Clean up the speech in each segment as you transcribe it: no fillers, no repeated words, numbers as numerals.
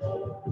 All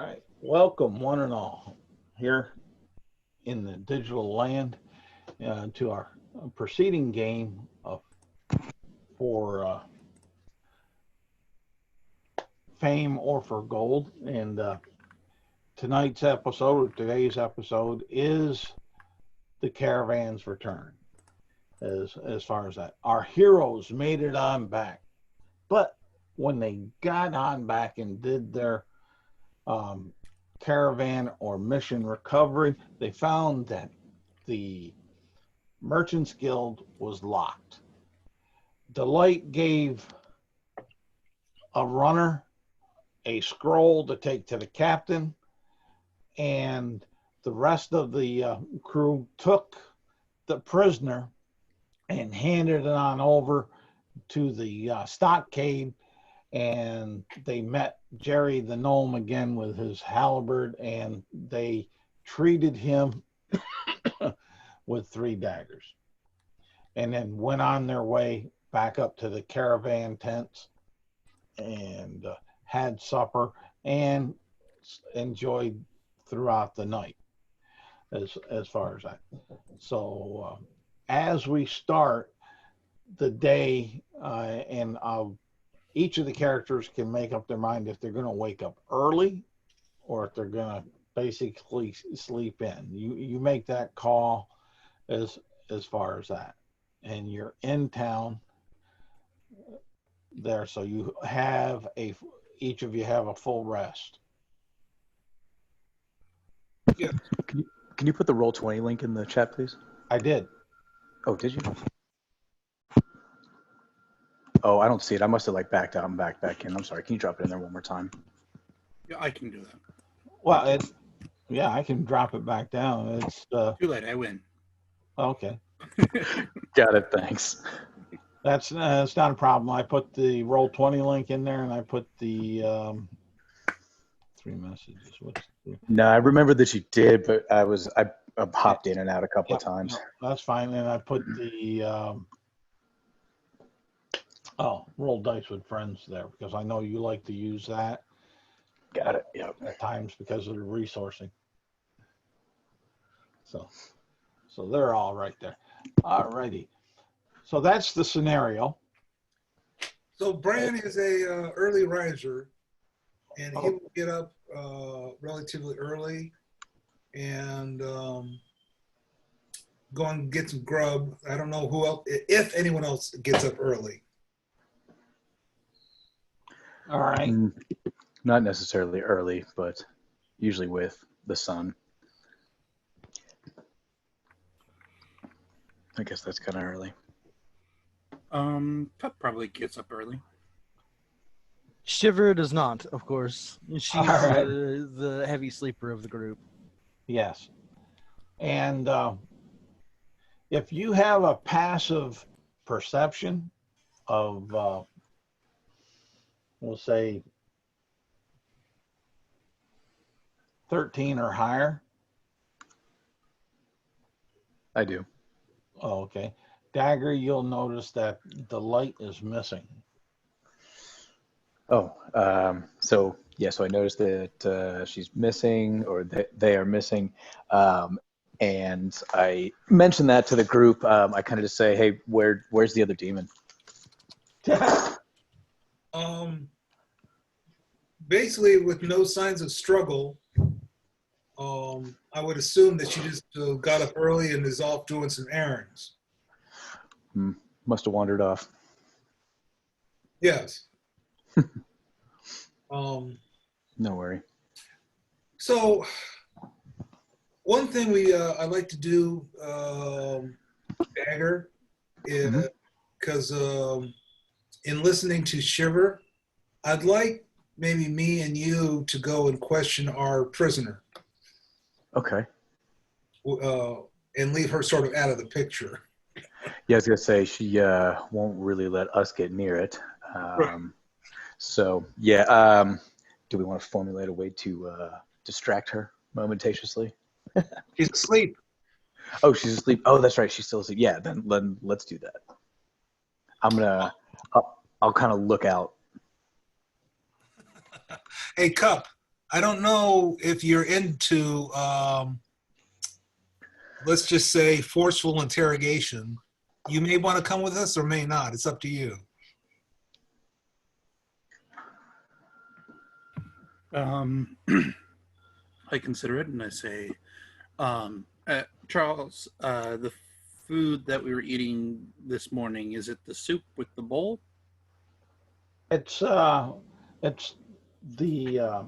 right, welcome one and all here in the digital land to our preceding game for fame or for gold. And today's episode is the Caravan's return. As far as that, our heroes made it on back, but when they got on back and did their caravan or mission recovery, they found that the Merchants Guild was locked. Delight gave a runner a scroll to take to the captain, and the rest of the crew took the prisoner and handed it on over to the stockade, and they met Jerry the gnome again with his halberd, and they treated him with 3 daggers, and then went on their way back up to the caravan tents and had supper and enjoyed throughout the night as far as that. So as we start the day, and each of the characters can make up their mind if they're going to wake up early or if they're going to basically sleep in. You make that call as far as that, and you're in town there, so you have each of you have a full rest. Yeah. Can you put the Roll20 link in the chat, please? I did. Oh, did you? Oh, I don't see it. I must have backed out and back in. I'm sorry. Can you drop it in there one more time? Yeah, I can do that. Well, yeah, I can drop it back down. It's too late. I win. Okay. Got it. Thanks. That's not a problem. I put the Roll20 link in there, and I put the 3 messages. No, I remember that you did, but I hopped in and out a couple of times. No, that's fine. And I put the roll dice with friends there, because I know you like to use that. Got it. Yep. At times because of the resourcing. So they're all right there. All righty. So that's the scenario. So Bran is a early riser, and he will get up relatively early and go and get some grub. I don't know who else, if anyone else gets up early. All right. Not necessarily early, but usually with the sun. I guess that's kind of early. Pup probably gets up early. Shiver does not, of course. She's All right. the heavy sleeper of the group. Yes. And if you have a passive perception of, we'll say 13 or higher. I do. Oh, okay. Dagger, you'll notice that the light is missing. Oh, so yeah, so I noticed that she's missing, or they are missing, and I mentioned that to the group. I kind of just say, "Hey, where's the other demon?" Basically, with no signs of struggle, I would assume that she just got up early and is off doing some errands. Must have wandered off. Yes. No worry. So, one thing I like to do, Dagger, is because in listening to Shiver, I'd like maybe me and you to go and question our prisoner. Okay. And leave her sort of out of the picture. Yeah, I was gonna say she won't really let us get near it. Right. So yeah, do we want to formulate a way to distract her momentarily? She's asleep. Oh, she's asleep. Oh, that's right. She's still asleep. Yeah, then let's do that. I'll kind of look out. Hey, Cup, I don't know if you're into, let's just say, forceful interrogation. You may want to come with us or may not. It's up to you. I consider it and I say, Charles, the food that we were eating this morning, is it the soup with the bowl? It's the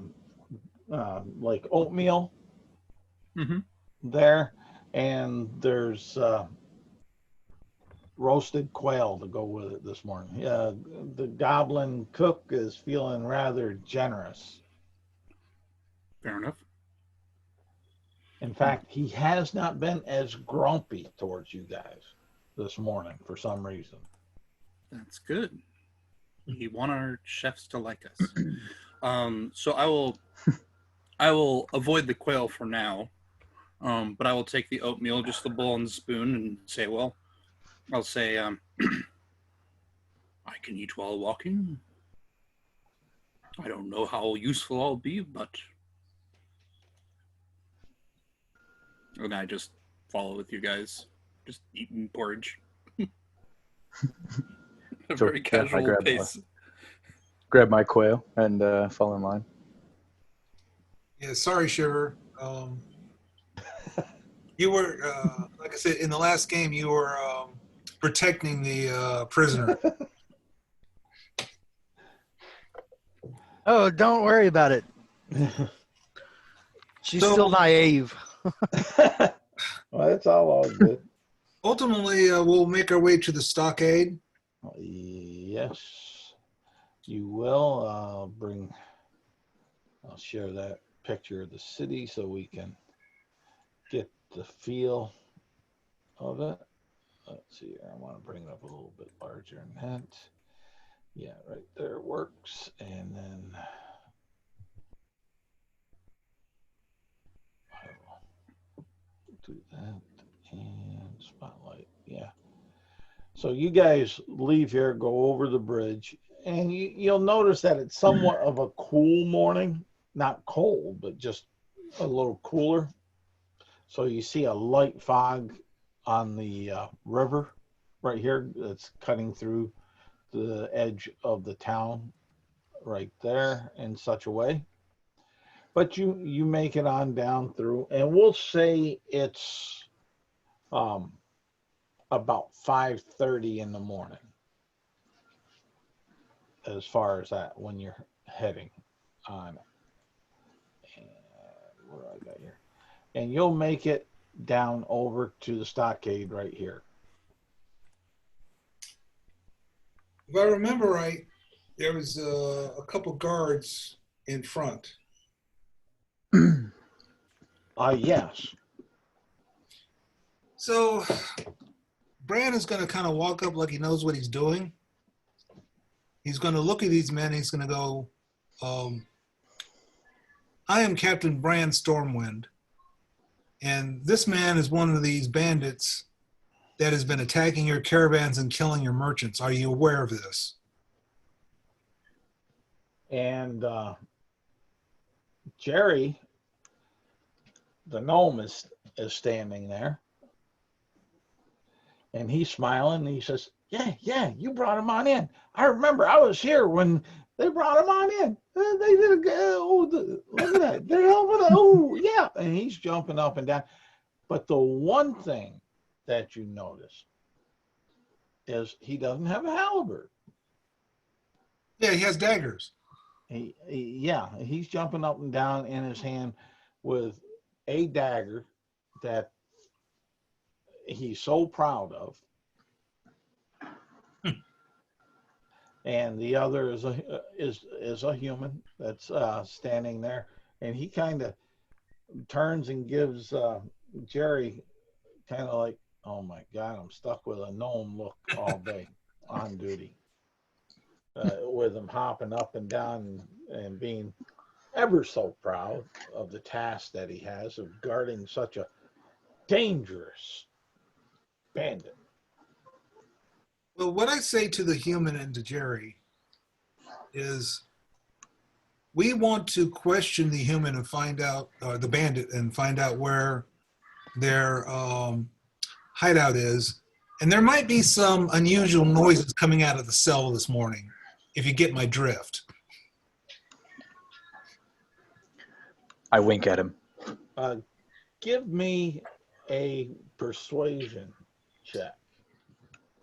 like oatmeal there, and there's roasted quail to go with it this morning. The goblin cook is feeling rather generous. Fair enough. In fact, he has not been as grumpy towards you guys this morning for some reason. That's good. We want our chefs to like us. So I will avoid the quail for now, but I will take the oatmeal, just the bowl and the spoon, and say, well, I'll say, I can eat while walking. I don't know how useful I'll be, but... And I just follow with you guys, just eating porridge. A So, very casual pace. Grab my quail and fall in line. Yeah, sorry, Shiver. You were, like I said, in the last game, you were protecting the prisoner. Oh, don't worry about it. She's still naive. Well, it's all good. Ultimately, we'll make our way to the stockade. Yes, you will. I'll share that picture of the city so we can get the feel of it. Let's see here. I want to bring it up a little bit larger than that. Yeah, right there works. And then I will do that and spotlight. Yeah. So you guys leave here, go over the bridge, and you'll notice that it's somewhat of a cool morning. Not cold, but just a little cooler. So you see a light fog on the river right here that's cutting through the edge of the town right there in such a way. But you make it on down through, and we'll say it's about 5:30 in the morning as far as that when you're heading on. And what do I got here? And you'll make it down over to the stockade right here. If I remember right, there was a couple guards in front. Yes. So Bran is going to kind of walk up like he knows what he's doing. He's going to look at these men. He's going to go, I am Captain Bran Stormwind. And this man is one of these bandits that has been attacking your caravans and killing your merchants. Are you aware of this? And Jerry, the gnome, is standing there. And he's smiling. And he says, yeah, you brought him on in. I remember I was here when they brought him on in. They did a look at that. They're helping. Oh, yeah. And he's jumping up and down. But the one thing that you notice is he doesn't have a halberd. Yeah, he has daggers. He's jumping up and down in his hand with a dagger that he's so proud of. And the other is a human that's standing there, and he kind of turns and gives Jerry kind of like, oh my God, I'm stuck with a gnome look all day on duty, with him hopping up and down and being ever so proud of the task that he has of guarding such a dangerous bandit. Well, what I say to the human and to Jerry is we want to question the human and find out, the bandit, and find out where their hideout is. And there might be some unusual noises coming out of the cell this morning, if you get my drift. I wink at him. Give me a persuasion check.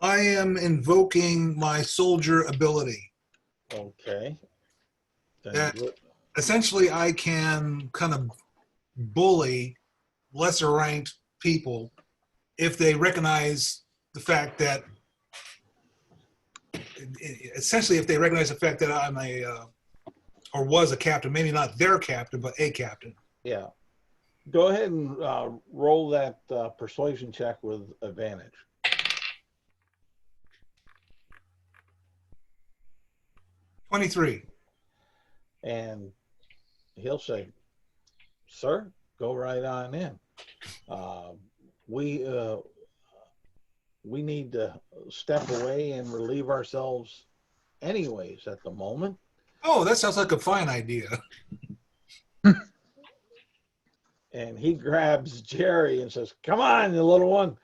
I am invoking my soldier ability. Okay. That essentially I can kind of bully lesser ranked people if they recognize the fact that, essentially if they recognize the fact that I'm or was a captain, maybe not their captain, but a captain. Yeah. Go ahead and roll that persuasion check with advantage. $23. And he'll say, sir, go right on in. We need to step away and relieve ourselves anyways at the moment. Oh, that sounds like a fine idea. And he grabs Jerry and says, come on, you little one.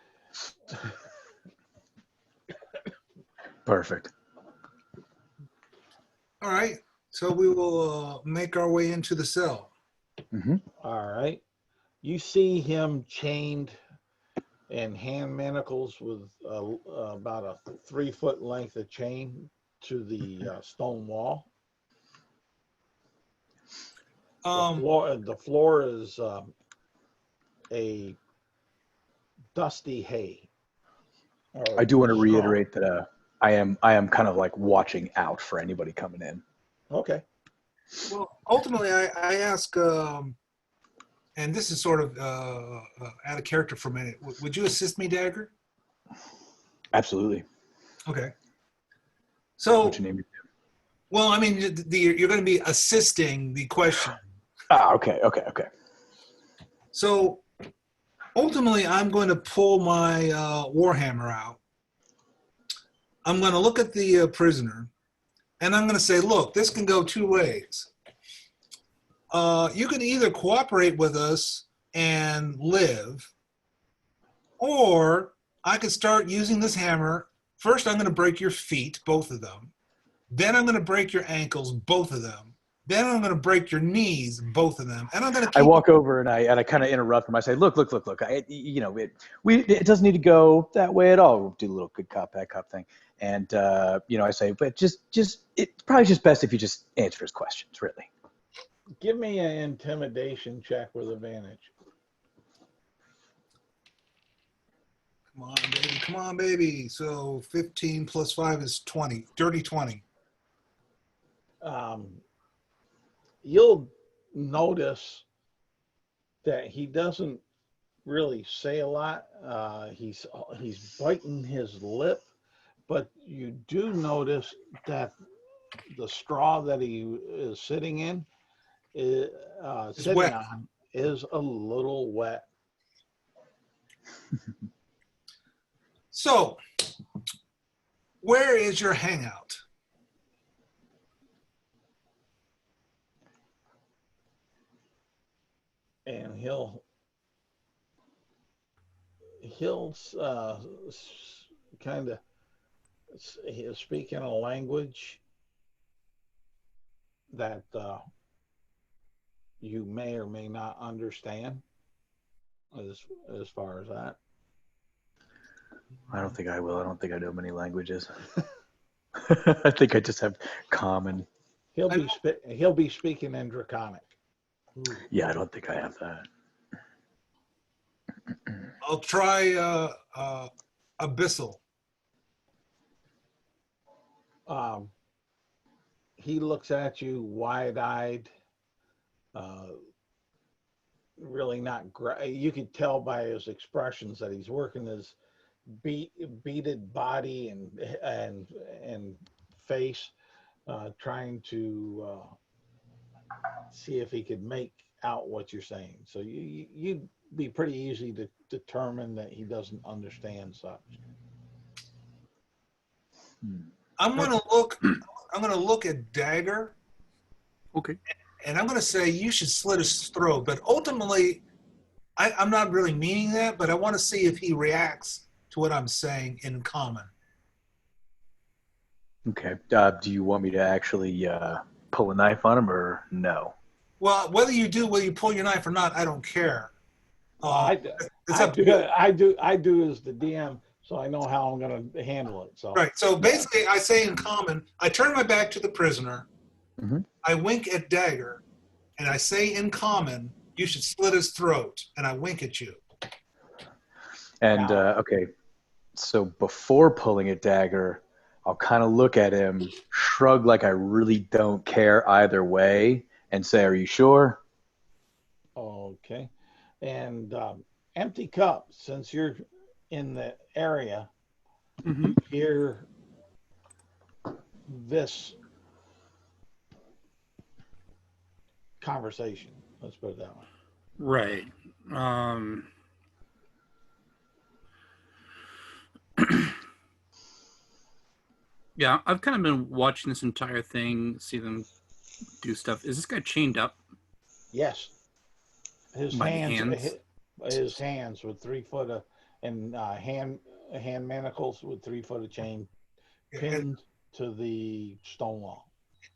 Perfect. All right. So we will make our way into the cell. Mm-hmm. All right. You see him chained in hand manacles with about a 3-foot length of chain to the stone wall. The floor is a dusty hay. I do want to reiterate that I am kind of like watching out for anybody coming in. Okay. Well, ultimately, I ask, and this is sort of out of character for a minute. Would you assist me, Dagger? Absolutely. Okay. So, What's your name? well, I mean, you're going to be assisting the question. Ah, okay. So, ultimately, I'm going to pull my Warhammer out. I'm going to look at the prisoner, and I'm going to say, look, this can go two ways. You can either cooperate with us and live, or I could start using this hammer. First, I'm going to break your feet, both of them. Then I'm going to break your ankles, both of them. Then I'm going to break your knees, both of them. And I'm going to. I walk over and I kind of interrupt him. I say, look. It doesn't need to go that way at all. We'll do a little good cop, bad cop thing. And I say, but just it's probably just best if you just answer his questions, really. Give me an intimidation check with advantage. Come on, baby. So 15 plus 5 is 20. Dirty 20. You'll notice that he doesn't really say a lot. He's biting his lip, but you do notice that the straw that he is sitting in, It's sitting wet. on, is a little wet. So, where is your hangout? And he'll kind of he'll speak in a language that you may or may not understand as far as that. I don't think I will. I don't think I know many languages. I think I just have common. He'll be speaking in Draconic. Yeah, I don't think I have that. I'll try Abyssal. He looks at you wide-eyed, really not you could tell by his expressions that he's working his beaded body and face, trying to see if he could make out what you're saying. So you'd be pretty easy to determine that he doesn't understand such. I'm gonna look at Dagger, Okay. and I'm gonna say you should slit his throat. But ultimately, I'm not really meaning that, but I want to see if he reacts to what I'm saying in common. Okay. Do you want me to actually pull a knife on him or no? Well, whether you pull your knife or not, I don't care. I up to you. do as the DM, so I know how I'm going to handle it. So Right. So basically, I say in common, I turn my back to the prisoner. Mhm. I wink at Dagger, and I say in common, you should slit his throat, and I wink at you. And okay, so before pulling a dagger, I'll kind of look at him, shrug like I really don't care either way, and say, "Are you sure?" okay, and empty cup. Since you're in the area, Mm-hmm. hear this conversation. Let's put it that way. Right. Yeah, I've kind of been watching this entire thing, see them do stuff. Is this guy chained up? Yes, his By the hands, hands? his hands with 3 foot of and hand manacles with 3 foot of chain pinned to the stone wall.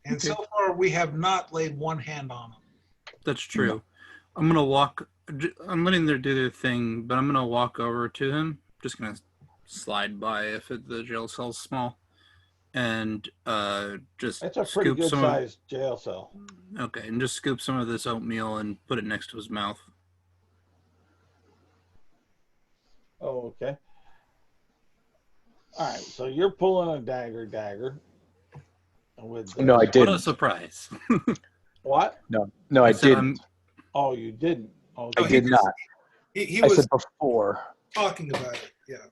And Okay. so far, we have not laid one hand on him. That's true. I'm gonna walk. I'm letting them do their thing, but I'm gonna walk over to him. Just gonna slide by if the jail cell's small, and just It's a pretty scoop good some sized jail cell. Okay, and just scoop some of this oatmeal and put it next to his mouth. Oh, okay. All right, so you're pulling a dagger with No, I What a didn't. surprise! What? No, I said didn't. Oh, you didn't. Okay. I did not. He I was said before. talking about it. Yeah.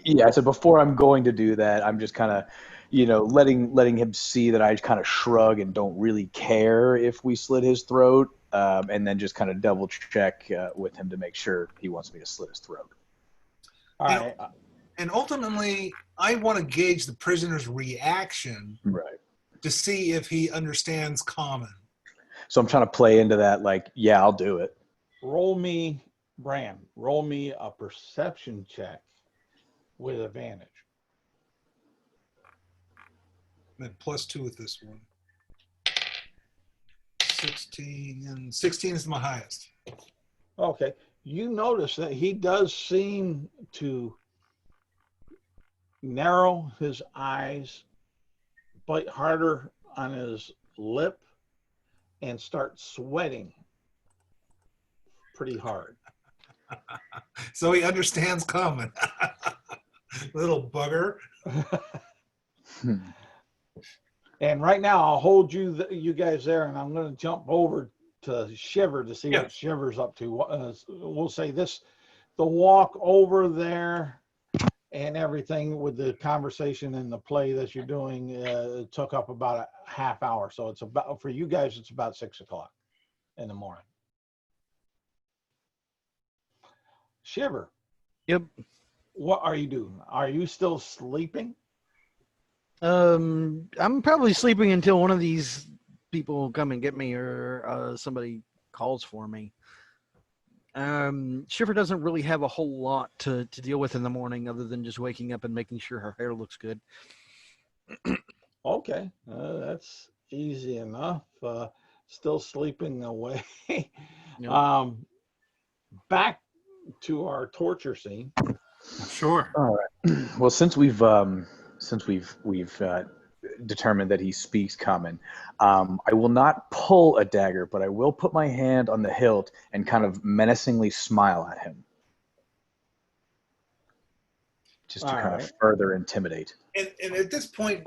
Yeah, I said before I'm going to do that, I'm just kind of, letting him see that I kind of shrug and don't really care if we slit his throat, and then just kind of double check with him to make sure he wants me to slit his throat. All right. And ultimately, I want to gauge the prisoner's reaction Right. to see if he understands common. So I'm trying to play into that, like, yeah, I'll do it. Roll me a perception check with advantage. And +2 with this one. 16, and 16 is my highest. Okay. You notice that he does seem to narrow his eyes, bite harder on his lip, and start sweating pretty hard. So he understands common. Little bugger. And right now, I'll hold you guys there, and I'm going to jump over to Shiver to see what Shiver's up to. We'll say this the walk over there and everything with the conversation and the play that you're doing took up about a half hour. So it's about, for you guys, it's about 6 o'clock in the morning. Shiver, Yep. what are you doing? Are you still sleeping? I'm probably sleeping until one of these people come and get me, or somebody calls for me. Shiver doesn't really have a whole lot to deal with in the morning other than just waking up and making sure her hair looks good. Okay, that's easy enough. Still sleeping away. Yep. Back to our torture scene. Sure. All right. Well, since we've determined that he speaks common, I will not pull a dagger, but I will put my hand on the hilt and kind of menacingly smile at him, just to All kind right. of further intimidate. And at this point,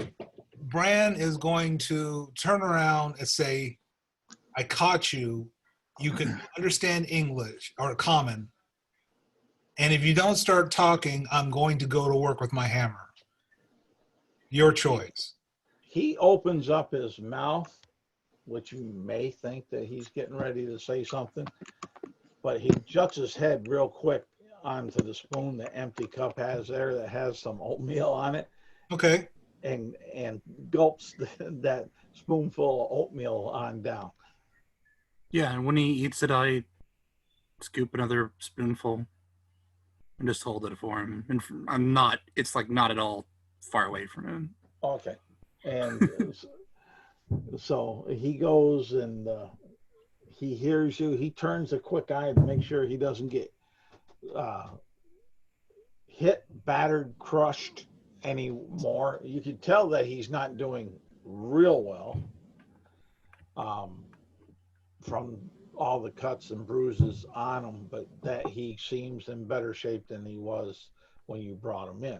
Bran is going to turn around and say, I caught you. You can understand English or common. And if you don't start talking, I'm going to go to work with my hammer. Your choice. He opens up his mouth, which you may think that he's getting ready to say something, but he juts his head real quick onto the spoon the empty cup has there that has some oatmeal on it, Okay. and gulps that spoonful of oatmeal on down. Yeah, and when he eats it, I scoop another spoonful and just hold it for him. And it's like not at all far away from him. Okay. And so he goes and he hears you. He turns a quick eye to make sure he doesn't get hit, battered, crushed anymore. You can tell that he's not doing real well from all the cuts and bruises on him, but that he seems in better shape than he was when you brought him in.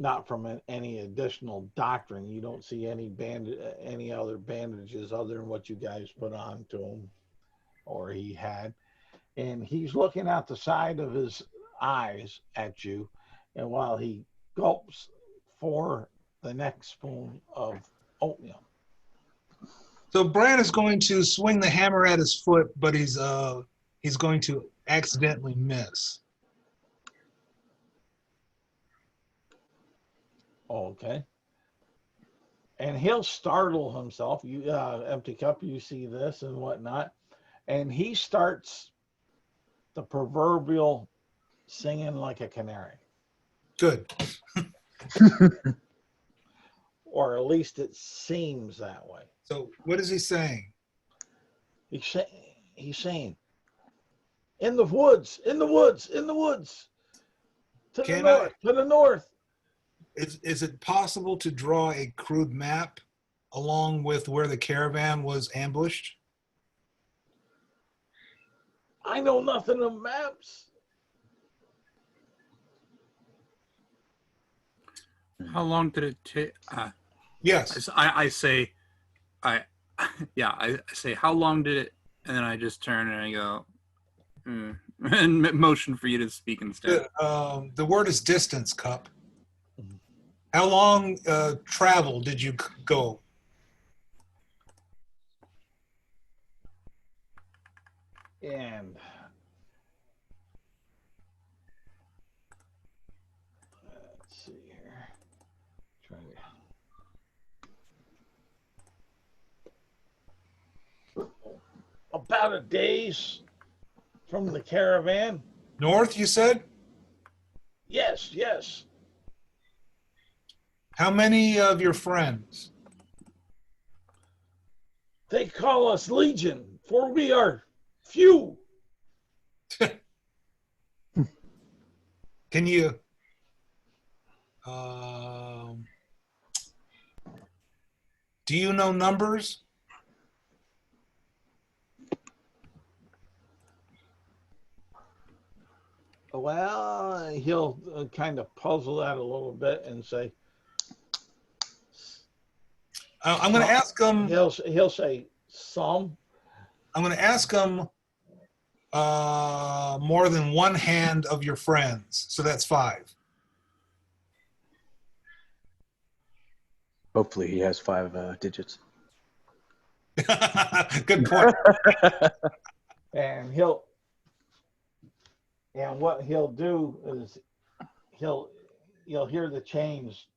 Not from any additional doctrine. You don't see any other bandages other than what you guys put on to him or he had. And he's looking out the side of his eyes at you, and while he gulps for the next spoon of oatmeal. So Bran is going to swing the hammer at his foot, but he's going to accidentally miss. Okay. And he'll startle himself. You empty cup, you see this and whatnot. And he starts the proverbial singing like a canary. Good. Or at least it seems that way. So what is he saying? He's saying, in the woods, in the woods, in the woods. To the north, to the north. Is it possible to draw a crude map along with where the caravan was ambushed? I know nothing of maps. How long did it take? Yes. I say, I say, how long did it? And then I just turn and I go, and motion for you to speak instead. The word is distance, Cup. How long travel did you go? And let's see here. Try to about a day's from the caravan. North, you said? Yes, yes. How many of your friends? They call us Legion, for we are few. Can you do you know numbers? Well, he'll kind of puzzle that a little bit and say, I'm going to ask him. He'll say some. I'm going to ask him more than one hand of your friends. So that's 5. Hopefully he has 5 digits. Good point. And what he'll do is you'll hear the chains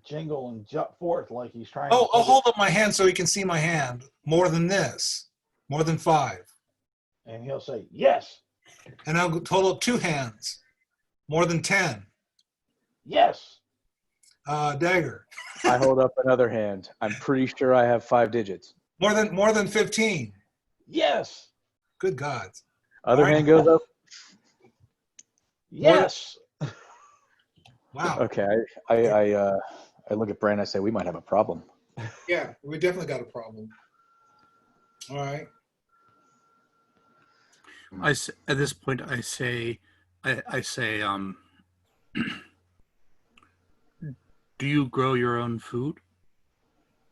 jingle and jump forth like he's trying Oh, to I'll hold up my hand so he can see my hand. More than this. More than 5. and he'll say, yes, And I'll hold up 2 hands. More than 10. yes. Dagger. I hold up another hand. I'm pretty sure I have 5 digits. More than 15. Yes. Good God. Other All right. hand goes up. Yes. Wow. Okay, I look at Brand. I say we might have a problem. Yeah, we definitely got a problem. All right. At this point, I say, do you grow your own food?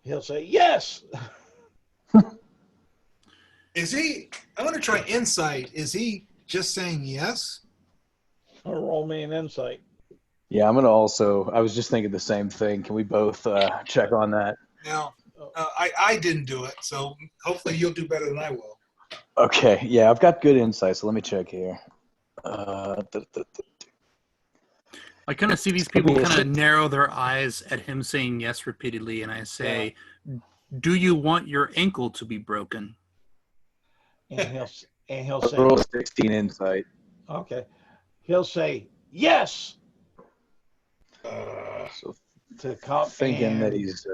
He'll say, yes. Is he, I'm going to try insight. Is he just saying yes? Roll me an insight. Yeah, I'm gonna also. I was just thinking the same thing. Can we both check on that? Now, I didn't do it, so hopefully you'll do better than I will. Okay. Yeah, I've got good insight. So let me check here. I kind of see these people kind of narrow their eyes at him saying yes repeatedly, and I say, do you want your ankle to be broken? And he'll say, roll 16 insight. okay. He'll say, yes. So To come thinking that he's.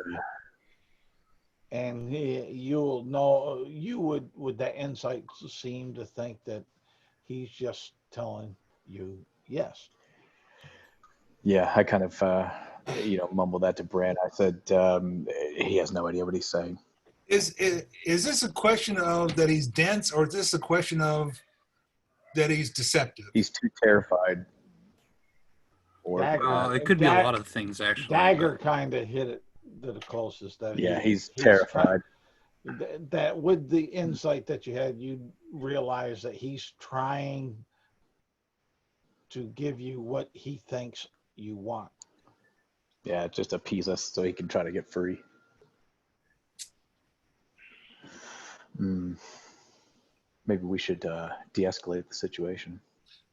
and you'll know, you would that insight seem to think that he's just telling you yes. Yeah, I kind of mumbled that to Brand. I said he has no idea what he's saying. Is this a question of that he's dense, or is this a question of that he's deceptive? He's too terrified. Or Dagger, It could be a lot of things, actually. Dagger kind of hit it the closest. That he's terrified. That with the insight that you had, you realize that he's trying to give you what he thinks you want. Yeah, just appease us so he can try to get free. Maybe we should de-escalate the situation.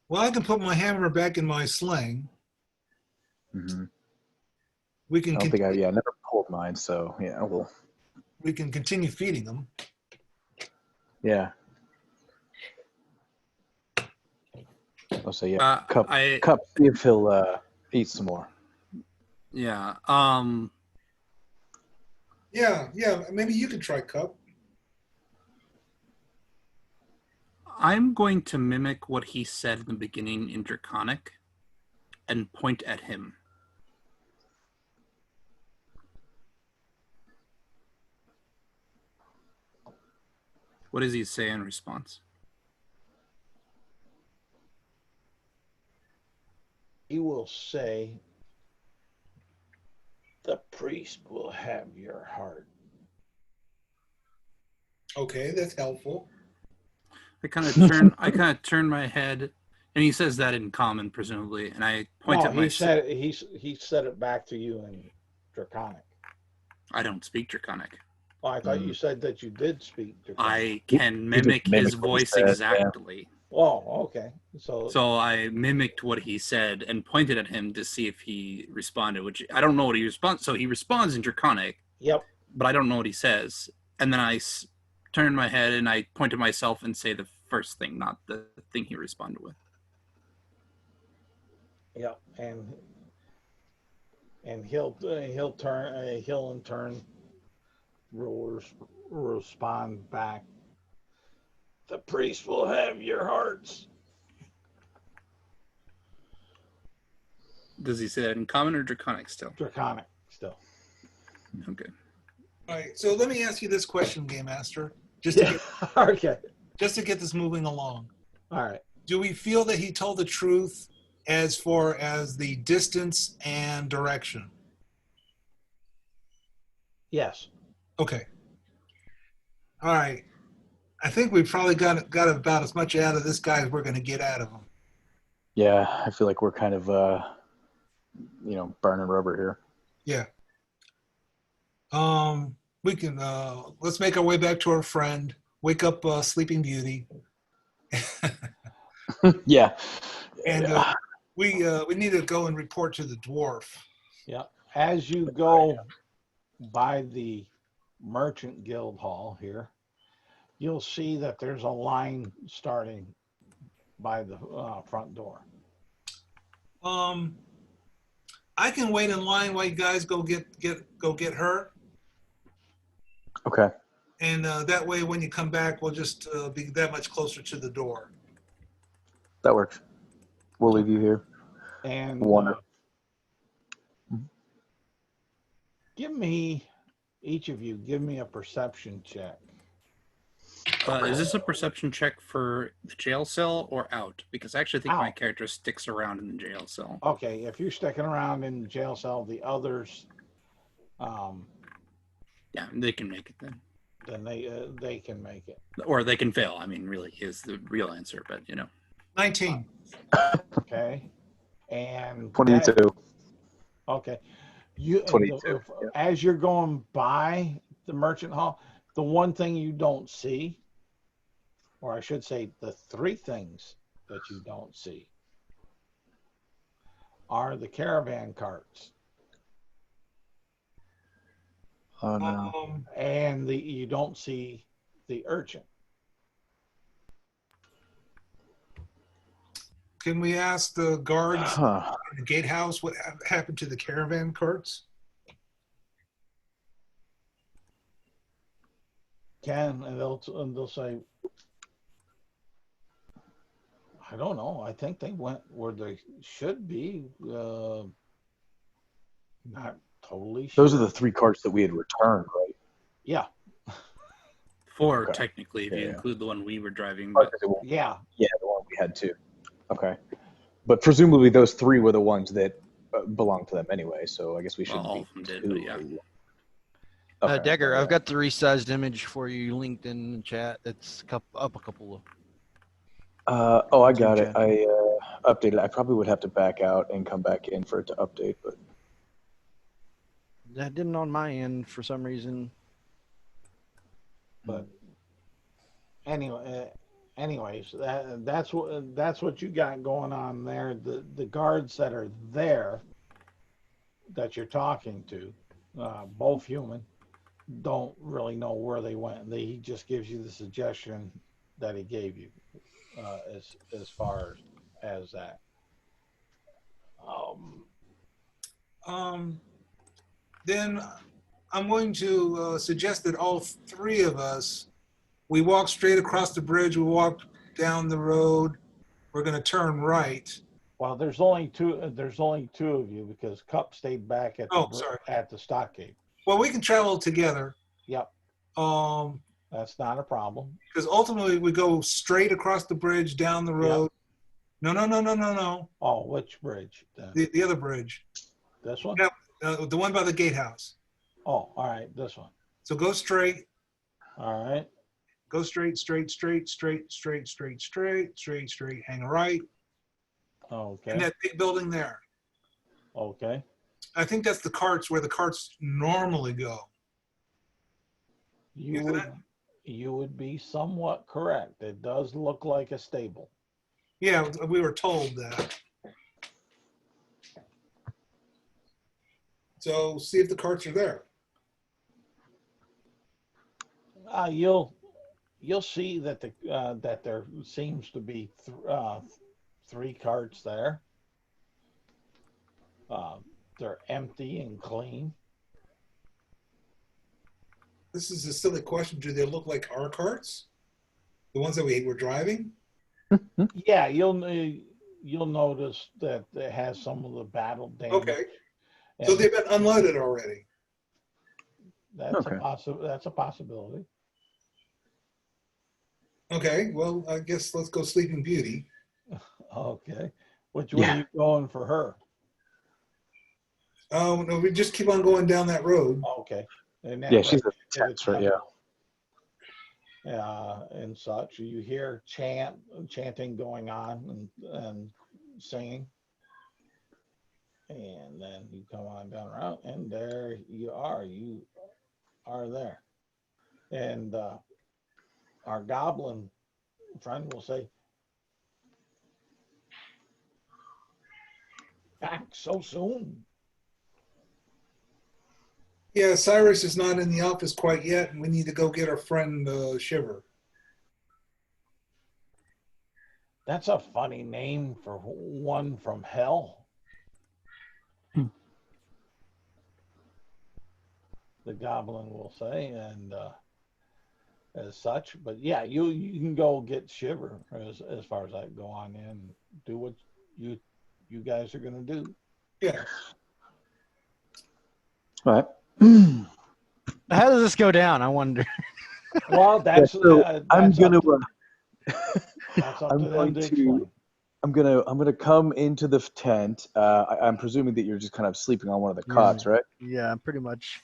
Well, I can put my hammer back in my sling. Mm-hmm. We can. I don't think I never pulled mine, so yeah, we can continue feeding them. Yeah. I'll say Cup. See if he'll eat some more. Yeah. Yeah. Maybe you could try Cup. I'm going to mimic what he said in the beginning in Draconic and point at him. What does he say in response? He will say, the priest will have your heart. Okay, that's helpful. I kind of turn my head, and he says that in common, presumably, and I point at myself. He said it back to you in Draconic. I don't speak Draconic. Oh, I thought you said that you did speak Draconic. I can mimic his voice exactly. Yeah. Oh, okay. So I mimicked what he said and pointed at him to see if he responded, which I don't know what he responds. So he responds in Draconic. Yep. But I don't know what he says. And then I turn my head and I point to myself and say the first thing, not the thing he responded with. Yep. And he'll in turn respond back. The priest will have your hearts. Does he say that in common or Draconic still? Draconic still. Okay. All right. So let me ask you this question, Game Master, just to get this moving along. All right. Do we feel that he told the truth as far as the distance and direction? Yes. Okay. All right. I think we probably got about as much out of this guy as we're going to get out of him. Yeah, I feel like we're kind of, burning rubber here. Yeah. We can let's make our way back to our friend. Wake up, Sleeping Beauty. Yeah. And we need to go and report to the dwarf. Yeah. As you go by the Merchant Guild Hall here, you'll see that there's a line starting by the front door. I can wait in line while you guys go get her, Okay. and that way when you come back, we'll just be that much closer to the door. That works. We'll leave you here. And Wonderful. each of you, give me a perception check. Is this a perception check for the jail cell or out? Because I actually think my Out. character sticks around in the jail cell. Okay, if you're sticking around in the jail cell, the others, Yeah, they can make it then. then they can make it. Or they can fail. I mean, really is the real answer, but 19. Okay, and 22. okay, you 22, as you're going by the Merchant Hall, the one thing you don't see, or I should say, the three things that you don't see, are the caravan carts. Oh, no. And you don't see the urchin. Can we ask the guards Huh. at the gatehouse what happened to the caravan carts? And they'll say, I don't know. I think they went where they should be. Not totally sure. Those are the 3 carts that we had returned, right? Yeah. 4 Okay. technically, if you Yeah. include the one we were driving. Oh, But Yeah. Yeah, the one we had too. Okay. But presumably those 3 were the ones that belonged to them anyway, so I guess we shouldn't all be of them did, too. but yeah. Okay. Dagger, Yeah. I've got the resized image for you linked in the chat. It's up a couple of. I got it. Chat. I updated. I probably would have to back out and come back in for it to update, but That didn't on my end for some reason. But anyways, that's what you got going on there. The guards that are there that you're talking to, both human, don't really know where they went. He just gives you the suggestion that he gave you, as far as that. Then I'm going to suggest that all 3 of us, we walk straight across the bridge, we walk down the road, we're going to turn right. Well, there's only two of you because Cup stayed back at the stockade. Well, we can travel together. Yep, Because that's not a problem. ultimately we go straight across the bridge down the road. Yep. No. Oh, which bridge? Then? The other bridge. This one? Yep, the one by the gatehouse. Oh, all right, this one. So go straight. All right. Go straight, hang a right. Okay. And that big building there. Okay. I think that's the carts where the carts normally go. You would be somewhat correct. It does look like a stable. Yeah, we were told that. So see if the carts are there. You'll see that that there seems to be 3 carts there. They're empty and clean. This is a silly question. Do they look like our carts? The ones that we were driving? Yeah, you'll notice that it has some of the battle damage. Okay. So they've been unloaded already. That's a possibility. Okay, well, I guess let's go Sleeping Beauty. Okay. Which way are you going for her? Oh, no, we just keep on going down that road. Okay. And yeah, she's a tense, right? Yeah. and such. You hear chanting going on and singing. And then you come on down around, and there you are. You are there. And our goblin friend will say, back so soon. Yeah, Cyrus is not in the office quite yet, and we need to go get our friend Shiver. That's a funny name for one from hell. The goblin will say, and as such. But yeah, you can go get Shiver as far as I go on in, do what you guys are gonna do. Yeah. All right. How does this go down? I wonder. Well, that's, Yeah, so that's I'm gonna. up to, that's up I'm to them going to to. explain. I'm gonna come into the tent. I'm presuming that you're just kind of sleeping on one of the cots, right? Yeah, pretty much.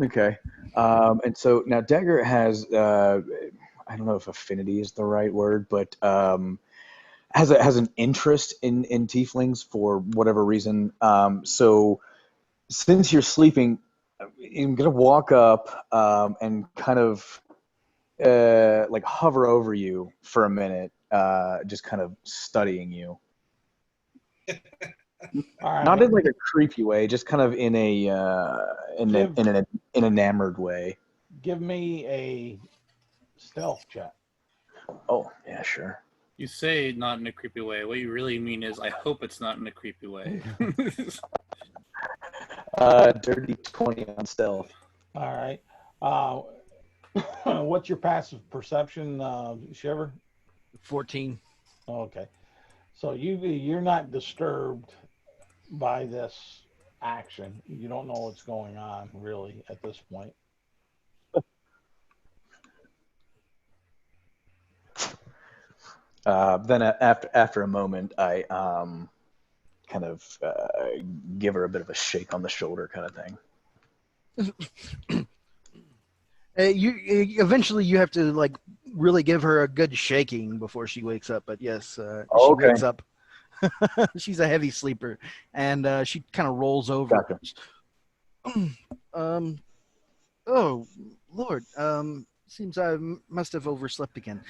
Okay. And so now Dagger has I don't know if affinity is the right word, but has an interest in tieflings for whatever reason. So since you're sleeping, I'm gonna walk up and kind of like hover over you for a minute, just kind of studying you. All right. Not in like a creepy way, just kind of in a in an enamored way. Give me a stealth check. Oh yeah, sure. You say not in a creepy way. What you really mean is, I hope it's not in a creepy way. Dirty 20 on stealth. All right. What's your passive perception, Shiver? 14. Okay. So you're not disturbed by this action. You don't know what's going on really at this point. Then after a moment, I kind of give her a bit of a shake on the shoulder, kind of thing. You eventually you have to like really give her a good shaking before she wakes up. But yes, she wakes up. She's a heavy sleeper, and she kind of rolls over. Gotcha. Oh Lord, seems I must have overslept again.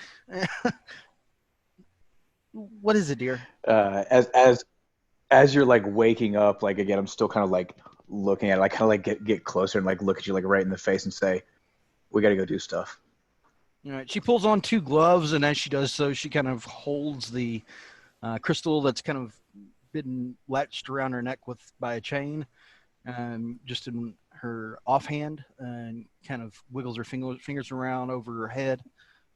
What is it, dear? As you're like waking up, like again, I'm still kind of like looking at it. I kind of like get closer and like look at you like right in the face and say, "We got to go do stuff." All right. She pulls on 2 gloves, and as she does so, she kind of holds the crystal that's kind of been latched around her neck by a chain, just in her offhand, and kind of wiggles her fingers around over her head,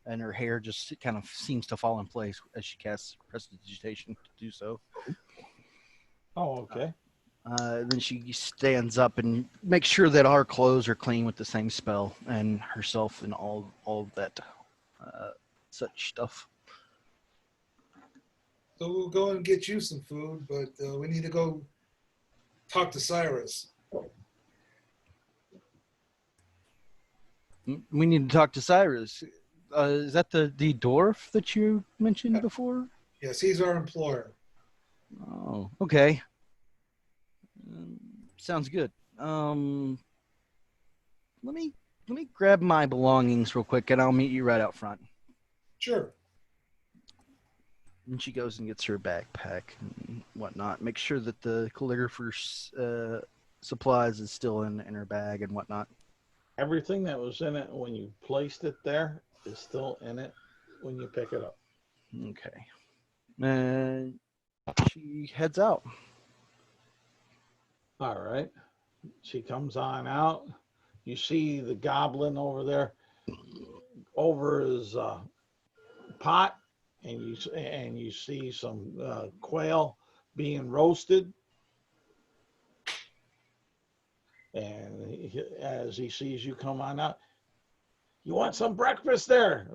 and her hair just kind of seems to fall in place as she casts prestidigitation to do so. Oh, okay. Then she stands up and makes sure that our clothes are clean with the same spell, and herself and all of that such stuff. So we'll go and get you some food, but we need to go talk to Cyrus. We need to talk to Cyrus. Is that the dwarf that you mentioned before? Yes, he's our employer. Oh, okay. Sounds good. Let me grab my belongings real quick, and I'll meet you right out front. Sure. And she goes and gets her backpack and whatnot. Make sure that the calligrapher's supplies is still in her bag and whatnot. Everything that was in it when you placed it there is still in it when you pick it up. Okay. And she heads out. All right. She comes on out. You see the goblin over there over his pot, and you see some quail being roasted. And as he sees you come on out, you want some breakfast there?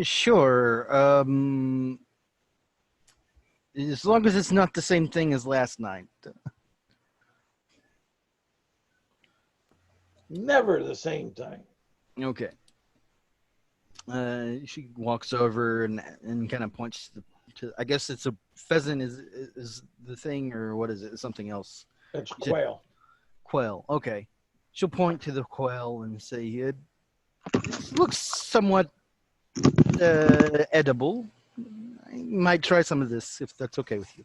Sure. As long as it's not the same thing as last night. Never the same thing. Okay. She walks over and kind of points to. I guess it's a pheasant. Is the thing, or what is it? Something else. It's You said quail. quail. Okay. She'll point to the quail and say, "It looks somewhat edible. I might try some of this if that's okay with you."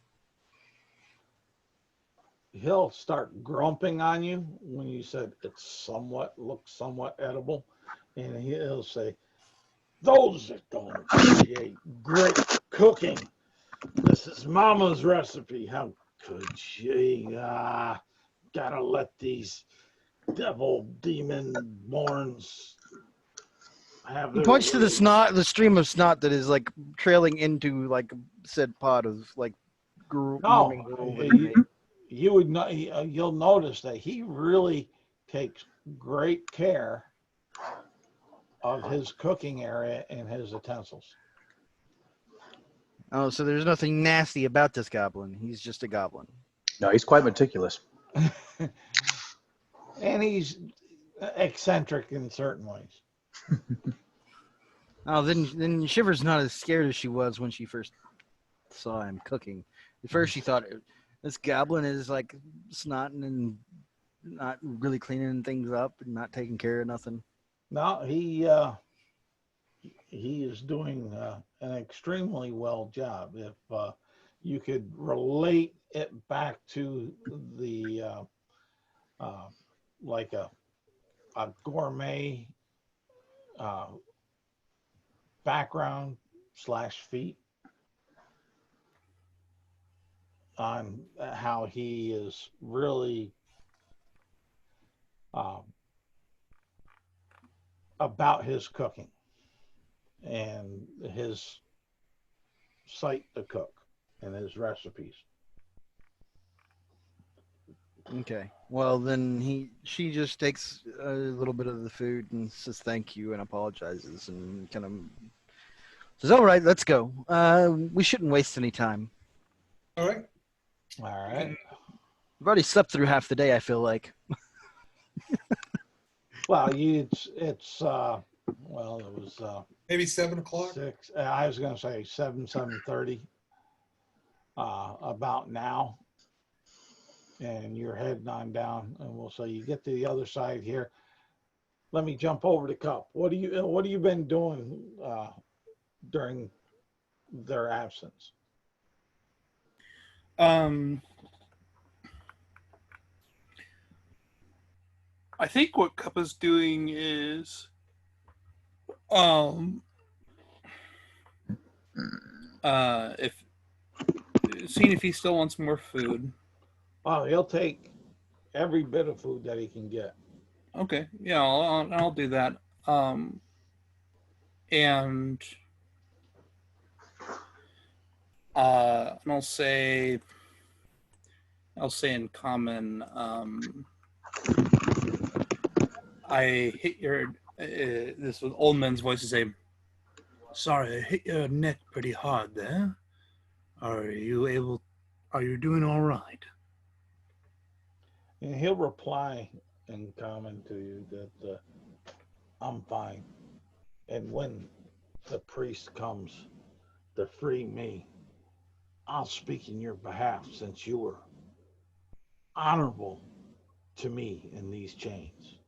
He'll start grumping on you when you said it looks somewhat edible, and he'll say, "Those that don't appreciate great cooking. This is Mama's recipe. How could she? Gotta let these demon borns have He their points to the way." snot, the stream of snot that is like trailing into like said pot of like morning No, gruel that he made. you would not. You'll notice that he really takes great care of his cooking area and his utensils. Oh, so there's nothing nasty about this goblin. He's just a goblin. No, he's quite meticulous. And he's eccentric in certain ways. Oh, then Shiver's not as scared as she was when she first saw him cooking. At first, she thought this goblin is like snotting and not really cleaning things up and not taking care of nothing. No, he is doing an extremely well job. If you could relate it back to the like a gourmet background / feat on how he is really about his cooking and his sight to cook and his recipes. Okay. Well, then she just takes a little bit of the food and says thank you and apologizes and kind of says, "All right, let's go. We shouldn't waste any time. All right. All right. We've already slept through half the day, I feel like." Well, it's well, it was Maybe 7 o'clock. 6. I was going to say 7:30 about now, and you're heading on down, and we'll say you get to the other side here. Let me jump over to Cup. What have you been doing during their absence? I think what Cuppa's doing is if seeing if he still wants more food. Oh, he'll take every bit of food that he can get. Okay, yeah, I'll do that. And I'll say in common, I hit your this with old man's voice to say, "Sorry, I hit your neck pretty hard there. Are you doing all right?" And he'll reply in common to you that I'm fine. And when the priest comes to free me, I'll speak in your behalf since you were honorable to me in these chains.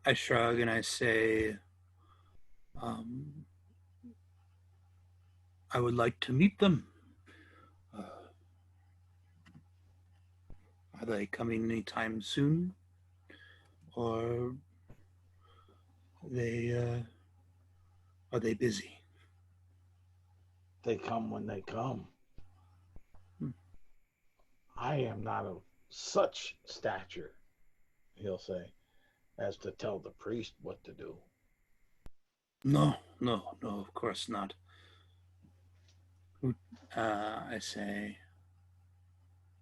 I shrug and I say, I would like to meet them. Are they coming anytime soon? Or are they busy? They come when they come. I am not of such stature, he'll say, as to tell the priest what to do. No, of course not. I say,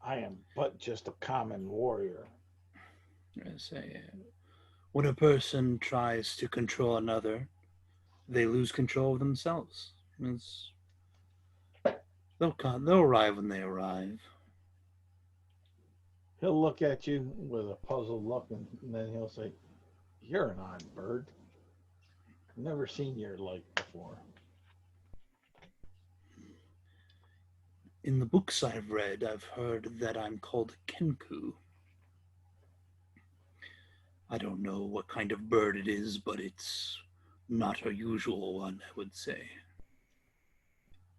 I am but just a common warrior. when a person tries to control another, they lose control of themselves. They'll arrive when they arrive. He'll look at you with a puzzled look, and then he'll say, "You're an odd bird. Never seen your like before." In the books I've read, I've heard that I'm called Kenku. I don't know what kind of bird it is, but it's not a usual one, I would say.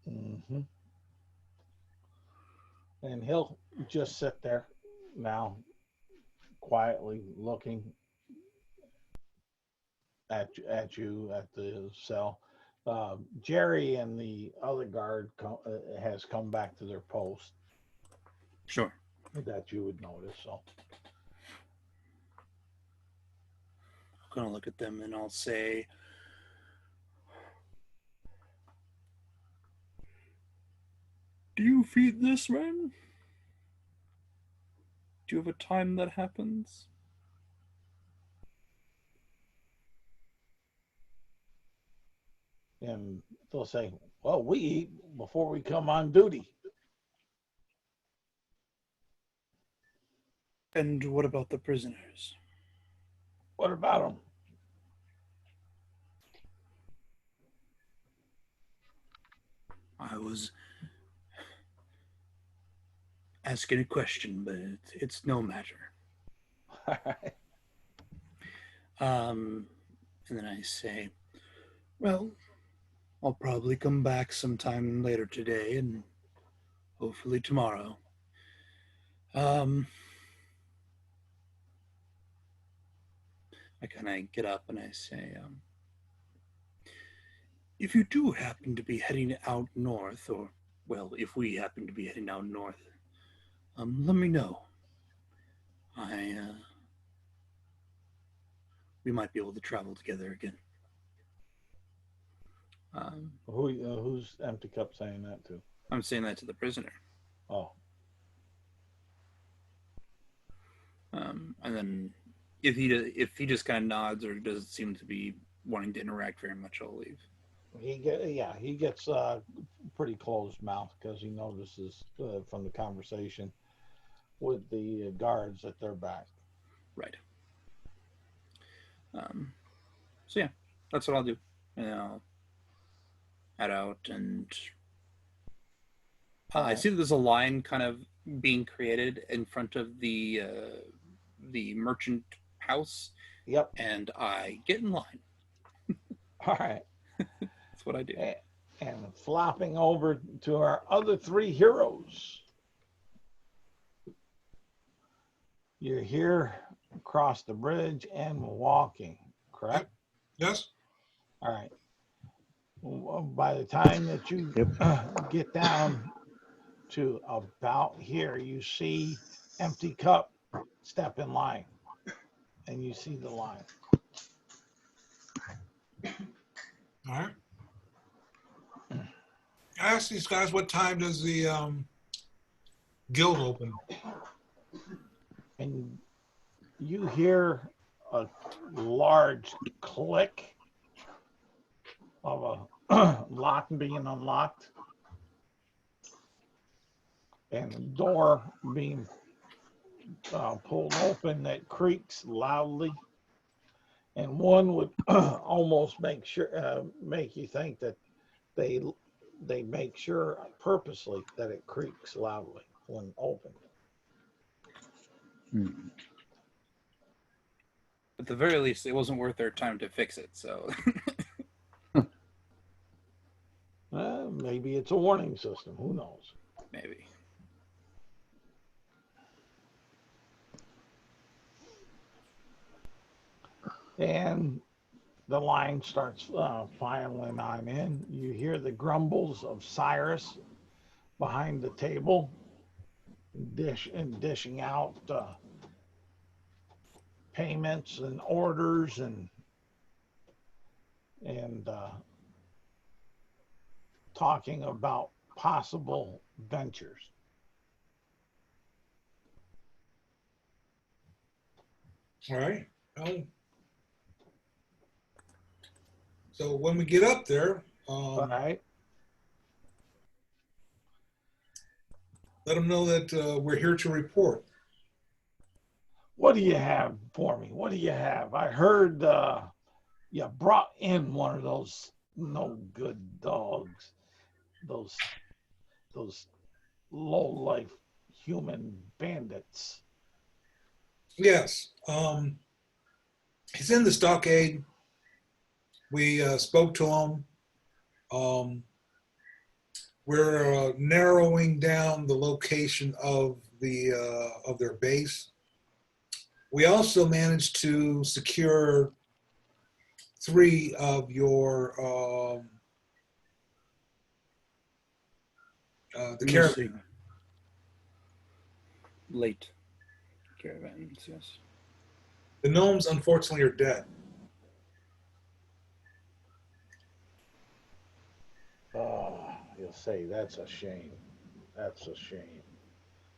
Mm-hmm. And he'll just sit there now, quietly looking at you at the cell. Jerry and the other guard has come back to their post Sure. that you would notice. So I'm going to look at them and I'll say, do you feed this man? Do you have a time that happens? and they'll say, "Well, we eat before we come on duty." And what about the prisoners? What about them? I was asking a question, but it's no matter. And then I say, well, I'll probably come back sometime later today and hopefully tomorrow. I kind of get up and I say, if you do happen to be heading out north, or, well, if we happen to be heading out north, let me know. We might be able to travel together again. Who's Empty Cup saying that to? I'm saying that to the prisoner. Oh. And then if he just kind of nods or doesn't seem to be wanting to interact very much, I'll leave. He gets pretty closed mouth because he notices from the conversation with the guards at their back. Right. So yeah, that's what I'll do. And I'll head out, and I see that there's a line kind of being created in front of the merchant house. Yep. And I get in line. All right. That's what I do. And flopping over to our other three heroes. You're here across the bridge and walking, correct? Yes. All right. Well, by the time that you get down to about here, you see Empty Cup step in line, and you see the line. All right. I asked these guys, what time does the guild open? And you hear a large click of a lock being unlocked and the door being pulled open that creaks loudly. And one would almost make you think that they make sure purposely that it creaks loudly when opened. At the very least, it wasn't worth their time to fix it, so. Maybe it's a warning system. Who knows? Maybe. And the line starts filing on in. You hear the grumbles of Cyrus behind the table, dishing out payments and orders and talking about possible ventures. All right. So when we get up there, All right. let them know that we're here to report. What do you have for me? What do you have? I heard you brought in one of those no good dogs. Those low life human bandits. Yes. He's in the stockade. We spoke to him. We're narrowing down the location of their base. We also managed to secure 3 of your the caravan. Missing. Late caravans, yes. The gnomes, unfortunately, are dead. Oh, you'll say that's a shame. That's a shame.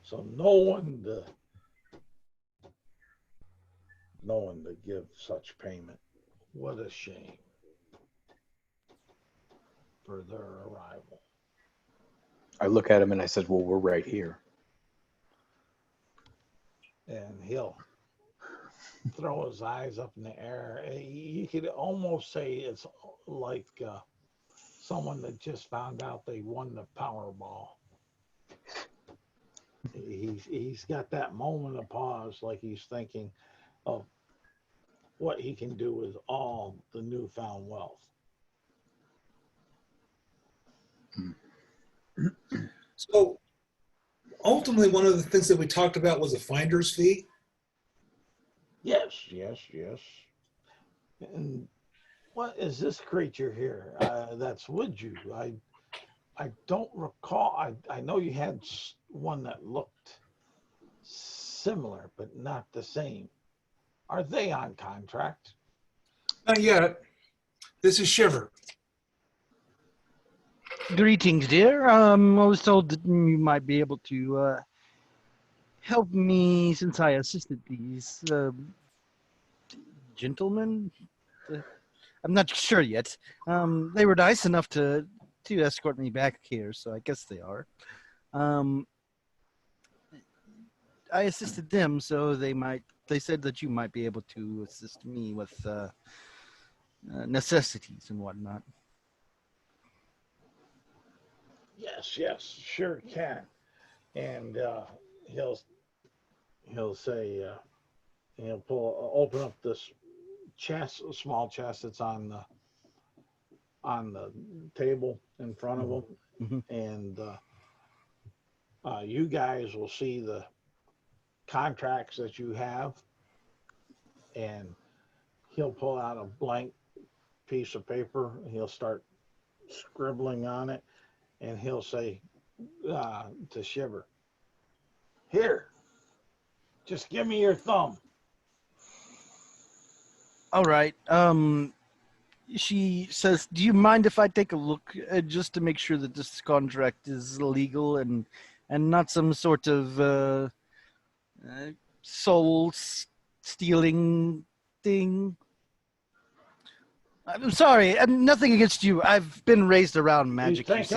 So no one to give such payment. What a shame for their arrival. I look at him and I said, well, we're right here. And he'll throw his eyes up in the air. You could almost say it's like someone that just found out they won the Powerball. He's got that moment of pause, like he's thinking of what he can do with all the newfound wealth. So ultimately, one of the things that we talked about was a finder's fee. Yes. And what is this creature here that's with you? I don't recall. I know you had one that looked similar, but not the same. Are they on contract? Not yet. This is Shiver. Greetings, dear. I was told that you might be able to help me since I assisted these gentlemen. I'm not sure yet. They were nice enough to escort me back here, so I guess they are. I assisted them, so they said that you might be able to assist me with necessities and whatnot. Yes, sure can. And he'll say he'll open up this chest, a small chest that's on the table in front of him, Mm-hmm. and you guys will see the contracts that you have, and he'll pull out a blank piece of paper. He'll start scribbling on it, and he'll say to Shiver, "Here, just give me your thumb." All right. She says, "Do you mind if I take a look just to make sure that this contract is legal and not some sort of soul stealing thing?" I'm sorry. Nothing against you. I've been raised around magic. You think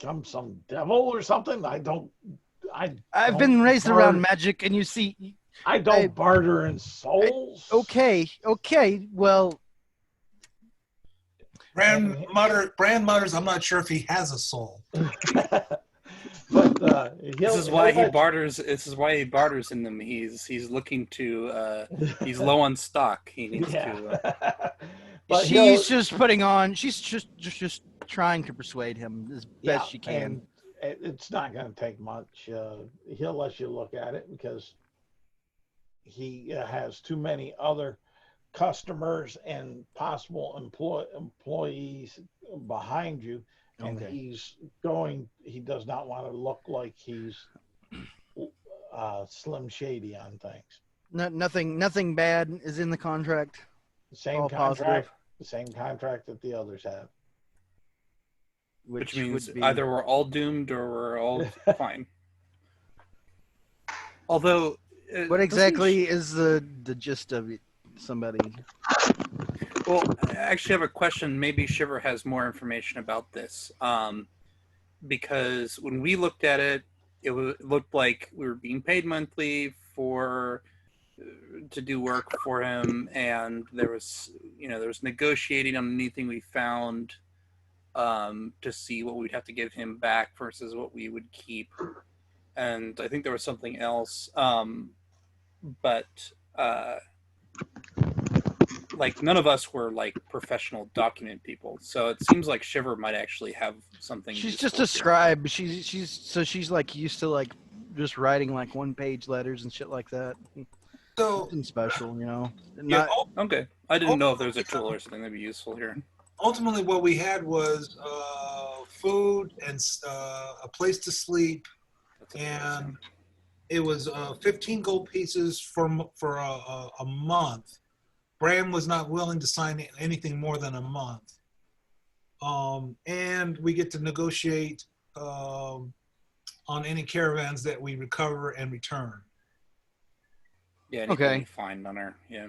I'm some devil or something? I've been raised around magic, and you see, I don't barter in souls. Okay. Well, Brand mutters, I'm not sure if he has a soul. But this is why he barters. This is why he barters in them. He's looking to. He's low on stock. He needs to. But she's just putting on. She's just trying to persuade him as best she can. And it's not going to take much. He'll let you look at it because he has too many other customers and possible employees behind you. And he does not want to look like he's Slim Shady on things. Nothing bad is in the contract. The same contract that the others have. Which means either we're all doomed or we're all fine. Although, what exactly is the gist of it? Somebody. Well, I actually have a question. Maybe Shiver has more information about this. Because when we looked at it, it looked like we were being paid monthly to do work for him, and there was negotiating on anything we found to see what we'd have to give him back versus what we would keep. And I think there was something else, but like none of us were like professional document people, so it seems like Shiver might actually have something. She's just a scribe. She's like used to like just writing like 1-page letters and shit like that. So Nothing special, you know. yeah, Not Okay, I didn't know if there was a tool or something that'd be useful here. ultimately what we had was food and a place to sleep, and it was 15 gold pieces for a month. Bram was not willing to sign anything more than a month. And we get to negotiate on any caravans that we recover and return. Yeah, anything Okay. we find on her. Yeah.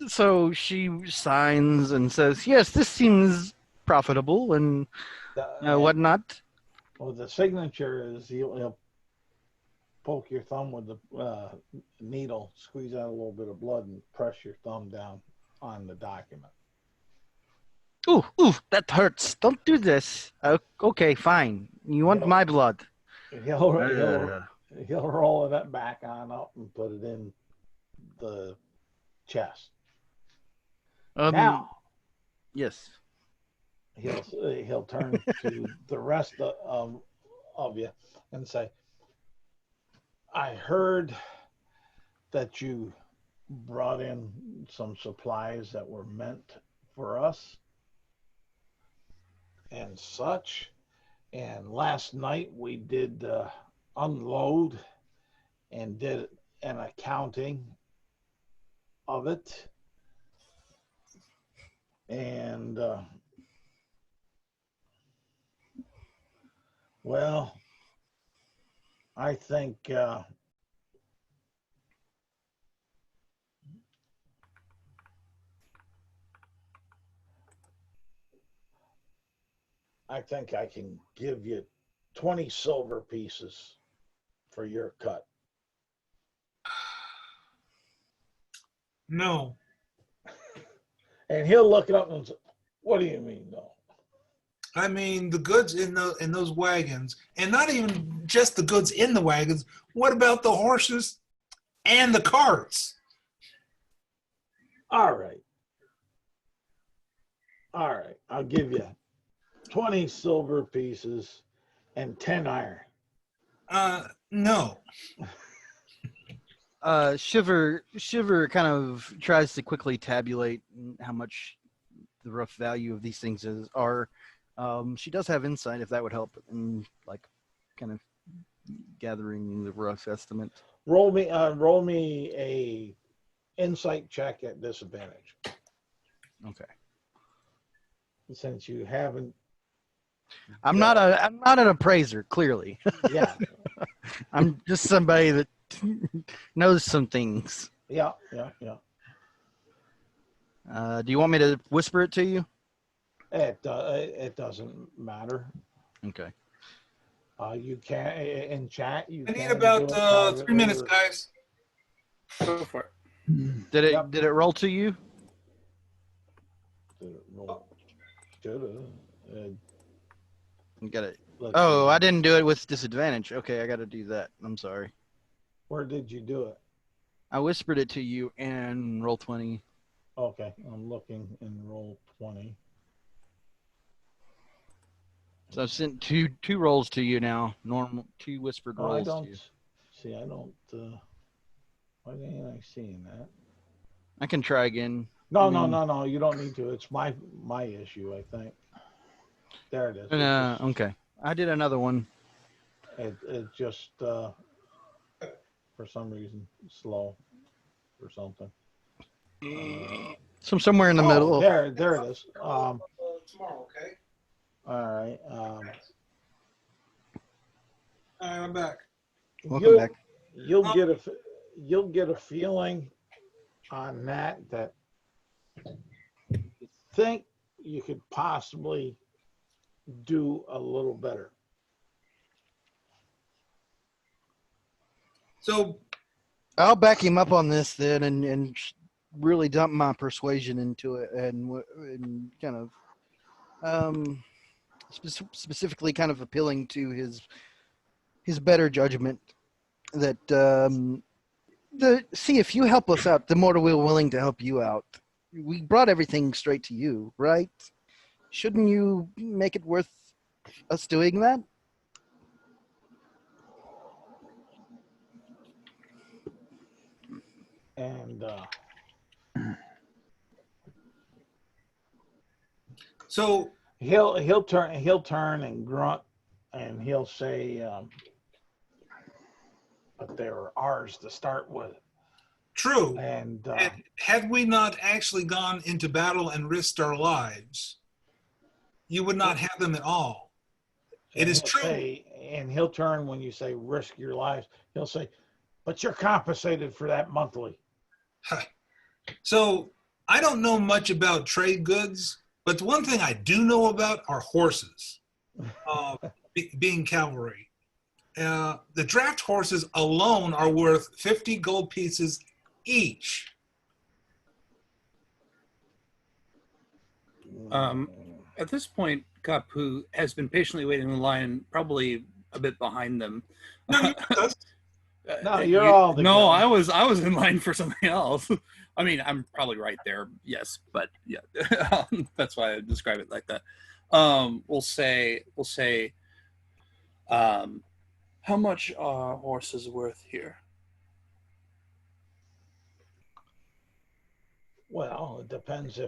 So she signs and says, "Yes, this seems profitable and whatnot." Well, the signature is he'll poke your thumb with the needle, squeeze out a little bit of blood, and press your thumb down on the document. Ooh, that hurts. Don't do this. Okay, fine. You want my blood? He'll roll it back on up and put it in the chest. Now, yes. He'll turn to the rest of you and say, I heard that you brought in some supplies that were meant for us and such. And last night we did unload and did an accounting of it. And, well, I think I can give you 20 silver pieces for your cut. No. And he'll look it up and say, what do you mean, no? I mean, the goods in those wagons, and not even just the goods in the wagons. What about the horses and the carts? All right. I'll give you 20 silver pieces and 10 iron. No. Shiver kind of tries to quickly tabulate how much the rough value of these things are. She does have insight if that would help in like kind of gathering the rough estimate. Roll me a insight check at disadvantage. Okay. Since you haven't. I'm not an appraiser, clearly. Yeah. I'm just somebody that knows some things. Yeah. Do you want me to whisper it to you? It doesn't matter. Okay. You can in chat. I need about 3 minutes, guys. Go for it. Did it roll to you? Got it. Oh, I didn't do it with disadvantage. Okay, I got to do that. I'm sorry. Where did you do it? I whispered it to you and roll 20. Okay, I'm looking in roll 20. So I've sent two rolls to you now. Normal 2 whispered rolls. I don't to you. see. I don't. Why ain't I seeing that? I can try again. No. You don't need to. It's my issue. I think. There it is. Okay. I did another one. It just for some reason slow or something. So somewhere in the middle. There it is. Tomorrow, okay? All right. All right, I'm back. Welcome back. You'll get a feeling on that you think you could possibly do a little better. So I'll back him up on this then, and really dump my persuasion into it, and kind of specifically kind of appealing to his better judgment that see if you help us out, the more we're willing to help you out. We brought everything straight to you, right? Shouldn't you make it worth us doing that? And so he'll turn and grunt, and he'll say, "But they were ours to start with." true. And And had we not actually gone into battle and risked our lives, you would not have them at all. It is he'll true. say, and he'll turn when you say risk your lives. He'll say, "But you're compensated for that monthly." So I don't know much about trade goods, but the one thing I do know about are horses, being cavalry. The draft horses alone are worth 50 gold pieces each. At this point, Cup, who has been patiently waiting in line, probably a bit behind them. No, you us. No, you're all together. No, I was in line for something else. I mean, I'm probably right there, yes, but yeah, that's why I describe it like that. We'll say, how much are horses worth here? Well, it depends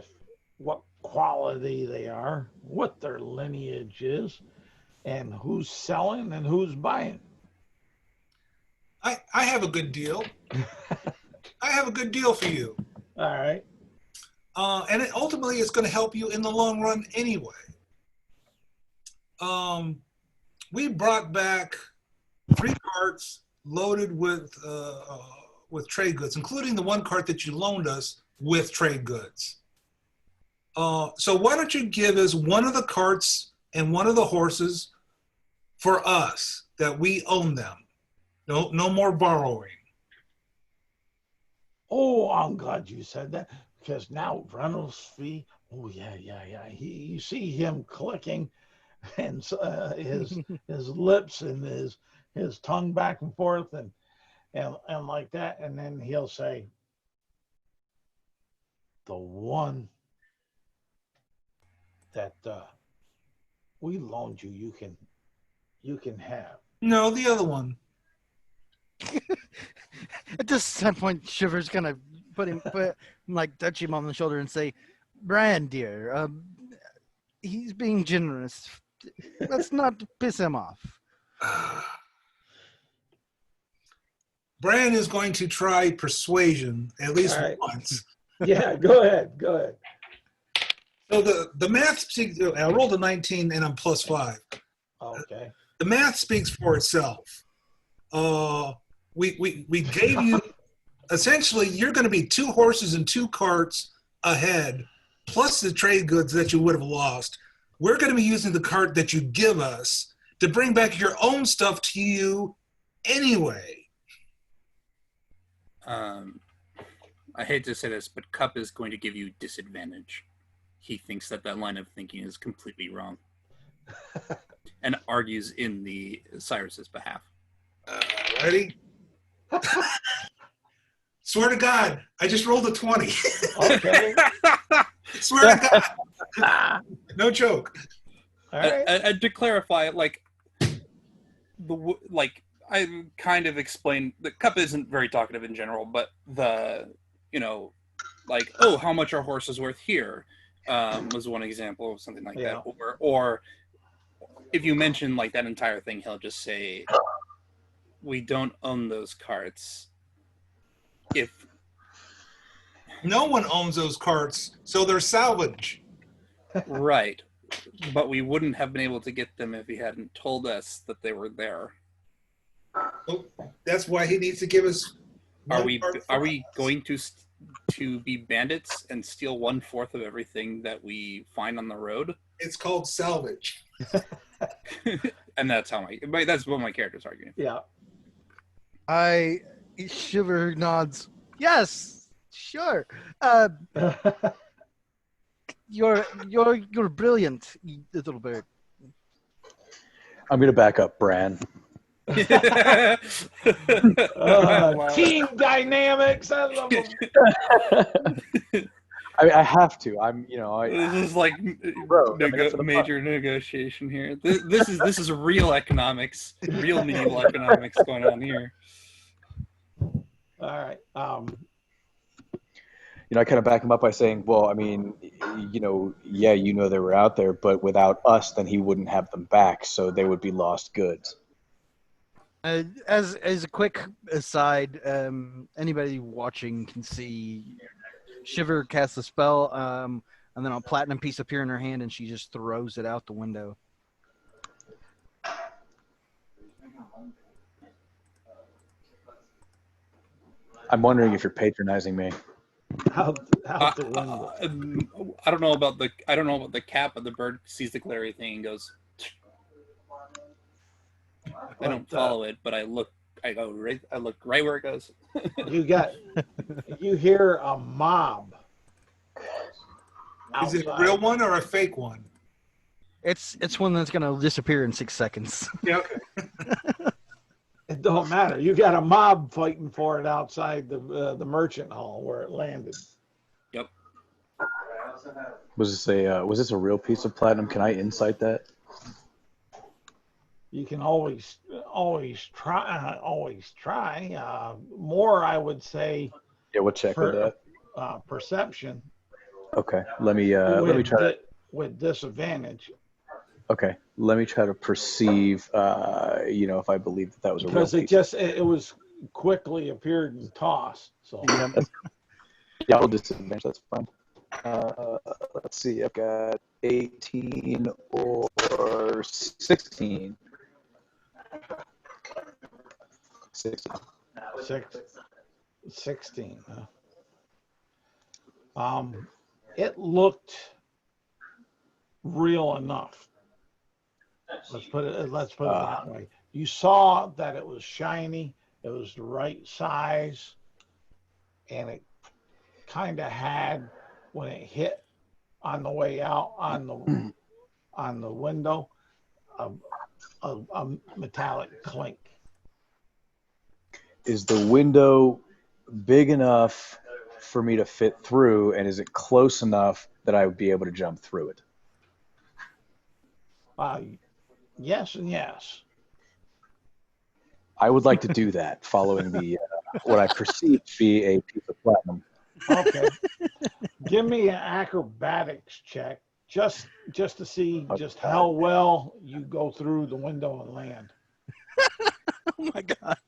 what quality they are, what their lineage is, and who's selling and who's buying. I have a good deal. I have a good deal for you. All right. And it ultimately it's going to help you in the long run anyway. We brought back 3 carts loaded with trade goods, including the 1 cart that you loaned us with trade goods. So why don't you give us 1 of the carts and 1 of the horses for us, that we own them. No more borrowing. Oh, I'm glad you said that, because now Reynolds fee. Oh yeah. You see him clicking, and his lips and his tongue back and forth and like that, and then he'll say, "The one that we loaned you, you can have." No, the other one. At this point, Shiver's gonna touch him on the shoulder and say, "Brian, dear, he's being generous. Let's not piss him off." Bran is going to try persuasion at least once. Yeah, go ahead. So the math speaks. I rolled a 19 and I'm +5. Okay. The math speaks for itself. We gave you, essentially, you're going to be 2 horses and 2 carts ahead, plus the trade goods that you would have lost. We're going to be using the cart that you give us to bring back your own stuff to you anyway. I hate to say this, but Cup is going to give you disadvantage. He thinks that line of thinking is completely wrong, and argues in the Cyrus's behalf. Ready? Swear to God, I just rolled a 20. Okay. Swear to God. No joke. All right. And to clarify, I kind of explained, the Cup isn't very talkative in general, but how much are horses worth here was one example of something like that. Or if you mention that entire thing, he'll just say, "We don't own those carts." If no one owns those carts, so they're salvage. Right. But we wouldn't have been able to get them if he hadn't told us that they were there. Well, that's why he needs to give us. Are we going to be bandits and steal 1/4 of everything that we find on the road? It's called salvage. And that's what my character's arguing. Yeah. Shiver nods. Yes, sure. You're brilliant, you little bird. I'm gonna back up, Bran. Wow. Team dynamics. I love them. I have to. This is like Bro, I mean, it's for the major negotiation here. This is real economics, real medieval economics going on here. All right. I kind of back him up by saying, well, I mean, yeah, they were out there, but without us, then he wouldn't have them back, so they would be lost goods. As a quick aside, anybody watching can see Shiver cast a spell, and then a platinum piece appear in her hand, and she just throws it out the window. I'm wondering if you're patronizing me. Out the window. I don't know about the cap, but the bird sees the glary thing and goes. I don't follow it, but I look right where it goes. You hear a mob. Is it a outside. real one or a fake one? It's one that's gonna disappear in 6 seconds. Yeah, okay. It don't matter. You got a mob fighting for it outside the merchant hall where it landed. Yep. Was this a real piece of platinum? Can I insight that? You can always try. More, I would say. Yeah, what check with that? Perception. Okay, let me try with disadvantage. Okay, let me try to perceive. If I believe that was a real Because piece. it was quickly appeared and tossed. So Yeah, I'll disadvantage. That's fine. Let's see. I've got 18 or 16. 16. It looked real enough. Let's put it that way. You saw that it was shiny, it was the right size, and it kind of had, when it hit on the way out on the window, a metallic clink. Is the window big enough for me to fit through, and is it close enough that I would be able to jump through it? Yes and yes. I would like to do that, following the what I perceive to be a piece of platinum. Okay. Give me an acrobatics check, just to see just how well you go through the window and land. Oh my god.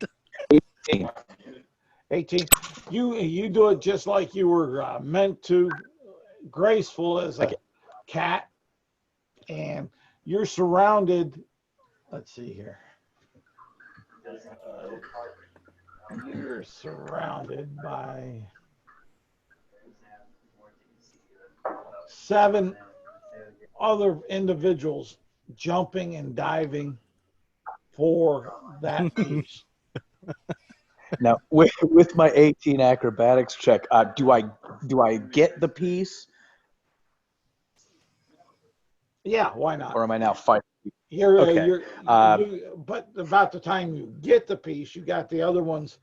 18. You do it just like you were meant to, graceful as a cat, and you're surrounded. Let's see here. You're surrounded by 7 other individuals jumping and diving for that piece. Now, with my 18 acrobatics check, do I get the piece? Yeah, why not? Or am I now fighting? But about the time you get the piece, you got the other ones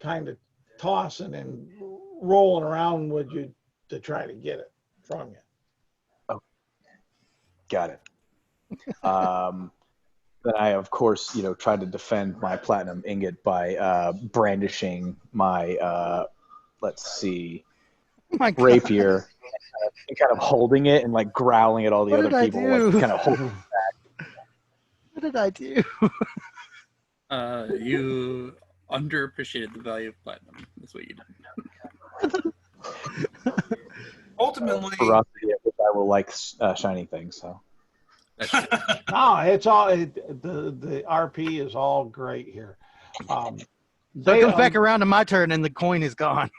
kind of tossing and rolling around with you to try to get it from you. Oh, got it. Then I, of course, tried to defend my platinum ingot by brandishing my, rapier, and kind of holding it and like growling at all the other people, like kind of holding it back. What did I do? You underappreciated the value of platinum. That's what you did. Ultimately, ferocity at which I will like shiny things. So. No, it's all the RP is all great here. So it comes back around to my turn, and the coin is gone.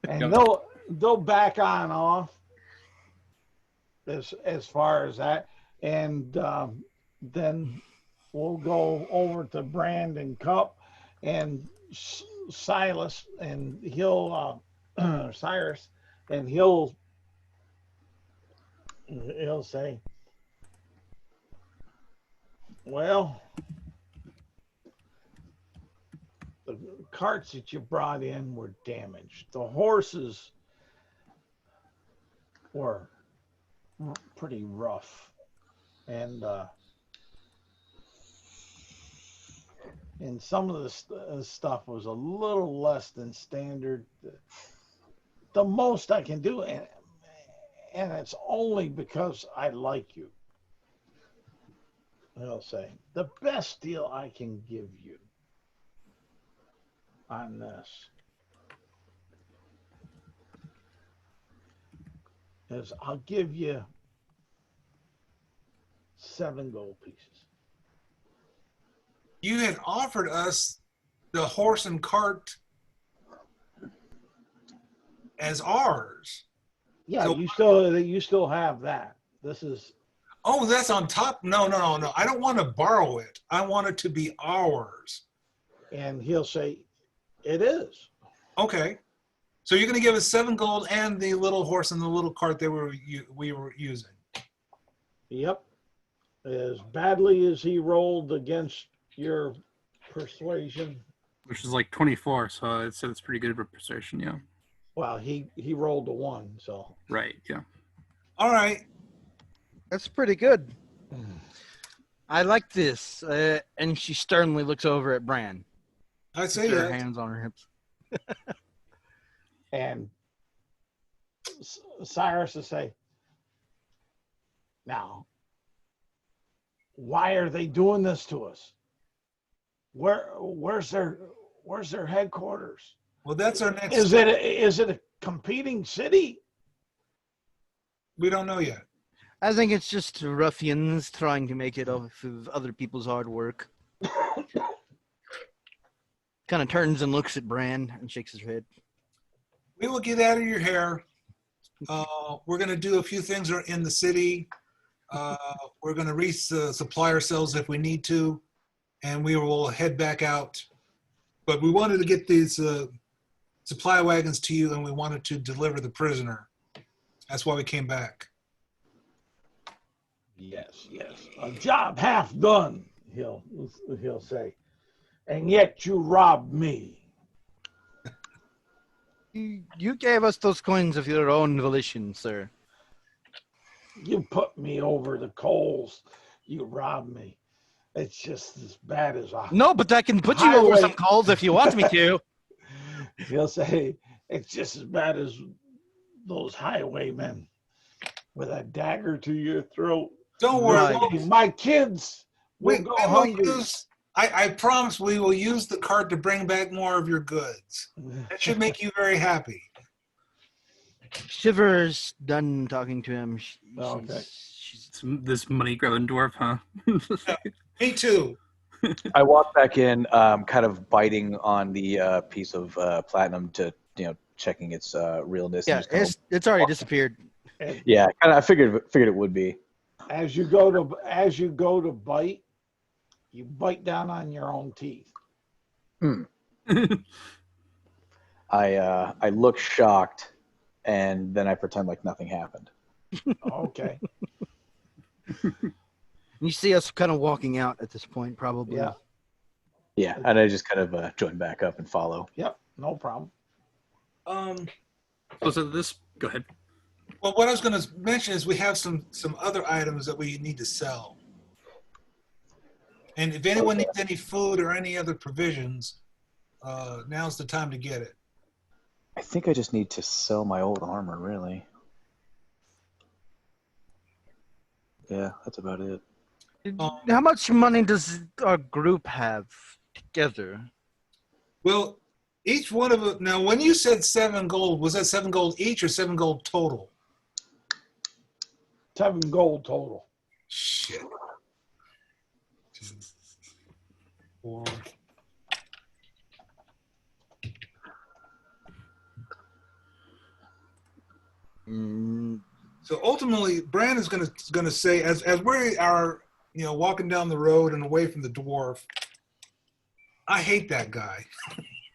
And they'll back on off as far as that, and then we'll go over to Brandon Cup and Silas, and he'll Cyrus, and he'll say, well, the carts that you brought in were damaged. The horses were pretty rough, and some of the stuff was a little less than standard. The most I can do, and it's only because I like you. He'll say, the best deal I can give you on this is I'll give you 7 gold pieces. You had offered us the horse and cart as ours. Yeah, So, you still have that. This is. Oh, that's on top. No. I don't want to borrow it. I want it to be ours. And he'll say, it is. Okay. So you're going to give us 7 gold and the little horse and the little cart that we were using. Yep. As badly as he rolled against your persuasion. Which is like 24, so I'd say that's pretty good for persuasion, yeah. Well, he rolled a 1, so. Right, yeah. All right. That's pretty good. I like this. And she sternly looks over at Bran. I say her that. hands on her hips. And Cyrus will say, now, why are they doing this to us? Where's their headquarters? Well, that's our next. Is it a competing city? We don't know yet. I think it's just ruffians trying to make it off of other people's hard work. Kind of turns and looks at Bran and shakes his head. We will get out of your hair. We're going to do a few things in the city. We're going to resupply ourselves if we need to, and we will head back out. But we wanted to get these supply wagons to you, and we wanted to deliver the prisoner. That's why we came back. Yes. A job half done, he'll say. And yet you robbed me. You gave us those coins of your own volition, sir. You put me over the coals. You robbed me. It's just as bad as I. No, but I can put you over some coals if you want me to. He'll say, it's just as bad as those highwaymen with a dagger to your throat. Don't worry. Right. My kids will go hungry. I promise we will use the cart to bring back more of your goods. That should make you very happy. Shiver's done talking to him. Okay. This money-grubbing dwarf, huh? Me too. I walk back in, kind of biting on the piece of platinum to, checking its realness. Yeah, it's already disappeared. Yeah, I figured it would be. As you go to bite, you bite down on your own teeth. I look shocked, and then I pretend like nothing happened. Okay. You see us kind of walking out at this point, probably. Yeah. Yeah, and I just kind of join back up and follow. Yep, no problem. So this, go ahead. Well, what I was going to mention is we have some other items that we need to sell. And if anyone needs any food or any other provisions, now's the time to get it. I think I just need to sell my old armor, really. Yeah, that's about it. How much money does our group have together? Well, each one of it. Now, when you said 7 gold, was that 7 gold each or 7 gold total? 7 gold total. Shit. 4. So ultimately, Brand is going to say, as we are walking down the road and away from the dwarf. I hate that guy.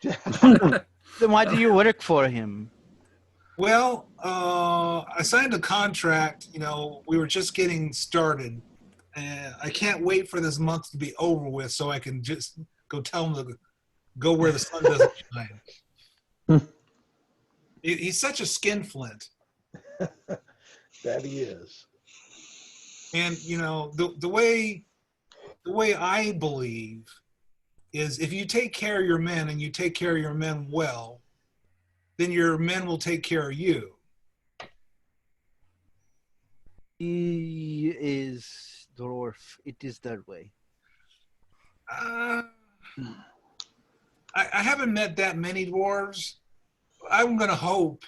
Then why do you work for him? Well, I signed a contract. We were just getting started, and I can't wait for this month to be over with so I can just go tell him to go where the sun doesn't shine. He's such a skinflint. That he is. And the way I believe is if you take care of your men and you take care of your men well, then your men will take care of you. He is dwarf. It is that way. I haven't met that many dwarves. I'm going to hope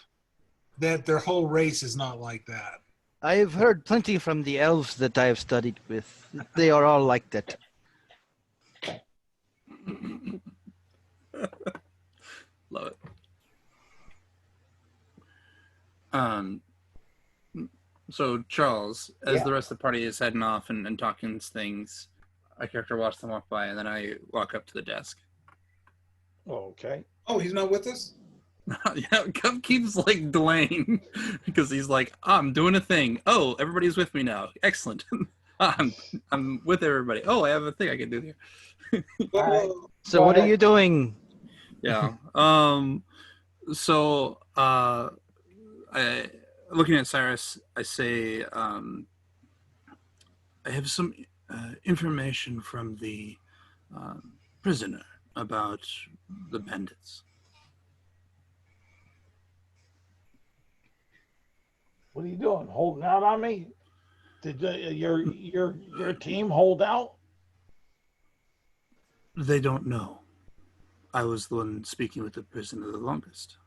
that their whole race is not like that. I have heard plenty from the elves that I have studied with. They are all like that. Love it. So Charles, as the rest of the party is heading off and talking things, our character watched them walk by, and then I walk up to the desk. Okay. Oh, he's not with us? Yeah, Cub keeps like delaying because he's like, I'm doing a thing. Oh, everybody's with me now. Excellent. I'm with everybody. Oh, I have a thing I can do here. So what are you doing? Yeah. So looking at Cyrus, I say, I have some information from the prisoner about the bandits. What are you doing? Holding out on me? Did your team hold out? They don't know. I was the one speaking with the prisoner the longest.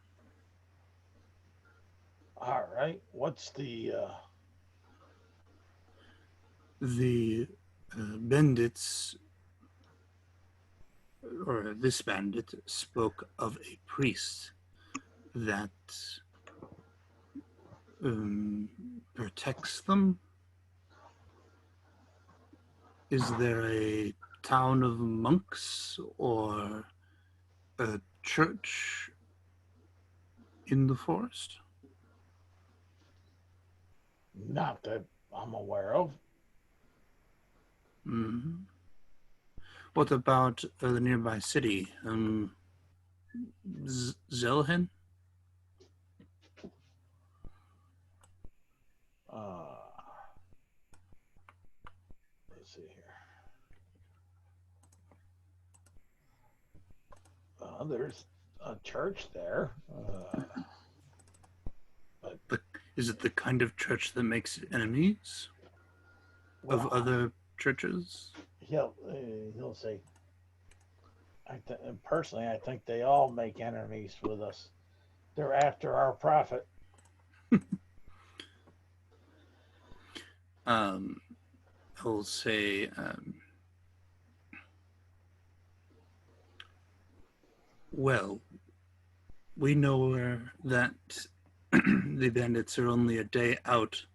All right. What's the bandits, or this bandit, spoke of a priest that protects them? Is there a town of monks or a church in the forest? Not that I'm aware of. Mm-hmm. What about the nearby city? Zelhen? Let's see here. There's a church there. Is it the kind of church that makes enemies of other churches? He'll say, personally, I think they all make enemies with us. They're after our profit. I will say, well, we know that the bandits are only a day out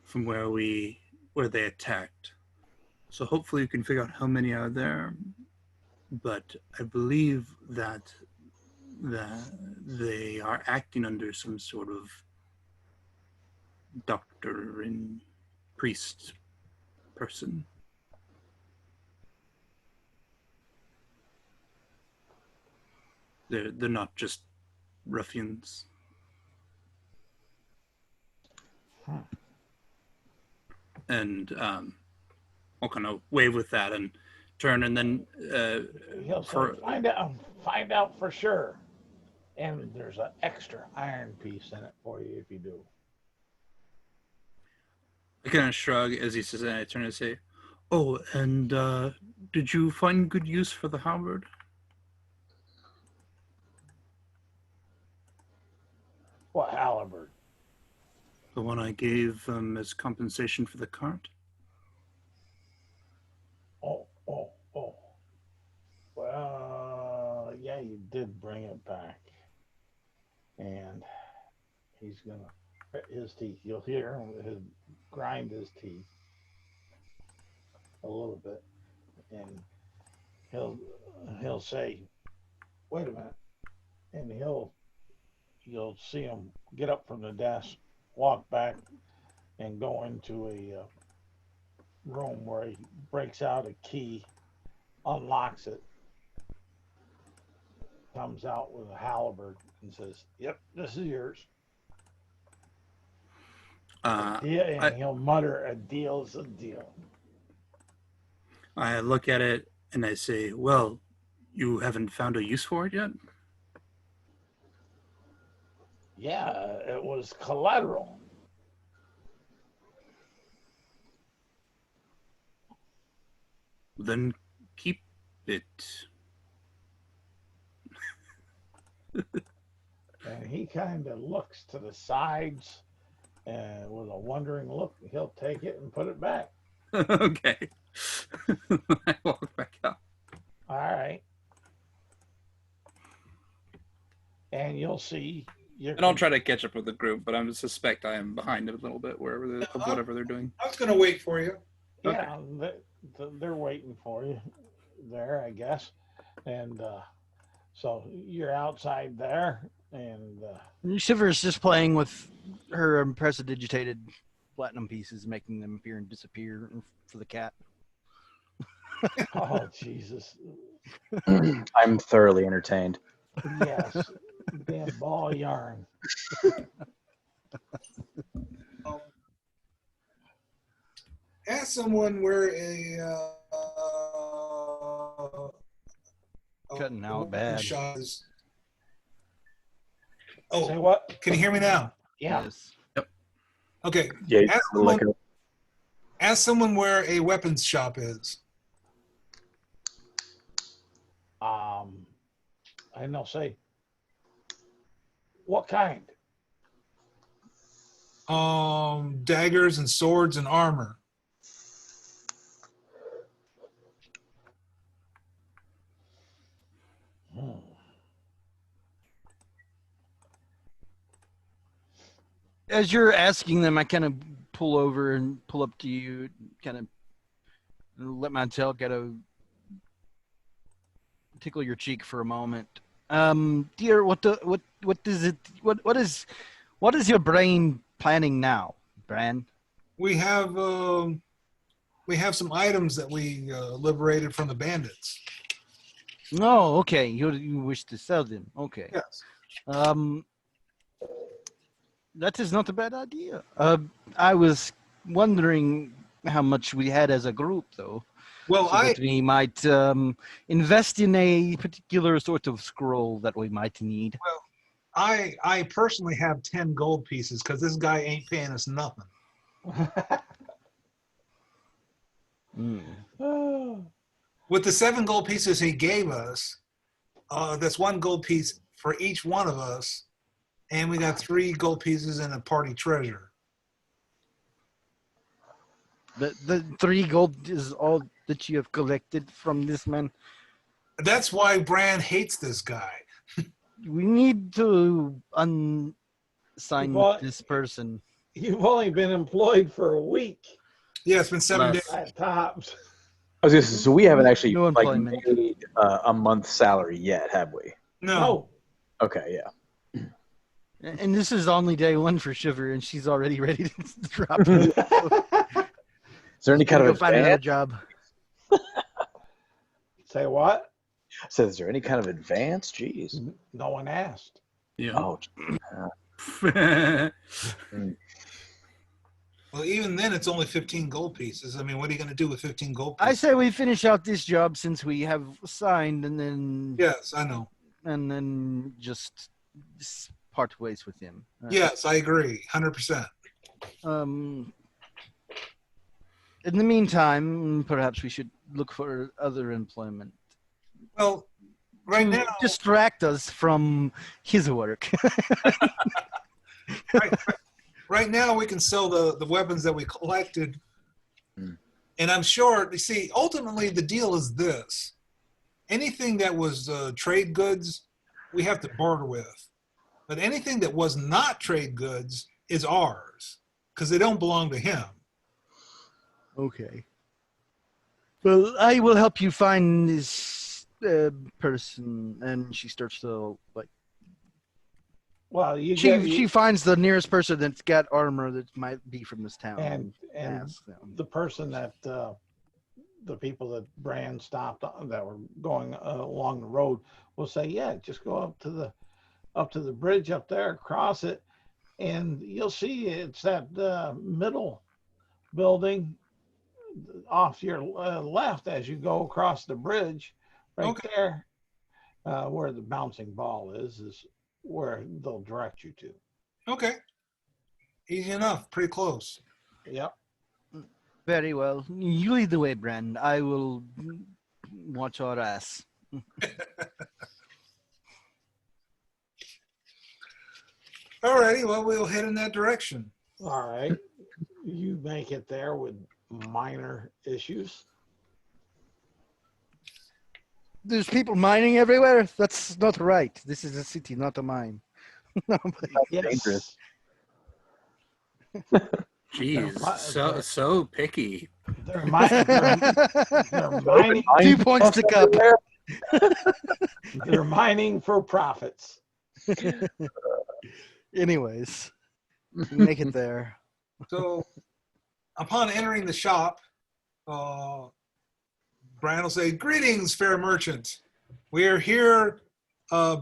from where they attacked. So hopefully you can figure out how many are there. But I believe that they are acting under some sort of doctor and priest person. They're not just ruffians. Huh. And I'll kind of wave with that and turn, and then He'll say, find out for sure. And there's an extra iron piece in it for you if you do. I kind of shrug as he says, and I turn and say, "Oh, and did you find good use for the halberd?" What halberd? The one I gave as compensation for the cart. Oh. Well, yeah, you did bring it back. And he's going to grit his teeth. You'll hear him grind his teeth. a little bit, and he'll say, "Wait a minute," and you'll see him get up from the desk, walk back, and go into a room where he breaks out a key, unlocks it, comes out with a halberd, and says, "Yep, this is yours." I, He'll mutter, "A deal's a deal." I look at it and I say, well, you haven't found a use for it yet? Yeah, it was collateral. Then keep it. And he kind of looks to the sides and with a wondering look, he'll take it and put it back. Okay. I walk back out. All right. And you'll see. And I'll try to catch up with the group, but I suspect I am behind a little bit whatever they're doing. I was going to wait for you. Yeah, they're waiting for you there, I guess. And so you're outside there, and Shiver's just playing with her unprecedented platinum pieces, making them appear and disappear for the cat. oh Jesus, I'm thoroughly entertained. yes, damn ball of yarn. Ask someone where Cutting out bad. shot is. Say Oh, what? can you hear me now? Yeah. Yes. Okay. Yeah, Ask someone where a weapons shop is. And they'll say, "What kind?" Daggers and swords and armor. As you're asking them, I kind of pull over and pull up to you, kind of let my tail get a tickle your cheek for a moment. Dear, what is your brain planning now, Bran? We have some items that we liberated from the bandits. No, okay. You wish to sell them. Okay. Yes. That is not a bad idea. I was wondering how much we had as a group, though. Well, So that we might invest in a particular sort of scroll that we might need. I personally have 10 gold pieces because this guy ain't paying us nothing. With the 7 gold pieces he gave us, that's 1 gold piece for each one of us, and we got 3 gold pieces and a party treasure. The 3 gold is all that you have collected from this man. That's why Bran hates this guy. We need to unsign What? this person. You've only been employed for a week Yeah, it's been 7 days. at tops. I was gonna say, so we haven't actually No like employment. made a month's salary yet, have we? No. Okay, yeah. And this is only day 1 for Shiver, and she's already ready to drop it. Is there any kind Go of find another advance? job. Say what? So is there any kind of advance? Jeez. No one asked. Yeah. Oh, Well, even then, it's only 15 gold pieces. I mean, what are you going to do with 15 gold I pieces? say we finish out this job since we have signed, and then Yes, I know. just part ways with him. Yes, I agree. 100%. In the meantime, perhaps we should look for other employment. Well, right now, Distract us from his work. right now we can sell the weapons that we collected. And I'm sure, you see, ultimately the deal is this. Anything that was trade goods, we have to barter with. But anything that was not trade goods is ours because they don't belong to him. Okay. Well, I will help you find this person. And she starts to like. Well, She finds the nearest person that's got armor that might be from this town and asks them. the person that the people that Bran stopped that were going along the road will say, yeah, just go up to the bridge up there, cross it, and you'll see it's that middle building off your left as you go across the bridge, right Okay. there, where the bouncing ball is where they'll direct you to. Okay. Easy enough. Pretty close. Yep. Very well. You lead the way, Bran. I will watch our ass. Alrighty, well, we'll head in that direction. All right. You make it there with minor issues. There's people mining everywhere. That's not right. This is a city, not a mine. Dangerous. Jeez, so picky. They're mining. 2 points to Cup. They're mining for profits. Anyways, make it there. So, upon entering the shop, Brian will say, "Greetings, fair merchant. We are here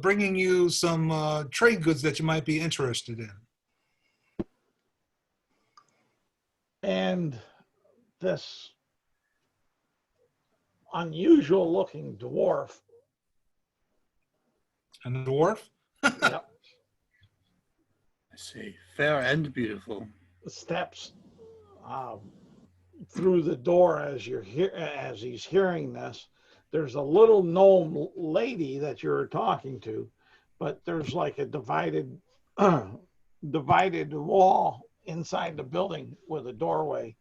bringing you some trade goods that you might be interested in." And this unusual looking dwarf. And the dwarf? Yep, I see. Fair and beautiful. steps through the door as as he's hearing this. There's a little gnome lady that you're talking to, but there's like a divided wall inside the building with a doorway,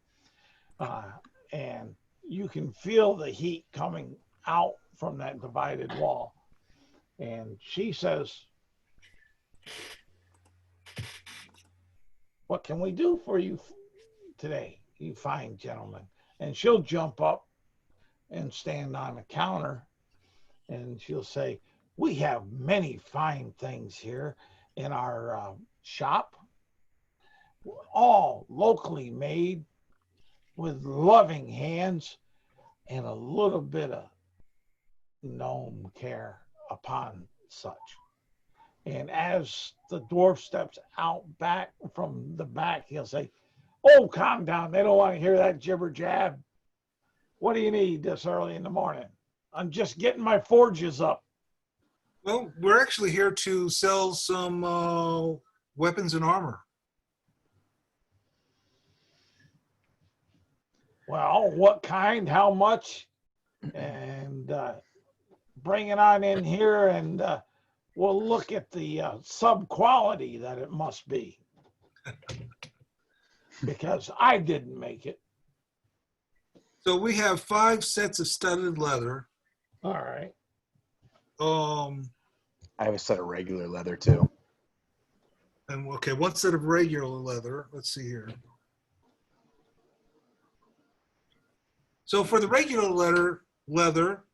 and you can feel the heat coming out from that divided wall. And she says, "What can we do for you today, you fine gentlemen?" And she'll jump up and stand on the counter, and she'll say, "We have many fine things here in our shop, all locally made with loving hands and a little bit of gnome care upon such." And as the dwarf steps out back from the back, he'll say, "Oh, calm down. They don't want to hear that jibber jab. What do you need this early in the morning? I'm just getting my forges up." Well, we're actually here to sell some weapons and armor. "Well, what kind, how much? And bring it on in here, and we'll look at the sub quality that it must be. Because I didn't make it." So we have 5 sets of studded leather. All right. I have a set of regular leather too. And okay, 1 set of regular leather. Let's see here. So for the regular leather,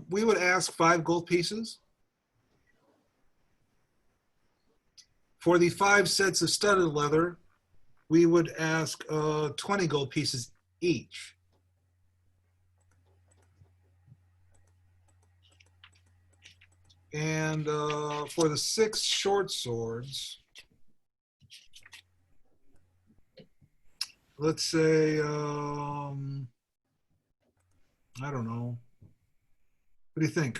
we would ask 5 gold pieces. For the 5 sets of studded leather, we would ask 20 gold pieces each. And for the 6 short swords, let's say, I don't know. What do you think?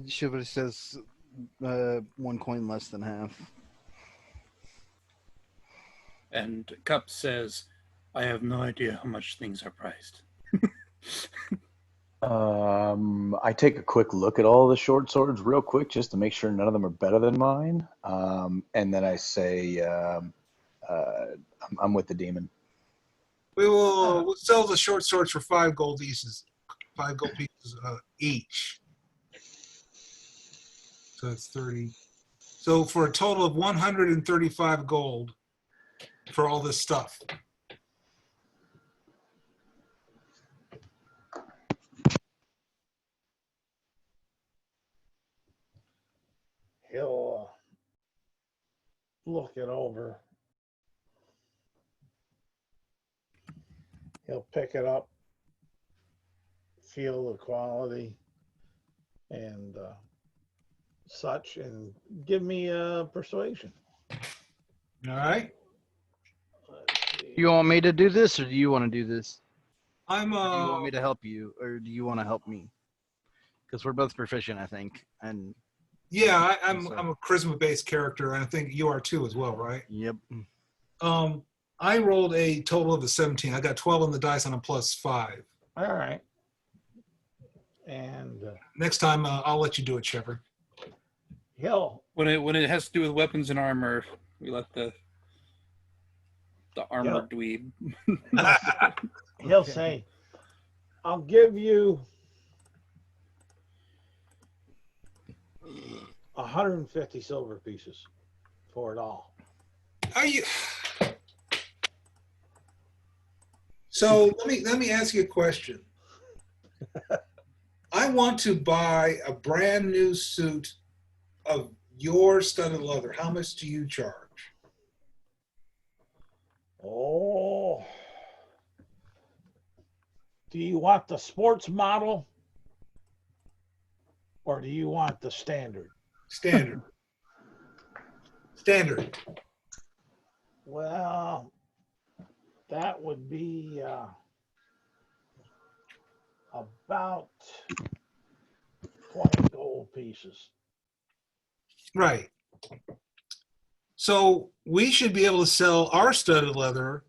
Chivalry says 1 coin less than half. And Cup says, "I have no idea how much things are priced." I take a quick look at all the short swords real quick just to make sure none of them are better than mine. And then I say, I'm with the demon. We'll sell the short swords for 5 gold pieces. 5 gold pieces each. So that's 30. So for a total of 135 gold for all this stuff. he'll look it over. He'll pick it up, feel the quality and such, and give me a persuasion. All right. Let's see. You want me to do this, or do you want to do this? I'm Do you want me to help you, or do you want to help me? Because we're both proficient, I think. And yeah, I'm So- a charisma based character, and I think you are too as well, right? yep. I rolled a total of a 17. I got 12 on the dice on a +5. All right. And Next time, I'll let you do it, Shepard. he'll When it has to do with weapons and armor, we let the armored dweeb. he'll say, I'll give you 150 silver pieces for it all. Are you? So let me ask you a question. I want to buy a brand new suit of your studded leather. How much do you charge? Oh. Do you want the sports model or do you want the standard? Standard. Standard. Well, that would be about 20 gold pieces. Right. So we should be able to sell our studded leather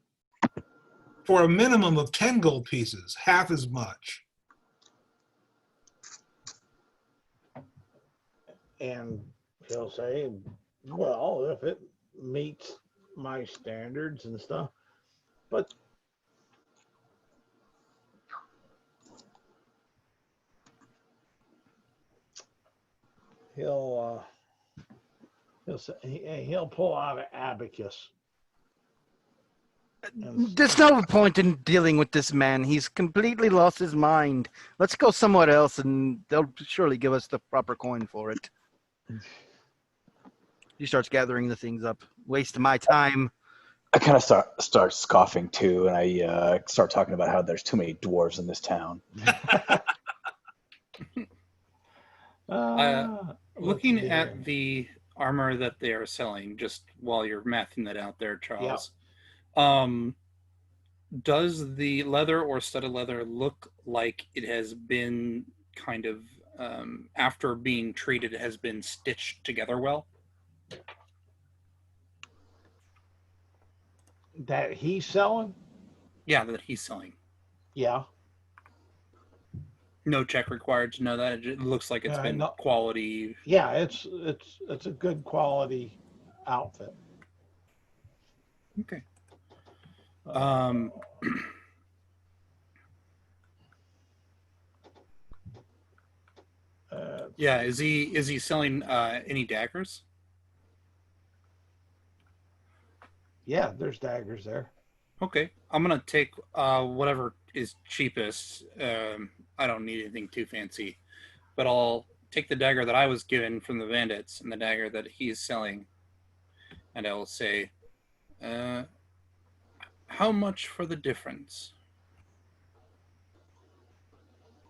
for a minimum of 10 gold pieces, half as much. And he'll say, well, if it meets my standards and stuff, but he'll say, he'll pull out an abacus. And There's no point in dealing with this man. He's completely lost his mind. Let's go somewhere else, and they'll surely give us the proper coin for it. He starts gathering the things up. Wasting my time. I kind of start scoffing too, and I start talking about how there's too many dwarves in this town. Looking let's see at here. the armor that they are selling, just while you're mathing that out there, Charles, does the leather or studded leather look like it has been kind of, after being treated, has been stitched together well? That he's selling? Yeah, that he's selling. Yeah. No check required to know that. It looks like it's been No. quality. Yeah, it's a good quality outfit. Okay. Yeah, is he selling any daggers? Yeah, there's daggers there. Okay, I'm gonna take whatever is cheapest. I don't need anything too fancy, but I'll take the dagger that I was given from the bandits and the dagger that he's selling, and I will say, how much for the difference?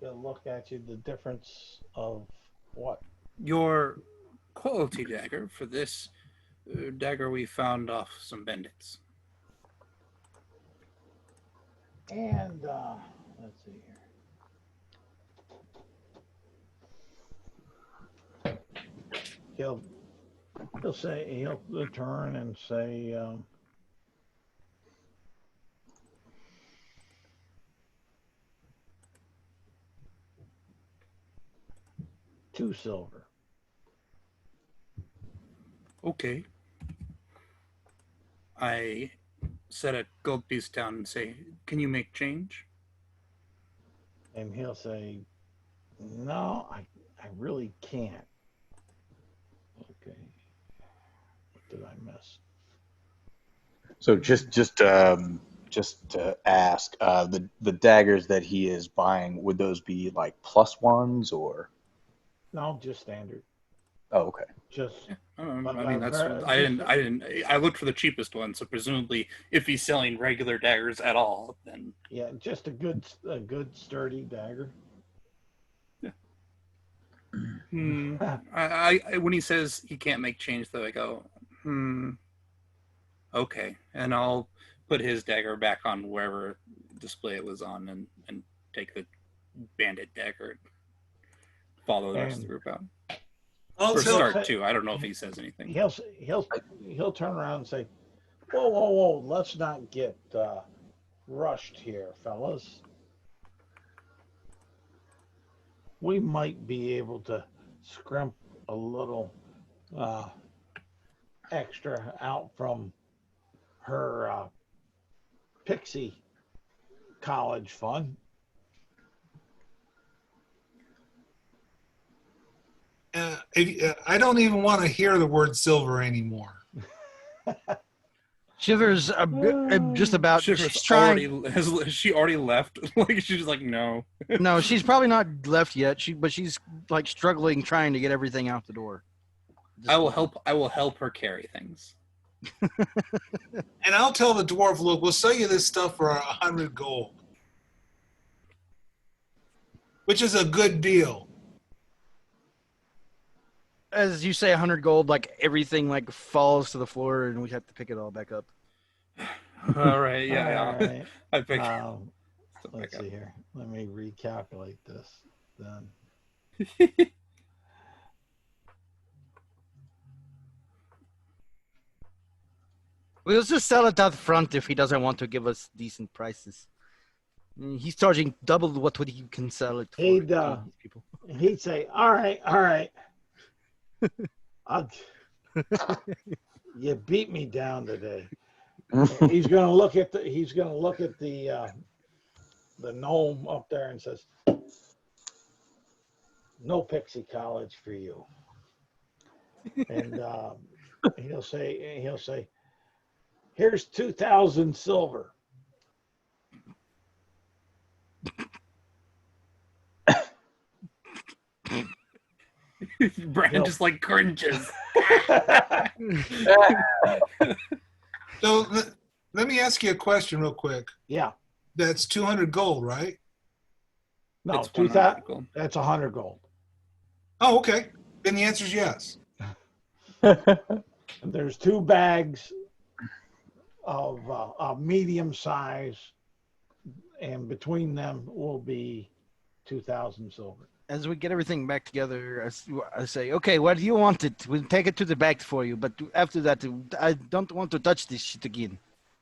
He'll look at you, the difference of what? Your quality dagger for this dagger we found off some bandits. And let's see here. He'll say, he'll turn and say, 2 silver. Okay. I set a gold piece down and say, can you make change? And he'll say, no, I really can't. Okay. What did I miss? So just to ask, the daggers that he is buying, would those be like +1s or? No, just standard. Oh, okay. Just, I but, mean, that's ver- I just- didn't. I looked for the cheapest one, so presumably, if he's selling regular daggers at all, then yeah, just a good sturdy dagger. I when he says he can't make change, though, I go, okay, and I'll put his dagger back on wherever display it was on, and take the bandit dagger and follow the rest of the group out. I'll Or tell. start too. I don't know if he says anything. He'll turn around and say, whoa, let's not get rushed here, fellas. We might be able to scrimp a little extra out from her Pixie college fund. I don't even want to hear the word silver anymore. Shiver's a bit, just about. Shiver's She's trying. has she already left? Like she's like, no. No, she's probably not left yet. But she's like struggling, trying to get everything out the door. I will help her carry things. And I'll tell the dwarf, look, we'll sell you this stuff for 100 gold, which is a good deal. As you say, 100 gold, like everything like falls to the floor, and we have to pick it all back up. All right, yeah. All right. I pick. Let's see here. Let me recalculate this then. We'll just sell it out front if he doesn't want to give us decent prices. He's charging double what he can sell it for. He'd say, all right. You beat me down today. He's gonna look at the gnome up there and says, no Pixie College for you. And he'll say, here's 2,000 silver. Brand just like cringes. So let me ask you a question real quick. Yeah. That's 200 gold, right? No, It's 2,000. 100 gold. That's 100 gold. Oh, okay. Then the answer is yes. There's 2 bags of medium size, and between them will be 2,000 silver. As we get everything back together, I say, okay, what do you want it? We'll take it to the back for you, but after that, I don't want to touch this shit again.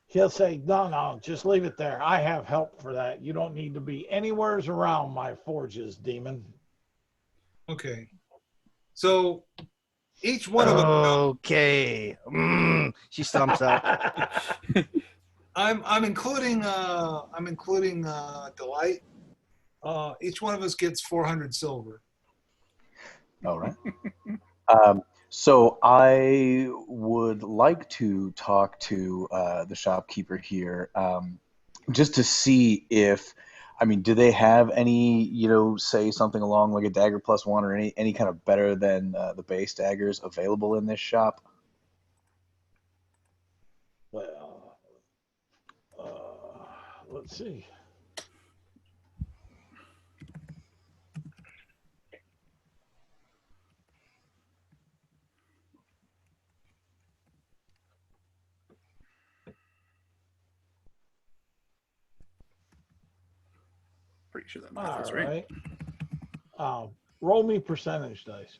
He'll say, no, just leave it there. I have help for that. You don't need to be anywheres around my forges, demon. Okay. So each one of them. Okay. She stomps out. I'm including Delight. Each one of us gets 400 silver. All right. So I would like to talk to the shopkeeper here, just to see if, I mean, do they have any, say something along like a dagger +1 or any kind of better than the base daggers available in this shop? Well, let's see. Pretty sure that math is right. Roll me percentage dice.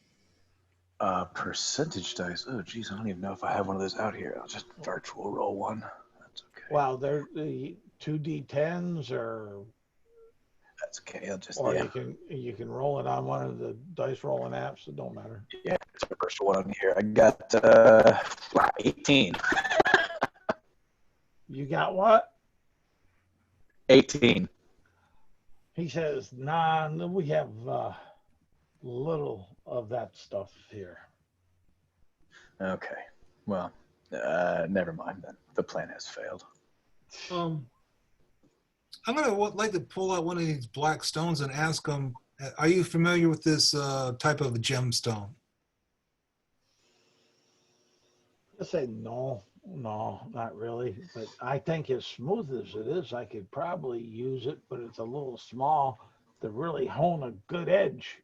Percentage dice. Oh, geez, I don't even know if I have one of those out here. I'll just virtual roll one. That's okay. Wow, they're the 2d10s, or That's okay. I'll just. or Yeah. you can roll it on one of the dice rolling apps. It don't matter. Yeah, it's my first one on here. I got 18. You got what? 18. He says, nah, we have little of that stuff here. Okay. Well, never mind then. The plan has failed. I'm gonna like to pull out one of these black stones and ask them, are you familiar with this type of a gemstone? I say no, no, not really. But I think as smooth as it is, I could probably use it, but it's a little small to really hone a good edge.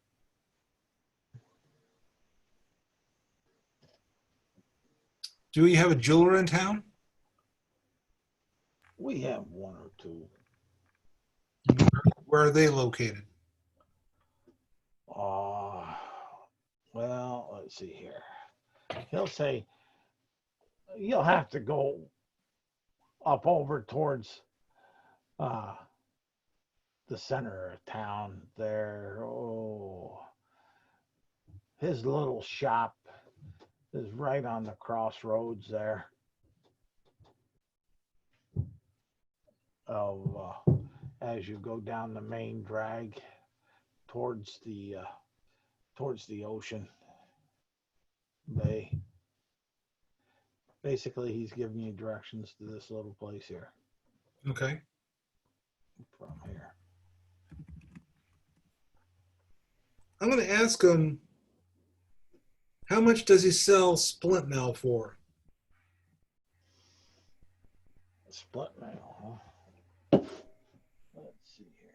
Do you have a jeweler in town? We have one or two. Where are they located? Uh, well, let's see here. He'll say, you'll have to go up over towards the center of town there. Oh, his little shop is right on the crossroads there of as you go down the main drag towards the ocean bay. Basically, he's giving you directions to this little place here Okay. from here. I'm going to ask him, how much does he sell splint mail for? Split mail, huh? Let's see here.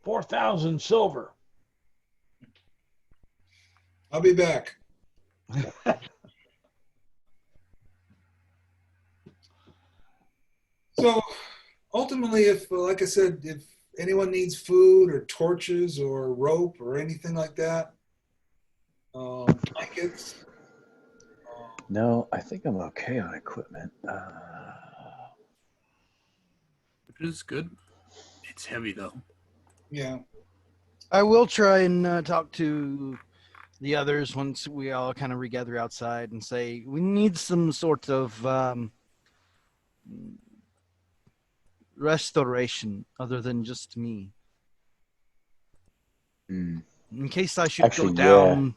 $4,000 silver. I'll be back. So ultimately, if, like I said, if anyone needs food or torches or rope or anything like that, blankets. No, I think I'm okay on equipment. Which is good. It's heavy though. Yeah. I will try and talk to the others once we all kind of regather outside and say we need some sort of restoration other than just me. Mm. In case I should Actually, go down,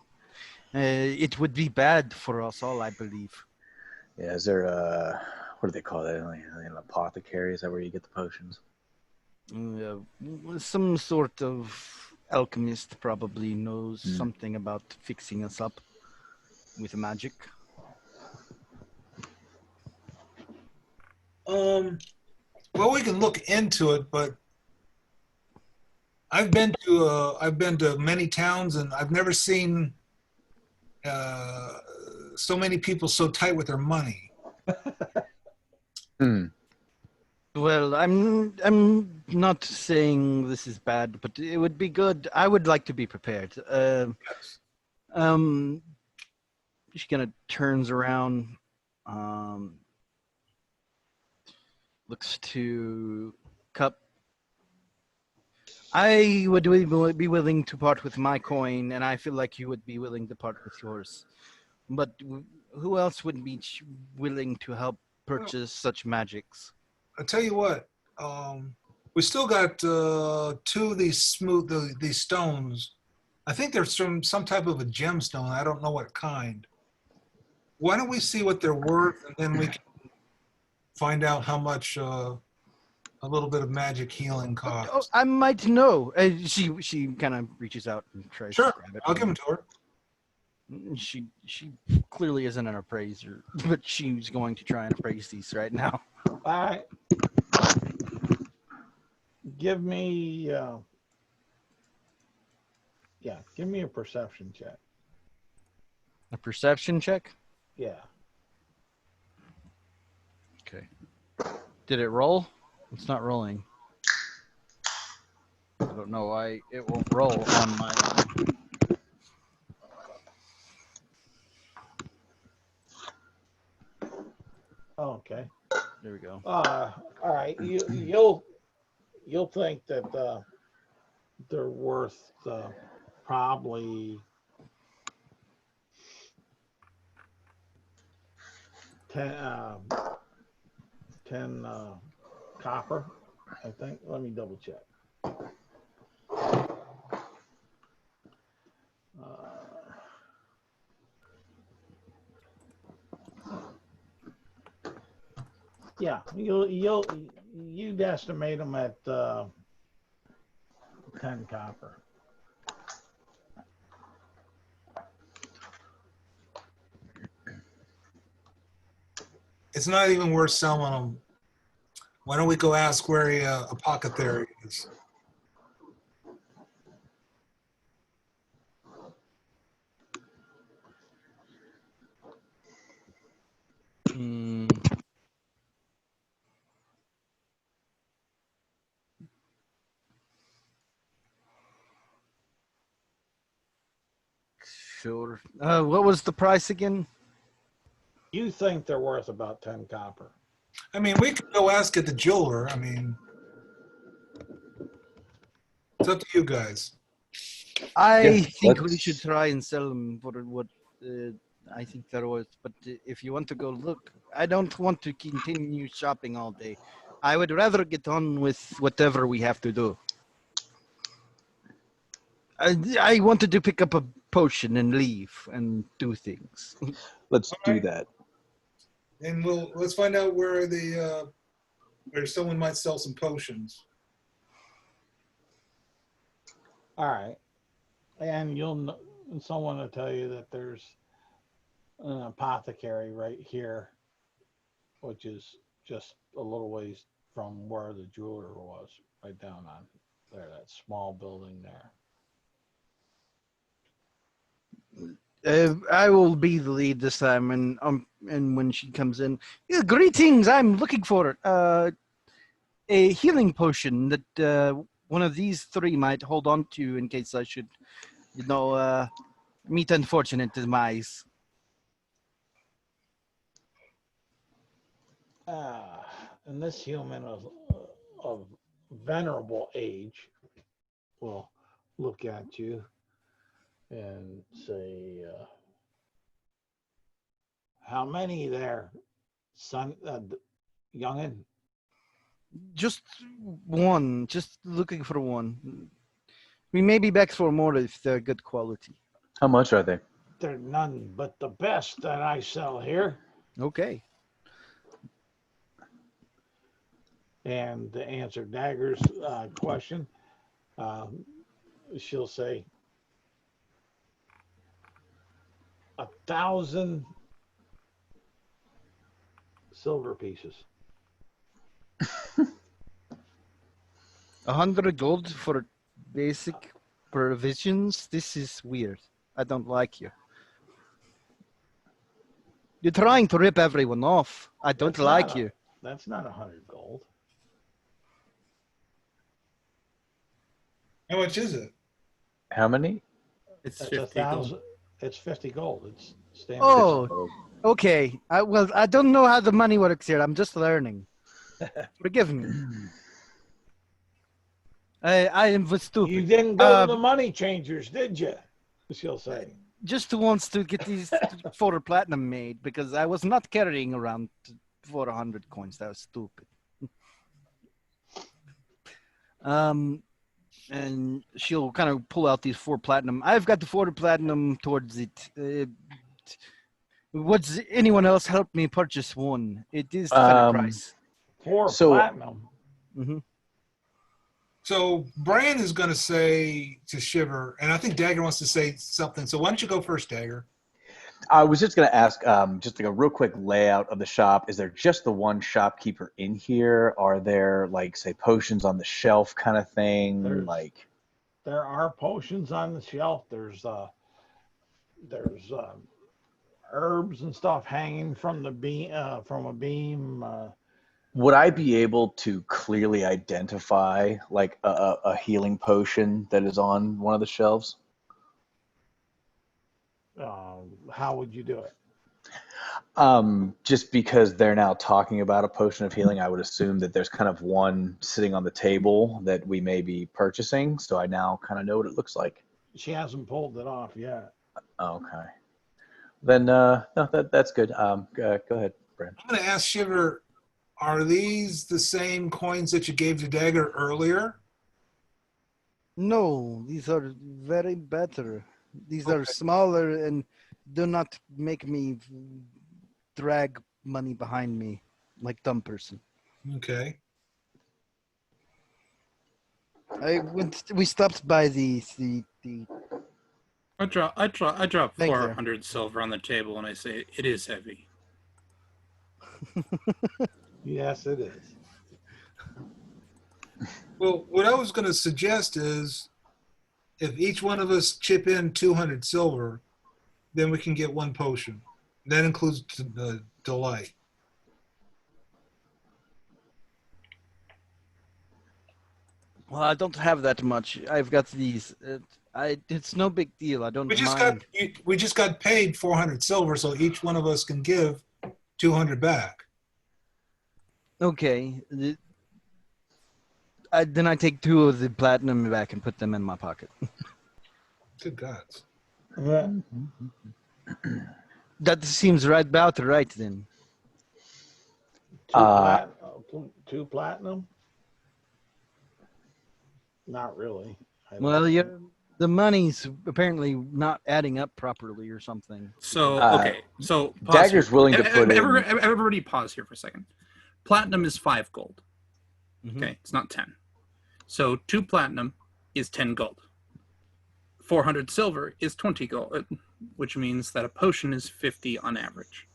it would be bad for us all, I believe. Yeah, is there a, what do they call that? An apothecary? Is that where you get the potions? Some sort of alchemist probably knows something about fixing us up with magic. Well, we can look into it, but I've been to many towns, and I've never seen so many people so tight with their money. Hmm. Well, I'm not saying this is bad, but it would be good. I would like to be prepared. Yes. She kind of turns around, looks to Cup. I would be willing to part with my coin, and I feel like you would be willing to part with yours. But who else would be willing to help purchase such magics? I'll tell you what. We still got two of these these stones. I think there's some type of a gemstone. I don't know what kind. Why don't we see what they're worth, and then we can find out how much a little bit of magic healing costs. Oh, I might know. She kind of reaches out and tries Sure, to grab it. I'll give them to her. She clearly isn't an appraiser, but she's going to try and appraise these right now. All right. Give me, give me a perception check. A perception check? Yeah. Okay. Did it roll? It's not rolling. I don't know why it won't roll on my. Oh, okay. There we go. All right. You'll think that they're worth probably 10 copper, I think. Let me double check. Yeah, you'd estimate them at 10 copper. It's not even worth selling them. Why don't we go ask where a apothecary is? Hmm. Sure. What was the price again? You think they're worth about 10 copper. I mean, we could go ask at the jeweler. I mean, it's up to you guys. I think we let's- should try and sell them for what I think they're worth. But if you want to go look, I don't want to continue shopping all day. I would rather get on with whatever we have to do. I wanted to pick up a potion and leave and do things. Let's do right. that. And let's find out where where someone might sell some potions. All right. And someone will tell you that there's an apothecary right here, which is just a little ways from where the jeweler was, right down on there, that small building there. I will be the lead this time, and when she comes in, "Yeah, greetings. I'm looking for a healing potion that one of these three might hold on to in case I should, meet unfortunate demise." And this human of venerable age will look at you and say, how many there, son, youngin? Just one. Just looking for one. We may be back for more if they're good quality. How much are they? They're none but the best that I sell here. Okay. And to answer Dagger's question, she'll say 1,000 silver pieces. 100 gold for basic provisions. This is weird. I don't like you. You're trying to rip everyone off. I don't That's like not you. That's not 100 gold. How much is it? How many? It's That's 50 gold. 1,000. It's 50 gold. It's standard. Oh, okay. Well, I don't know how the money works here. I'm just learning. Forgive me. I was stupid. You didn't go to the money changers, did you? She'll say. Just wants to get these 4 platinum made because I was not carrying around 400 coins. That was stupid. And she'll kind of pull out these 4 platinum. I've got the 4 platinum towards it. Would anyone else help me purchase one? It is the fair price. 4 So- platinum. Mm-hmm. So Bran is going to say to Shiver, and I think Dagger wants to say something. So why don't you go first, Dagger? I was just going to ask, just like a real quick layout of the shop. Is there just the one shopkeeper in here? Are there, like, say, potions on the shelf kind of thing? There are potions on the shelf. There's herbs and stuff hanging from the beam, from a beam. Would I be able to clearly identify, like, a healing potion that is on one of the shelves? How would you do it? Just because they're now talking about a potion of healing, I would assume that there's kind of one sitting on the table that we may be purchasing. So I now kind of know what it looks like. She hasn't pulled it off yet. Okay. Then, no, that's good. Go ahead, Brand. I'm going to ask Shiver, are these the same coins that you gave to Dagger earlier? No, these are very better. These are smaller and do not make me drag money behind me. like dumb person. Okay. We stopped by the I drop Thank you. 400 silver on the table and I say it is heavy. Yes, it is. Well, what I was going to suggest is if each one of us chip in 200 silver, then we can get one potion. That includes the delight. Well, I don't have that much. I've got these. It's no big deal. I don't mind. We just got paid 400 silver, so each one of us can give 200 back. Okay. Then I take 2 of the platinum back and put them in my pocket. Good gods. That seems about right then. Two platinum? Not really. Well, the money's apparently not adding up properly or something. So, okay. So, Dagger's here. willing to put in... Everybody pause here for a second. Platinum is 5 gold. Mm-hmm. Okay, it's not 10. So 2 platinum is 10 gold. 400 silver is 20 gold, which means that a potion is 50 on average.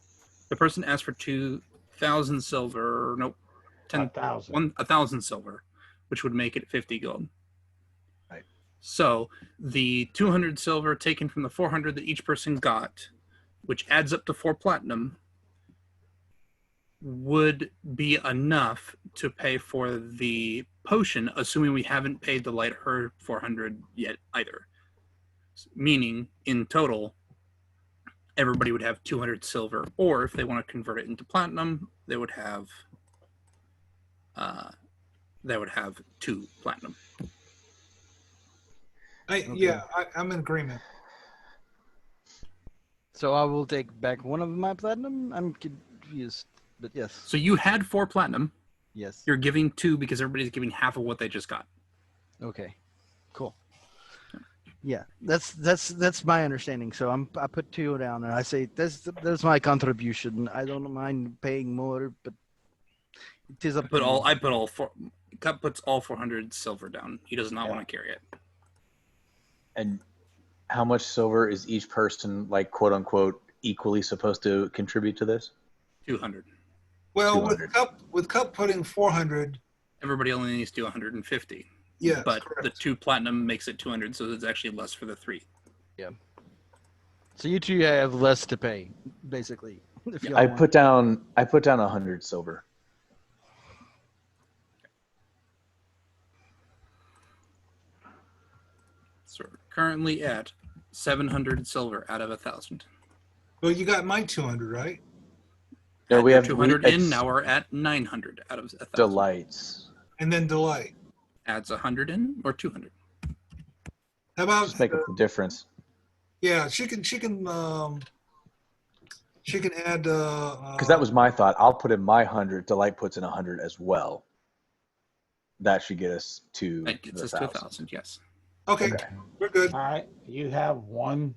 The person asked for 2,000 silver, nope, 1,000 silver, which would make it 50 gold. Right. So the 200 silver taken from the 400 that each person got, which adds up to 4 platinum, would be enough to pay for the potion, assuming we haven't paid the light her 400 yet either. Meaning, in total, everybody would have 200 silver, or if they want to convert it into platinum, they would have 2 platinum. Yeah, I'm in agreement. So I will take back 1 of my platinum. I'm confused, but yes. So you had 4 platinum. Yes. You're giving 2 because everybody's giving half of what they just got. Okay. Cool. Yeah, that's my understanding. So I put 2 down and I say that's my contribution. I don't mind paying more, but it is up. Cut puts all 400 silver down. He does not want to carry it. And how much silver is each person, like, quote unquote, equally supposed to contribute to this? 200. Well, 200. with Cup putting 400, everybody only needs to do 150. Yeah, but correct. The 2 platinum makes it 200, so it's actually less for the 3. Yeah. So you 2 have less to pay, basically. If I put down 100 silver. So we're currently at 700 silver out of 1,000. Well, you got my 200, right? No, we have 200 in. Now we're at 900 out of 1,000. Delights. And then delight. Adds 100 in or 200. How about just make up the difference? Yeah, she can add. Because that was my thought. I'll put in my 100. Delight puts in 100 as well. That should get us to. That gets us to 1,000. Yes. Okay, we're good. All right, you have 1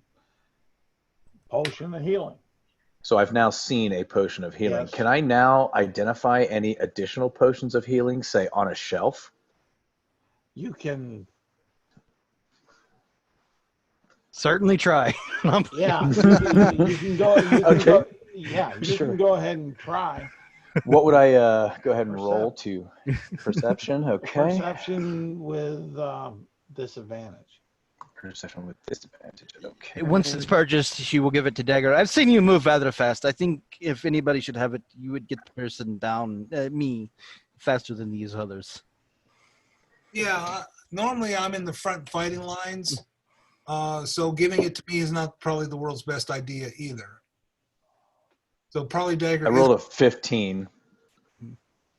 potion of healing. So I've now seen a potion of healing. Yes. Can I now identify any additional potions of healing, say on a shelf? You can certainly try. Yeah, you can go. Okay. You can go ahead and try. What would I go ahead and roll to? Perception. Okay. Perception with disadvantage. Perception with disadvantage. Okay. Once it's purchased, she will give it to Dagger. I've seen you move rather fast. I think if anybody should have it, you would get the person down, me, faster than these others. Yeah, normally I'm in the front fighting lines, so giving it to me is not probably the world's best idea either. So probably Dagger. I rolled a 15.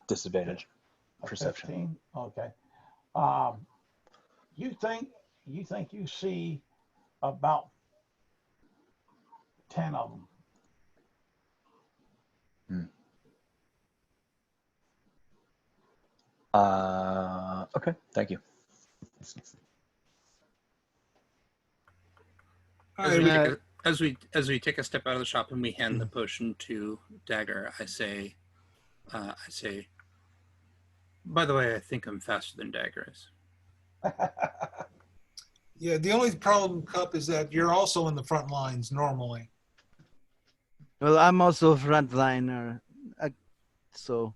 Disadvantage. Perception. 15? Okay. You think you see about 10 of them. Okay. Thank you. As we take a step out of the shop and we hand the potion to Dagger, I say, I say, by the way, I think I'm faster than Dagger is. Yeah, the only problem, Cup, is that you're also in the front lines normally. Well, I'm also a frontliner, so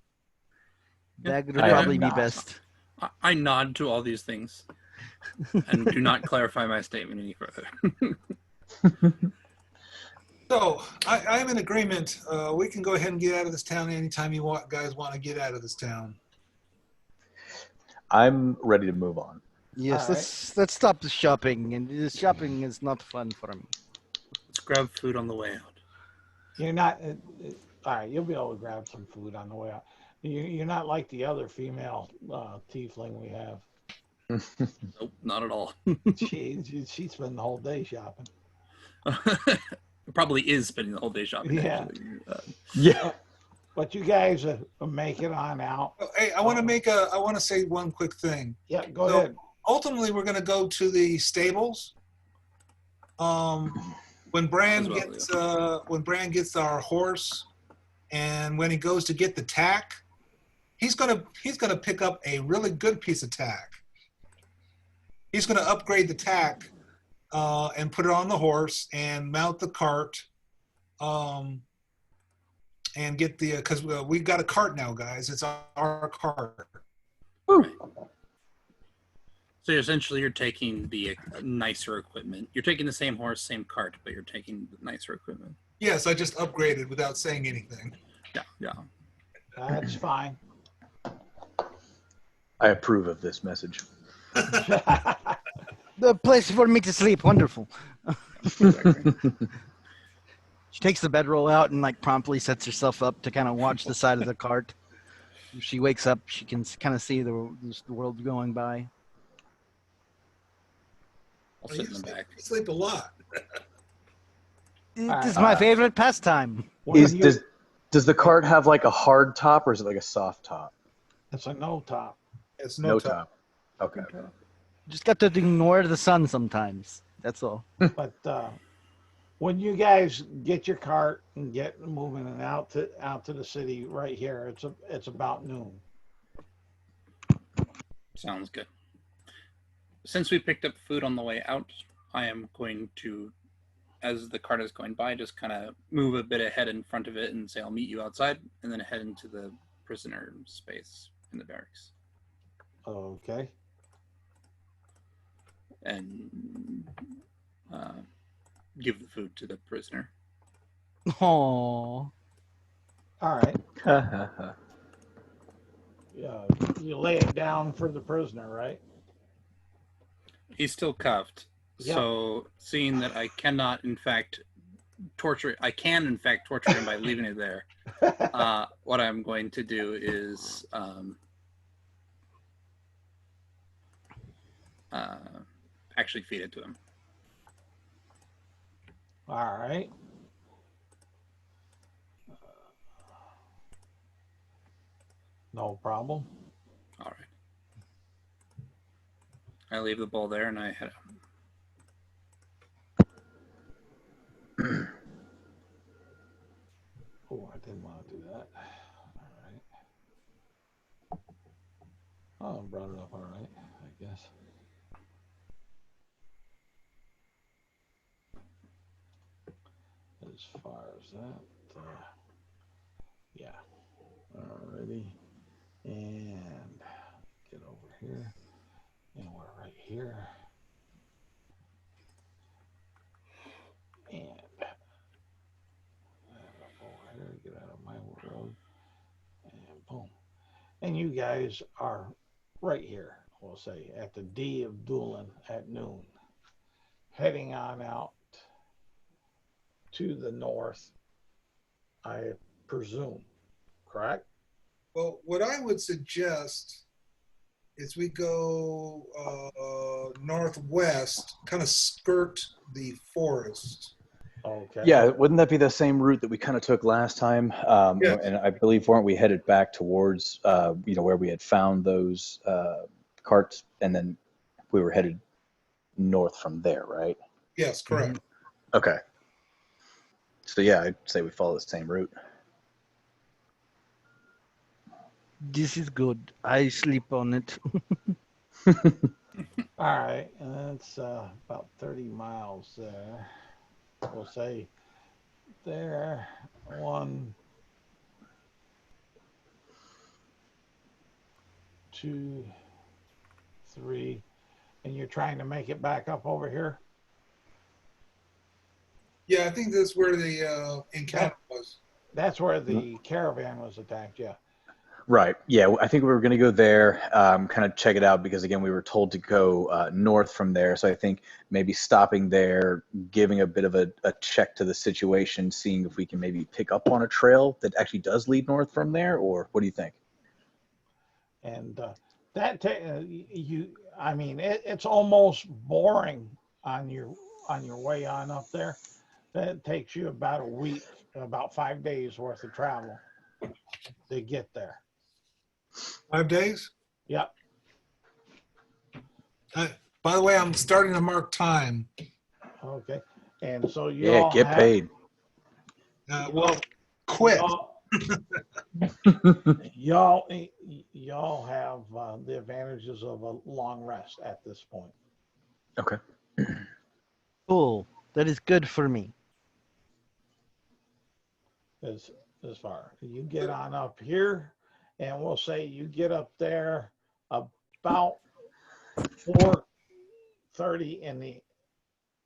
Dagger would I- probably be not. best. I nod to all these things and do not clarify my statement any further. So I'm in agreement. We can go ahead and get out of this town anytime you guys want to get out of this town. I'm ready to move on. Yes, All let's stop the shopping, and the shopping is not fun for me. Let's grab food on the way out. You're not. All right, you'll be able to grab some food on the way out. You're not like the other female tiefling we have. Nope, not at all. She spent the whole day shopping. Probably is spending the whole day shopping. Yeah. Actually. Yeah. But you guys make it on out. Oh, hey, I want to say one quick thing. Yeah, go So, ahead. Ultimately, we're going to go to the stables. When Bran gets our horse, and when he goes to get the tack, he's gonna pick up a really good piece of tack. He's gonna upgrade the tack and put it on the horse and mount the cart, and get the because we've got a cart now, guys. It's our cart. So essentially, you're taking the nicer equipment. You're taking the same horse, same cart, but you're taking the nicer equipment. Yes, I just upgraded without saying anything. Yeah. That's fine. I approve of this message. The place for me to sleep, wonderful. Exactly. She takes the bedroll out and like promptly sets herself up to kind of watch the side of the cart. If she wakes up, she can kind of see the world going by. I'll sit in the back. You sleep a lot. It is my favorite pastime. Does the cart have like a hard top or is it like a soft top? It's a no top. It's No top. Okay. Just got to ignore the sun sometimes. That's all. But when you guys get your cart and get moving and out to the city right here, it's about noon. Sounds good. Since we picked up food on the way out, I am going to, as the cart is going by, just kind of move a bit ahead in front of it and say, I'll meet you outside, and then head into the prisoner space in the barracks. Okay. And give the food to the prisoner. Aww. All right. Yeah, you lay it down for the prisoner, right? He's still cuffed. Yeah. So seeing that I cannot, in fact, torture him by leaving it there. What I'm going to do is actually feed it to him. All right. No problem. All right. I leave the bowl there and I head out. Oh, I didn't want to do that. All right. Oh, I brought it up all right, I guess. As far as that, yeah. Alrighty. And get over here. And we're right here. And over here, get out of my road. And boom. And you guys are right here, we'll say, at the D of DuLin at noon. Heading on out to the north, I presume, correct? Well, what I would suggest is we go northwest, kind of skirt the forest. Okay. Yeah, wouldn't that be the same route that we kind of took last time? Yes. And I believe weren't we headed back towards where we had found those carts, and then we were headed north from there, right? Yes, correct. Okay. So yeah, I'd say we follow the same route. This is good. I sleep on it. All right, that's about 30 miles there. We'll say there, 1, 2, 3, and you're trying to make it back up over here? Yeah, I think that's where the encounter was. That's where the caravan was attacked, yeah. Right. Yeah, I think we were going to go there, kind of check it out because again, we were told to go north from there. So I think maybe stopping there, giving a bit of a check to the situation, seeing if we can maybe pick up on a trail that actually does lead north from there, or what do you think? And I mean, it's almost boring on your way on up there. That takes you about a week, about 5 days worth of travel to get there. 5 days? Yep. By the way, I'm starting to mark time. Okay. And so Yeah, get paid. Well, quit. Y'all have the advantages of a long rest at this point. Okay. Cool. That is good for me. As far you get on up here, and we'll say you get up there about 4:30 in the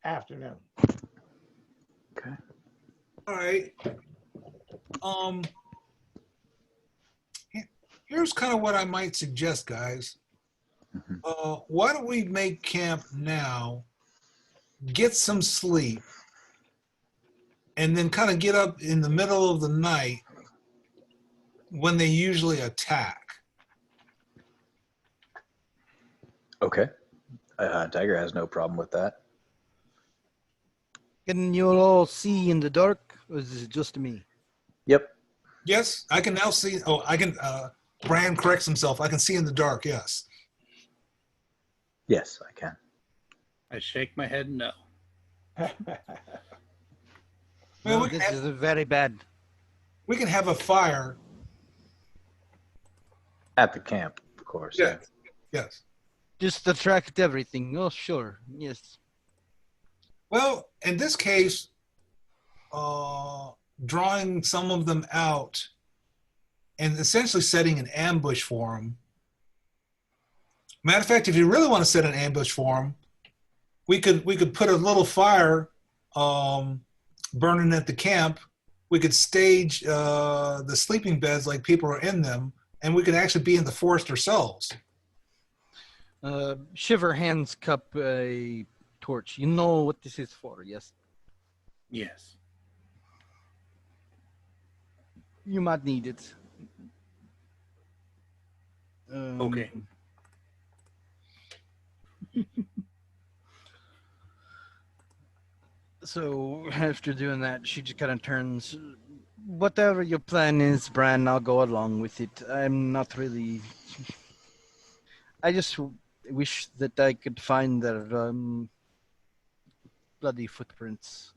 afternoon. Okay. All right. Here's kind of what I might suggest, guys. Why don't we make camp now, get some sleep, and then kind of get up in the middle of the night when they usually attack. Okay. Tiger has no problem with that. Can you all see in the dark, or is it just me? Yep. Yes, I can now see. Oh, I can. Bran corrects himself. I can see in the dark. Yes. Yes, I can. I shake my head no. Well, No, this is very bad. we can have a fire. At the camp, of course. Yeah. Yes. Just attract everything. Oh, sure. Yes. Well, in this case, drawing some of them out and essentially setting an ambush for them. Matter of fact, if you really want to set an ambush for them, we could put a little fire burning at the camp. We could stage the sleeping beds like people are in them, and we could actually be in the forest ourselves. Shiver hands Cup a torch. You know what this is for, yes? Yes. You might need it. Okay. So after doing that, she just kind of turns. Whatever your plan is, Bran, I'll go along with it. I'm not really. I just wish that I could find their bloody footprints.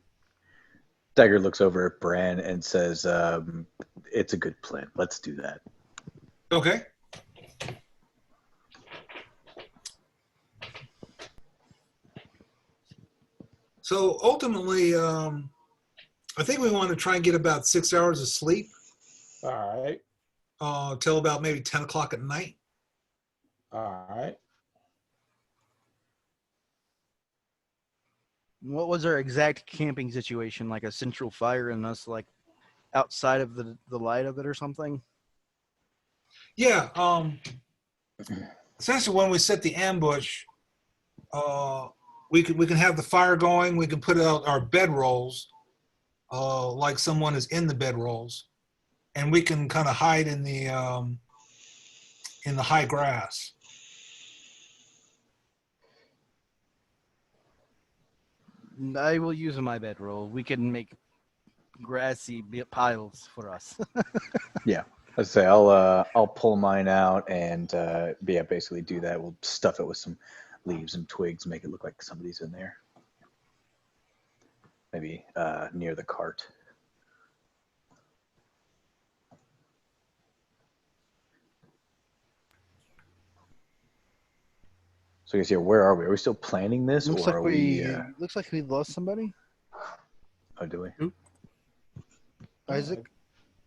Dagger looks over at Bran and says, it's a good plan. Let's do that. Okay. So ultimately, I think we want to try and get about 6 hours of sleep. All right. Till about maybe 10 o'clock at night. All right. What was our exact camping situation? Like a central fire and us like outside of the light of it or something? Yeah. Essentially, when we set the ambush, we can have the fire going. We can put out our bedrolls, like someone is in the bedrolls, and we can kind of hide in the high grass. I will use my bedroll. We can make grassy piles for us. Yeah. Let's say I'll pull mine out and yeah, basically do that. We'll stuff it with some leaves and twigs, make it look like somebody's in there. Maybe near the cart. So I guess, yeah, where are we? Are we still planning this, Looks or like are we we? looks like we lost somebody. Oh, do we? Isaac.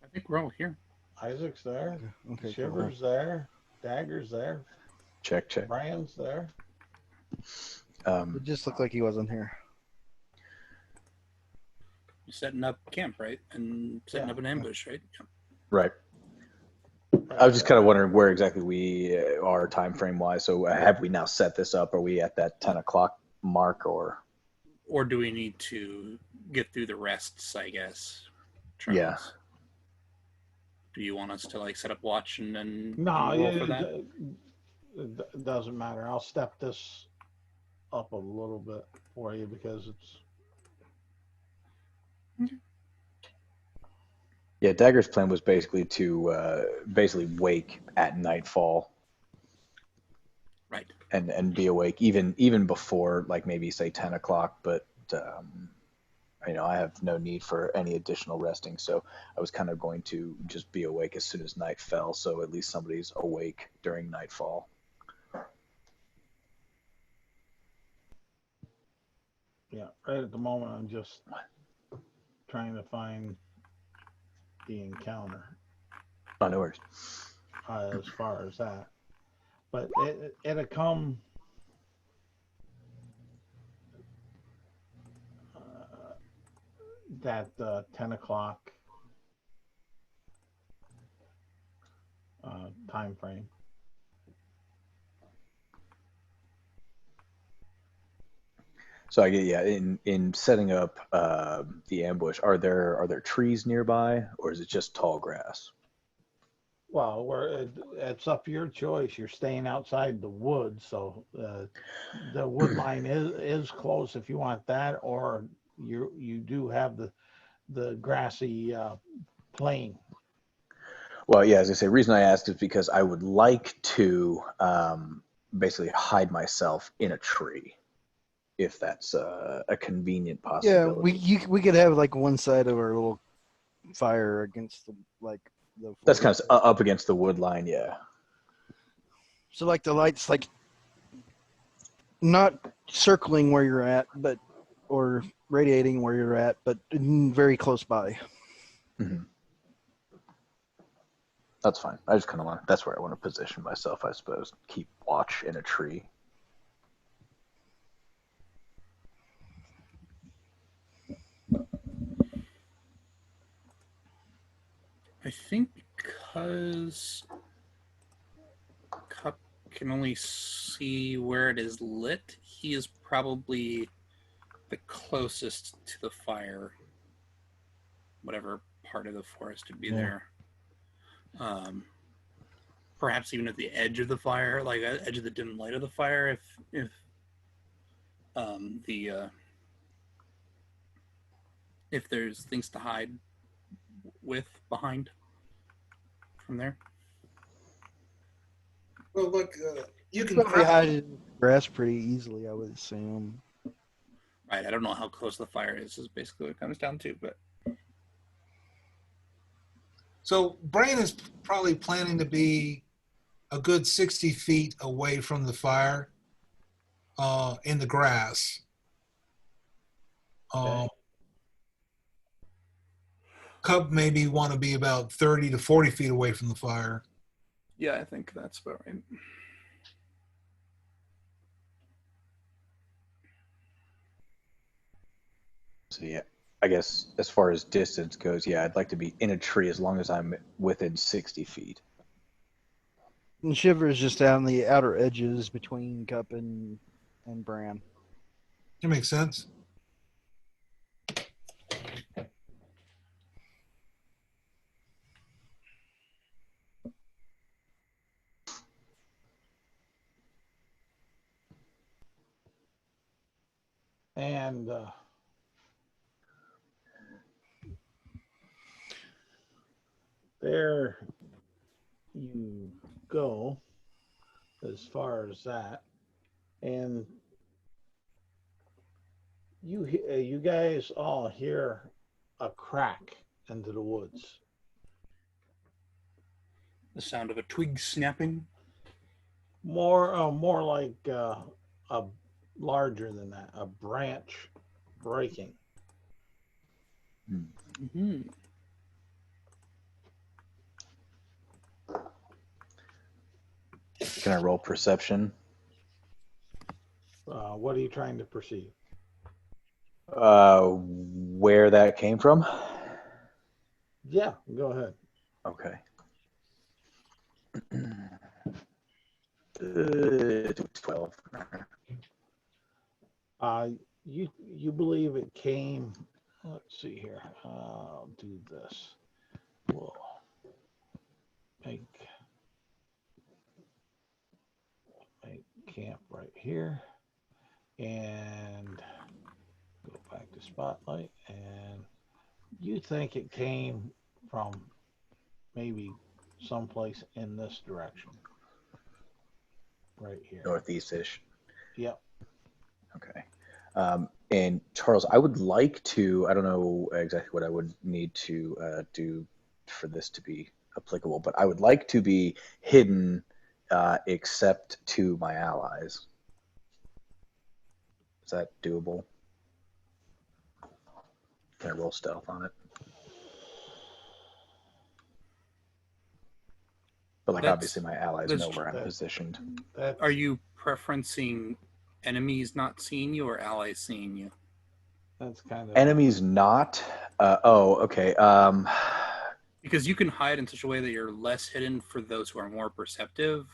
I think we're all here. Isaac's there. Okay. Shiver's there. Dagger's there. Check. Brian's there. It just looked like he wasn't here. You're setting up camp, right? And setting up an ambush, right? Yeah. Right. I was just kind of wondering where exactly we are time frame wise. So have we now set this up? Are we at that 10 o'clock mark, or do we need to get through the rests, I guess? Yeah. Charles? Do you want us to like set up watch and then No, roll for that? it doesn't matter. I'll step this up a little bit for you because it's. Yeah, Dagger's plan was basically to wake at nightfall, Right. and be awake even before, like, maybe say 10 o'clock. But I have no need for any additional resting, so I was kind of going to just be awake as soon as night fell, so at least somebody's awake during nightfall. Yeah, right at the moment, I'm just trying to find the encounter Oh, no worries. as far as that. But it'll come that 10 o'clock time frame. So I get, yeah, in setting up the ambush, are there trees nearby, or is it just tall grass? Well, it's up to your choice. You're staying outside the woods, so the wood line is close if you want that, or you do have the grassy plain. Well, yeah, as I say, reason I asked is because I would like to basically hide myself in a tree, if that's a convenient Yeah, possibility. we could have like one side of our little fire against the That's kind of up against the wood line, yeah. So like the lights like not circling where you're at, but or radiating where you're at, but very close by. Mm-hmm. That's fine. I just kind of that's where I want to position myself, I suppose. Keep watch in a tree. I think because Cup can only see where it is lit, he is probably the closest to the fire, whatever part of the forest would be there. Perhaps even at the edge of the fire, like edge of the dim light of the fire, if there's things to hide behind from there. Well, look, you can Probably hide it in the grass pretty easily, I would assume. Right, I don't know how close the fire is basically what it comes down to, but So Brain is probably planning to be a good 60 feet away from the fire in the grass. Cub maybe want to be about 30 to 40 feet away from the fire. yeah, I think that's about right. So yeah, I guess as far as distance goes, yeah, I'd like to be in a tree as long as I'm within 60 feet. And Shiver is just down the outer edges between Cup and Bran. That makes sense. And there you go as far as that. And you guys all hear a crack into the woods. The sound of a twig snapping. More like a larger than that, a branch breaking. Mm-hmm. Can I roll perception? What are you trying to perceive? Where that came from? Yeah, go ahead. Okay. 12. You believe it came. Let's see here. I'll do this. We'll make camp right here, and go back to spotlight. And you think it came from maybe someplace in this direction, right here. Northeast-ish. Yep. Okay. And Charles, I would like to, I don't know exactly what I would need to do for this to be applicable, but I would like to be hidden except to my allies. Is that doable? Can I roll stealth on it? But like, obviously my allies know where I'm positioned. Are you preferencing enemies not seeing you or allies seeing you? That's kind of enemies not. Oh, okay. Because you can hide in such a way that you're less hidden for those who are more perceptive,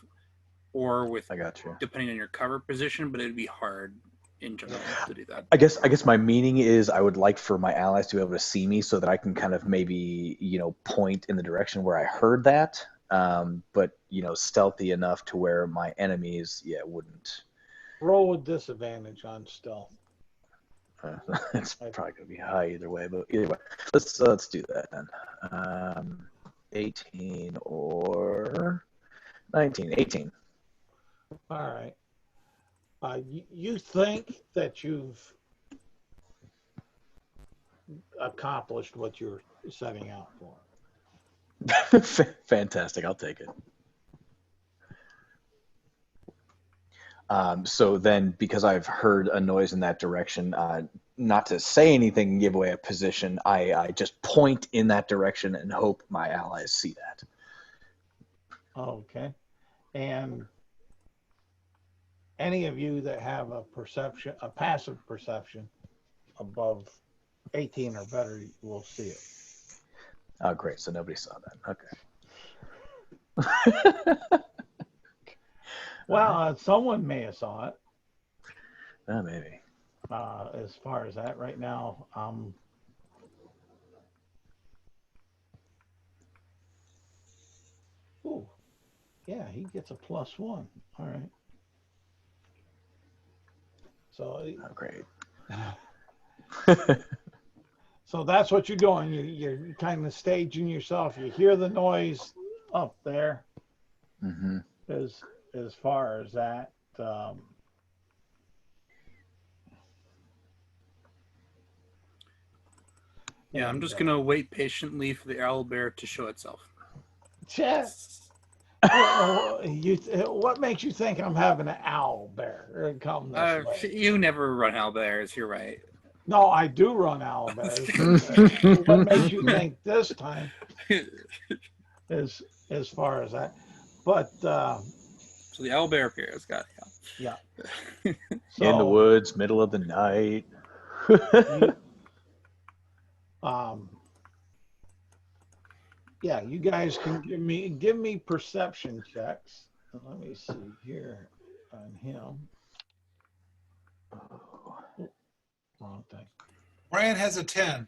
or with I got you. depending on your cover position, but it'd be hard in general to do that. I guess my meaning is I would like for my allies to be able to see me so that I can kind of maybe, point in the direction where I heard that. But stealthy enough to where my enemies, wouldn't. roll with disadvantage on stealth. It's probably gonna be high either way, but either way, let's do that then. 18 or 19. 18. All right. You think that you've accomplished what you're setting out for. Fantastic. I'll take it. So then, because I've heard a noise in that direction, not to say anything and give away a position, I just point in that direction and hope my allies see that. Okay. And any of you that have a passive perception above 18 or better will see it. Oh, great. So nobody saw that. Okay. Well, someone may have saw it. Maybe. As far as that right now, ooh, yeah, he gets a +1. All right. So, oh, great. So that's what you're doing. You're kind of staging yourself. You hear the noise up there. Mm-hmm. As far as that. Yeah, I'm just gonna wait patiently for the owl bear to show itself. Chet, what makes you think I'm having an owl bear come this way? You never run owl bears. You're right. No, I do run owl bears. What makes you think this time is as far as that? But so the owl bear appears. Got it. Yeah. So, in the woods, middle of the night. Yeah, you guys can give me perception checks. Let me see here on him. Wrong thing. Brian has a 10.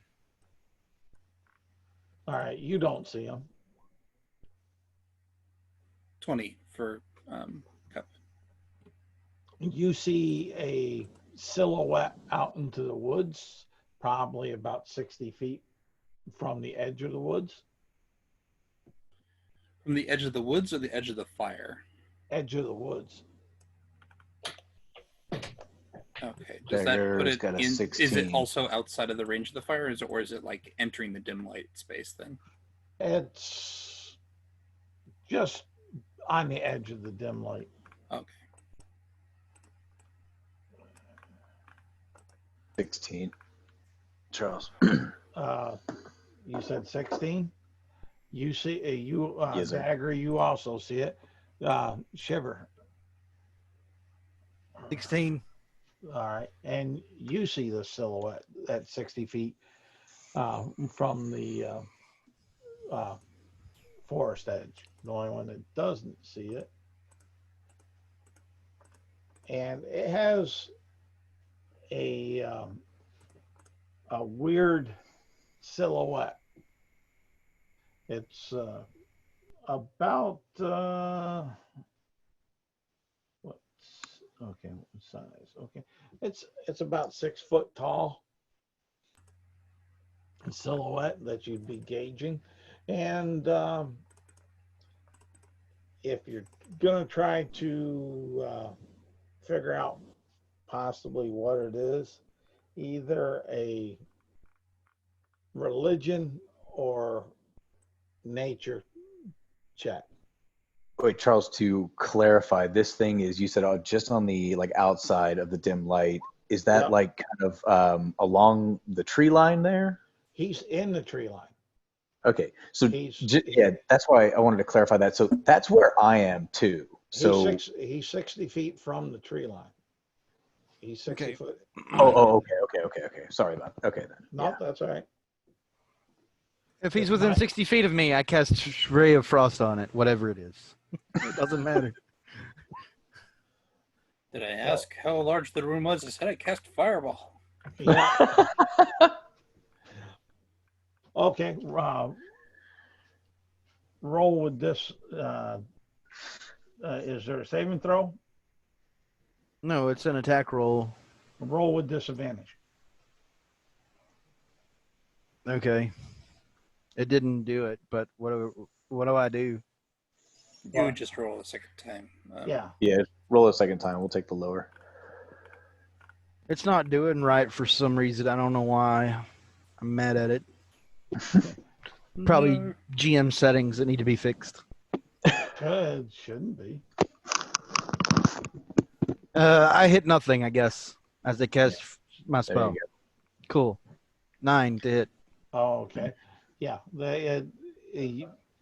All right, you don't see him. 20 for Cup. You see a silhouette out into the woods, probably about 60 feet from the edge of the woods. From the edge of the woods or the edge of the fire? Edge of the woods. Okay. Does that put it in? 16. Is it also outside of the range of the fire, or is it like entering the dim light space then? It's just on the edge of the dim light. Okay. 16. Charles. You said 16. You see Yes, sir. Dagger. You also see it. Shiver. 16. All right, and you see the silhouette at 60 feet from the forest edge. The only one that doesn't see it, and it has a weird silhouette. It's about what size? Okay, it's about 6 foot tall. Silhouette that you'd be gauging, and if you're gonna try to figure out possibly what it is, either a religion or nature check. Wait, Charles, to clarify, this thing is, you said, just on the like outside of the dim light. Is that Yep. like kind of along the tree line there? He's in the tree line. Okay, so He's yeah, that's why I wanted to clarify that. So that's where I am too. So he's 60 feet from the tree line. He's 60 Okay. foot. okay. Sorry about that. Okay then. No, Yeah. that's all right. If he's It's within not- 60 feet of me, I cast Ray of Frost on it, whatever it is. It doesn't matter. Did I ask how large the room was? I said I cast Fireball. Yeah. Okay. Roll with this. Is there a saving throw? No, it's an attack roll. Roll with disadvantage. Okay. It didn't do it, but what do I do? You would just roll a second time. Yeah. Yeah. Roll a second time. We'll take the lower. It's not doing right for some reason. I don't know why. I'm mad at it. Probably No. GM settings that need to be fixed. Shouldn't be. I hit nothing, I guess, as I cast my There you spell. go. Cool. 9 to hit. Oh, okay. Yeah.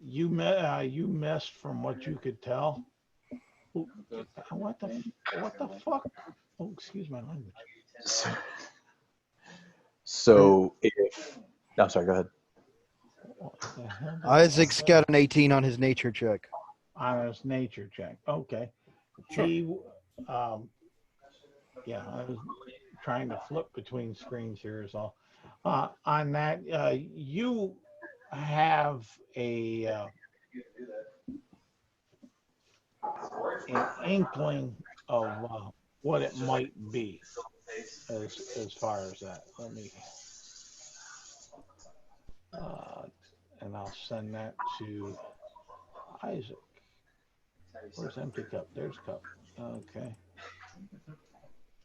You missed from what you could tell. Ooh, what the fuck? Oh, excuse my language. So if, no, sorry, go ahead. What the hell did Isaac's I say? got an 18 on his nature check. On his nature check. Okay. Sure. He, yeah, I was trying to flip between screens here is all. On that, you have an inkling of what it might be as far as that. Let me, and I'll send that to Isaac. Where's empty cup? There's cup. Okay.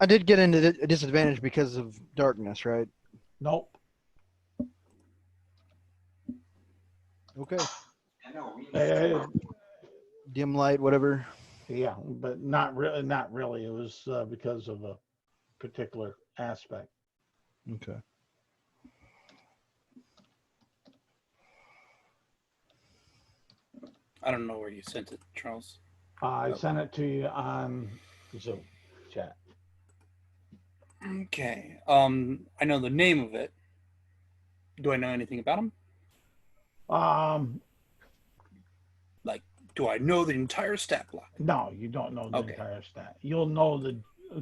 I did get into a disadvantage because of darkness, right? Nope. Okay. Dim light, whatever. Yeah, but not really. Not really. It was because of a particular aspect. Okay. I don't know where you sent it, Charles. I sent it to you on Zoom chat. Okay. I know the name of it. Do I know anything about him? Like, do I know the entire stat block? No, you don't know the Okay. entire stat. You'll know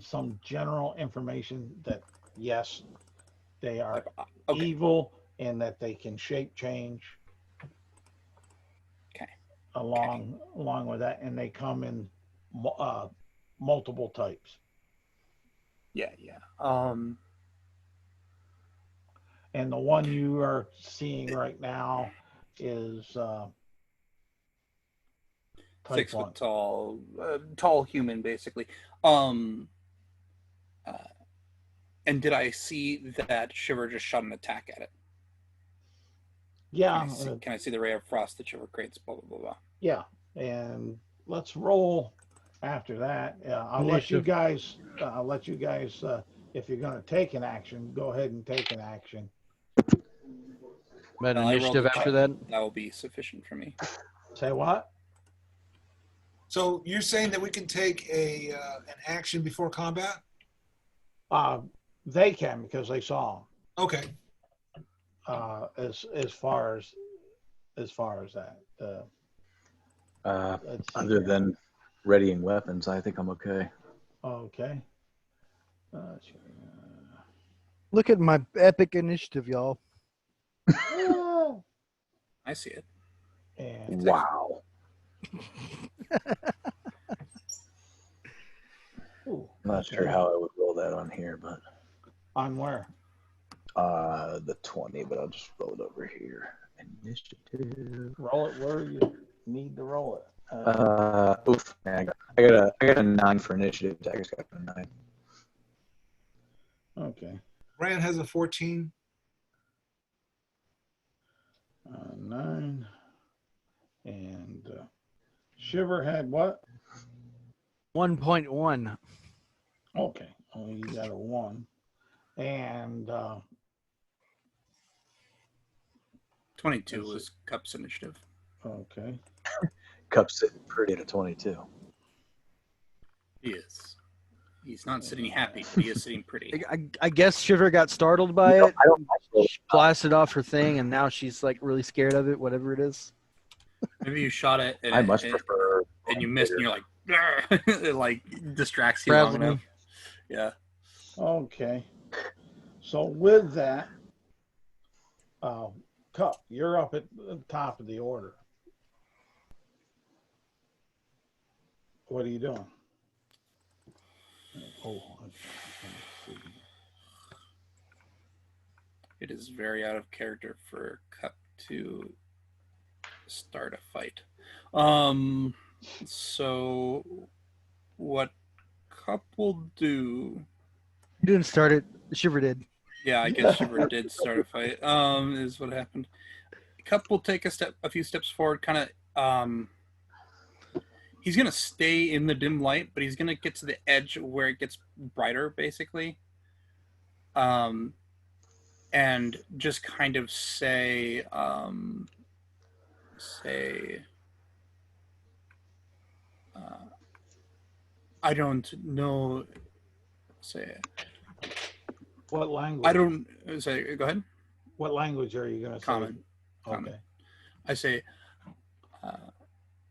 some general information that yes, they are Okay. evil and that they can shape change. Okay. Along with that, and they come in multiple types. Yeah. And the one you are seeing right now is type 6 1. foot tall, tall human, basically. And did I see that Shiver just shot an attack at it? Yeah. Can I see the ray of frost that Shiver creates? Blah blah blah blah. Yeah. And let's roll After that, I'll let you Initiative. guys. I'll let you guys. If you're going to take an action, go ahead and take an action. But Well, I rolled initiative a after 10. that. That will be sufficient for me. Say what? So you're saying that we can take an action before combat? They can because they saw him. Okay. As far as that. Let's see Other here. than readying weapons, I think I'm okay. Okay. Look at my epic initiative, y'all. I see it. And Wow. ooh, I'm not sure how I would roll that on here, but on where? the 20, but I'll just roll it over here. Initiative. Roll it where you need to roll it. Oof. I got a 9 for initiative. Dagger's got a 9. Okay. Bran has a 14. 9. And Shiver had what? 1.1. Okay. Oh, you got a 1. And 22 was Cup's initiative. okay. Cup's sitting pretty at a 22. He is. He's not sitting happy, but he is sitting pretty. I guess Shiver got startled by it. I don't like She blasted off her thing, and now she's like really scared of it, whatever it is. Maybe you shot it and, I much prefer. and you missed and you're like, "Grr." It like distracts you long Frazzling. enough. Yeah. Okay. So with that, Cup, you're up at the top of the order. What are you doing? Oh, let's see. It is very out of character for Cup to start a fight. So what Cup will do, You didn't start it. Shiver did. yeah, I guess Shiver did start a fight, is what happened. Cup will take a few steps forward, kind of, he's going to stay in the dim light, but he's going to get to the edge where it gets brighter, basically. And just kind of say, I don't know, What language? I don't, say, go ahead. What language are you going to say? Common. Okay. I say,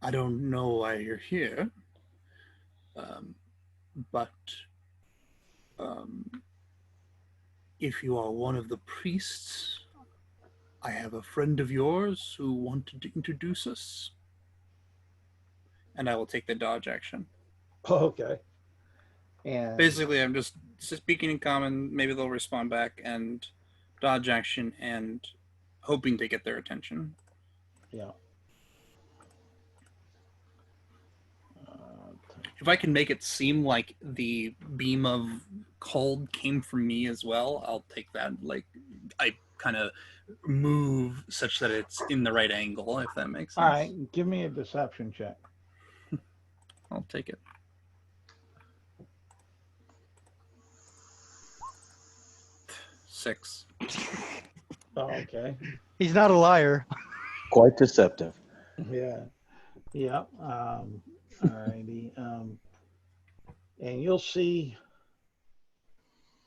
I don't know why you're here, but if you are one of the priests, I have a friend of yours who wanted to introduce us. And I will take the dodge action. Okay. And Basically, I'm just speaking in common. Maybe they'll respond back and dodge action and hoping to get their attention. yeah. If I can make it seem like the beam of cold came from me as well, I'll take that. Like, I kind of move such that it's in the right angle, if that makes sense. All right. Give me a deception check. I'll take it. Six. Okay. He's not a liar. Quite deceptive. Yeah. Yeah. All righty. And you'll see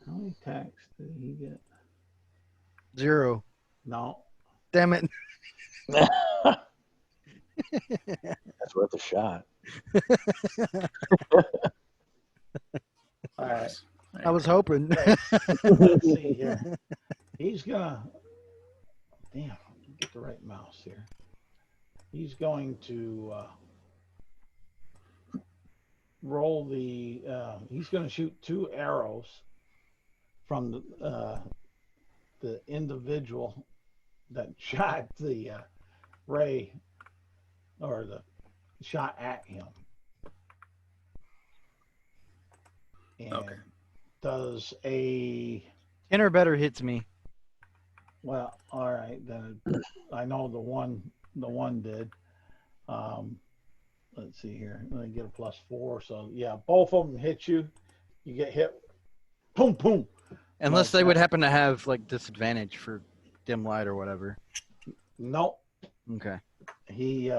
how many attacks did he get? 0. No. Damn it. That's worth a shot. All right. I was hoping. Let's see here. He's gonna. Damn. Get the right mouse here. He's going to roll the. He's going to shoot 2 arrows from the individual that shot the ray or the shot at him. And Okay. does a 10 or better hits me. well, all right, then I know the one did. let's see here. I get a +4. So yeah, both of them hit you. You get hit. Boom, boom. Unless Like they would that. happen to have like disadvantage for dim light or whatever. Nope. Okay. He's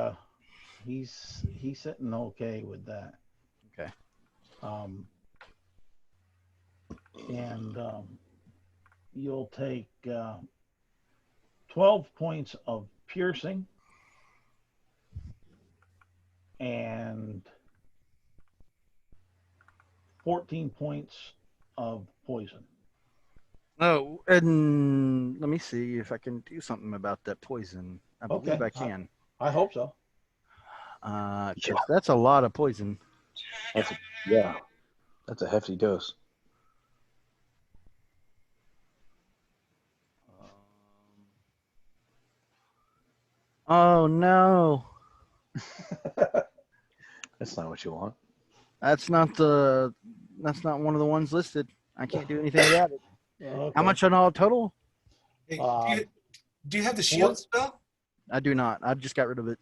sitting okay with that. Okay. And you'll take 12 points of piercing and 14 points of poison. Oh, and let me see if I can do something about that poison. I believe Okay. I can. I hope so. 'Cause that's a lot of poison. That's a hefty dose. Oh no, That's not what you want. that's not one of the ones listed. I can't do anything about it. Okay. How much on all total? Hey, Uh, do you have the shield spell? I do not. I just got rid of it.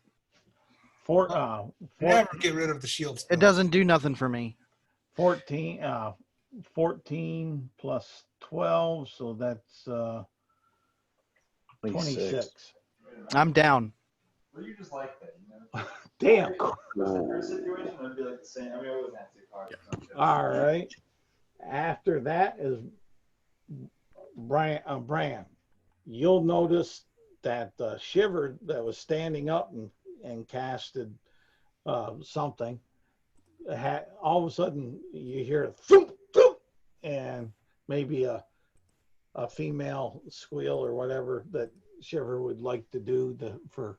Never get rid of the shield spell. It doesn't do nothing for me. 14 plus 12, so that's 26. I'm down. Well, you just like that, you know? Damn. In her situation, I'd be like the same. I mean, I wasn't that sick hard. All right. After that is Bran. You'll notice that Shiver that was standing up and casted something, all of a sudden you hear a thump, thump, and maybe a female squeal or whatever that Shiver would like to do for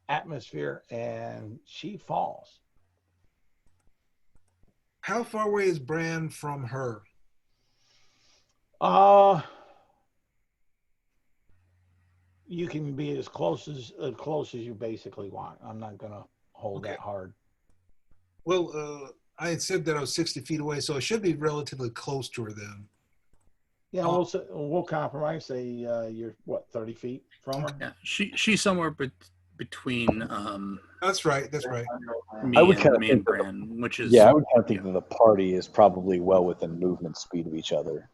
atmosphere, and she falls. How far away is Bran from her? You can be as close as you basically want. I'm not gonna hold that hard. Well, I had said that I was 60 feet away, so it should be relatively close to her then. Yeah, we'll compromise. Say you're what, 30 feet from her. Yeah, she's somewhere between That's right. That's right. me I would kinda and think that Bran, which is I would kind of think that the party is probably well within movement speed of each other.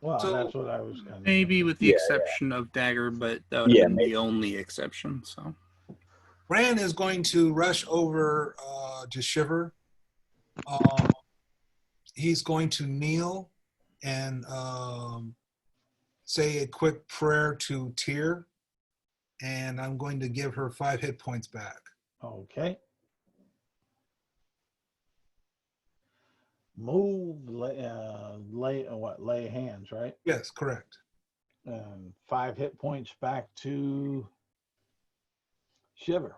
Well, So- that's what I was kind of maybe with the exception of Dagger, but that would have been the only exception. So Bran is going to rush over to Shiver. He's going to kneel and say a quick prayer to Tyr, and I'm going to give her 5 hit points back. Okay. Move, lay hands, right? Yes, correct. 5 hit points back to Shiver.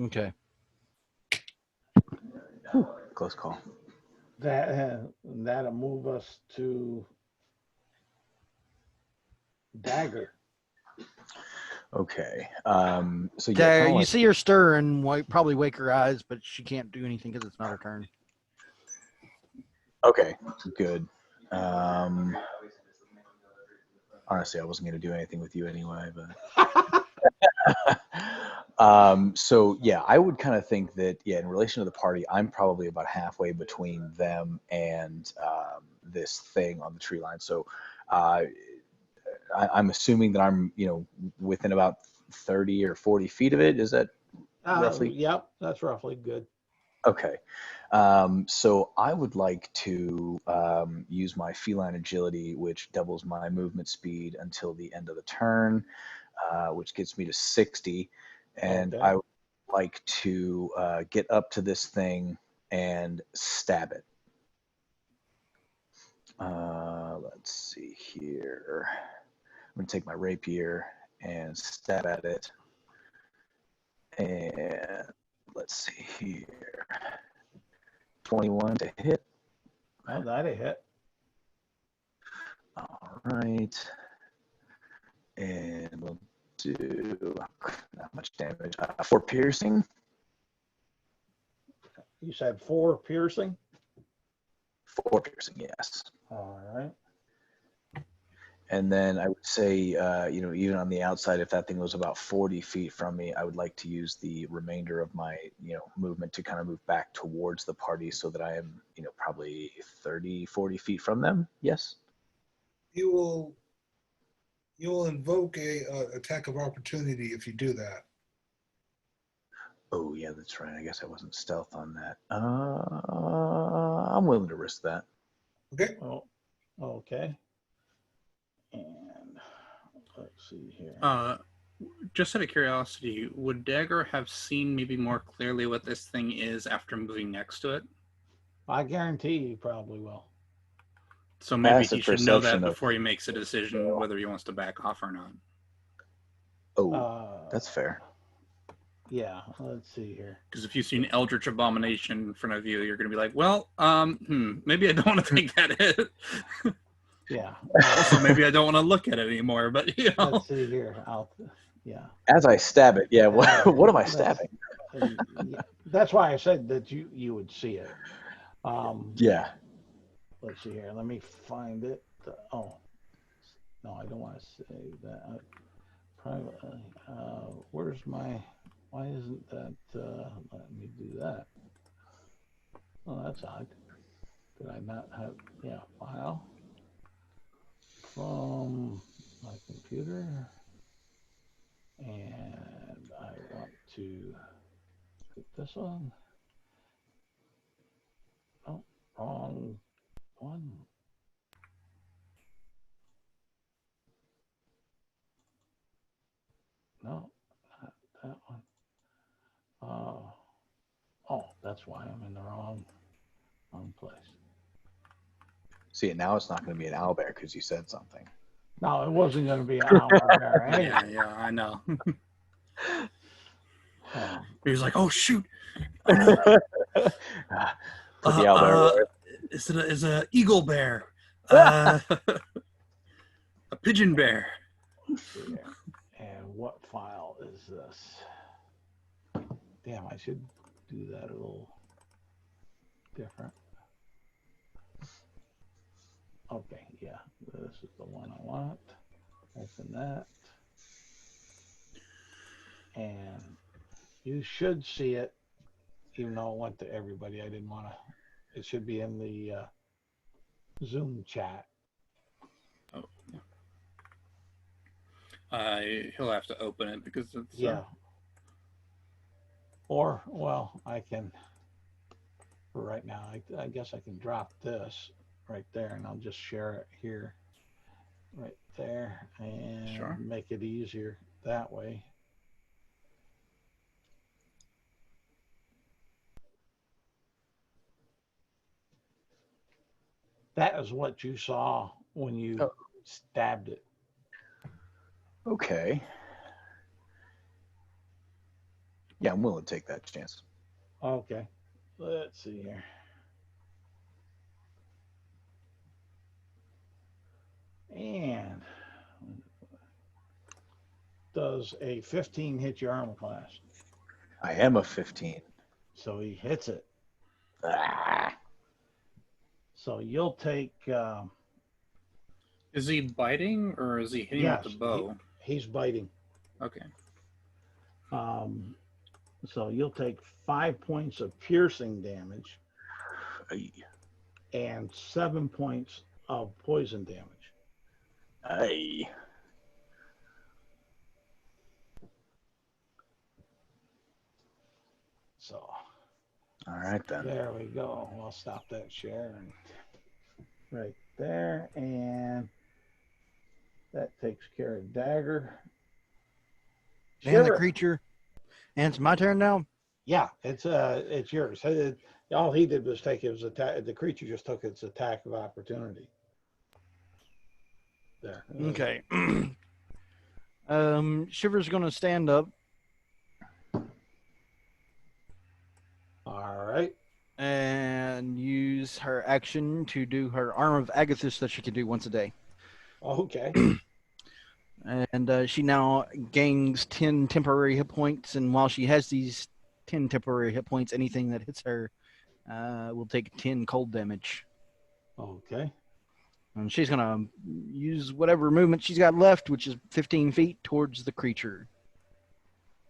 Okay. Close call. That'll move us to Dagger. Okay. So yeah, You see her stir and probably wake her eyes, but she can't do anything because it's not her turn. okay, good. Honestly, I wasn't going to do anything with you anyway, but so yeah, I would kind of think that in relation to the party, I'm probably about halfway between them and this thing on the tree line. So I'm assuming that I'm within about 30 or 40 feet of it. Is that roughly? Yep, that's roughly good. Okay. So I would like to use my feline agility, which doubles my movement speed until the end of the turn, which gets me to 60. And I would like to get up to this thing and stab it. Let's see here. I'm going to take my rapier and stab at it. And let's see here. 21 to hit. Oh, that'll hit. All right. And we'll do not much damage. 4 piercing. You said 4 piercing? 4 piercing, yes. All right. And then I would say, even on the outside, if that thing was about 40 feet from me, I would like to use the remainder of my, movement to kind of move back towards the party so that I am, probably 30, 40 feet from them. Yes. You will invoke a attack of opportunity if you do that. Oh, yeah, that's right. I guess I wasn't stealth on that. I'm willing to risk that. Okay. Oh, okay. And let's see here. Just out of curiosity, would Dagger have seen maybe more clearly what this thing is after moving next to it? I guarantee you probably will. So maybe Passive he should know that perception of- before he makes a decision whether he wants to back off or not. Oh, that's fair. Yeah, let's see here. Because if you've seen Eldritch Abomination in front of you, you're going to be like, well, maybe I don't want to take that hit. Yeah. Also, maybe I don't want to look at it anymore, but, Let's see here. Yeah. As I stab it, yeah, what am I stabbing? That's why I said that you would see it. Yeah. Let's see here. Let me find it. No, I don't want to say that. Privately. Where's my... Why isn't that... let me do that. Oh, that's odd. Did I not have... Yeah, file. From my computer. And I want to put this on. Oh, wrong one. No, not that one. Oh, that's why I'm in the wrong place. See, now it's not going to be an owlbear because you said something. No, it wasn't going to be an owlbear anyway. Yeah, I know. Oh, He was like, oh, shoot. Put the owlbear. It's a eagle bear. A pigeon bear. yeah. And what file is this? Damn, I should do that a little different. Okay, yeah, this is the one I want. Open that. And you should see it, even though it went to everybody. I didn't want to. It should be in the Zoom chat. Oh, he'll have to open it because it's... Yeah. Or, well, I can, for right now, I guess I can drop this right there and I'll just share it here, right there, and Sure. make it easier that way. That is what you saw when you stabbed it. Okay. Yeah, I'm willing to take that chance. Okay, let's see here. And does a 15 hit your armor class? I am a 15. So he hits it. Ah. So you'll take... Is he biting or is he hitting yes, with the bow? He's biting. Okay. So you'll take 5 points of piercing damage Aye. and 7 points of poison damage. Aye. So All right, then. there we go. I'll stop that share and right there, and that takes care of Dagger. And the Shiver. creature. And it's my turn now? Yeah, it's yours. All he did was take his attack. The creature just took its attack of opportunity. There. Okay. Shiver's going to stand up All right. and use her action to do her Arm of Agathis that she can do once a day. Okay. And she now gains 10 temporary hit points. And while she has these 10 temporary hit points, anything that hits her will take 10 cold damage. Okay. And she's going to use whatever movement she's got left, which is 15 feet towards the creature.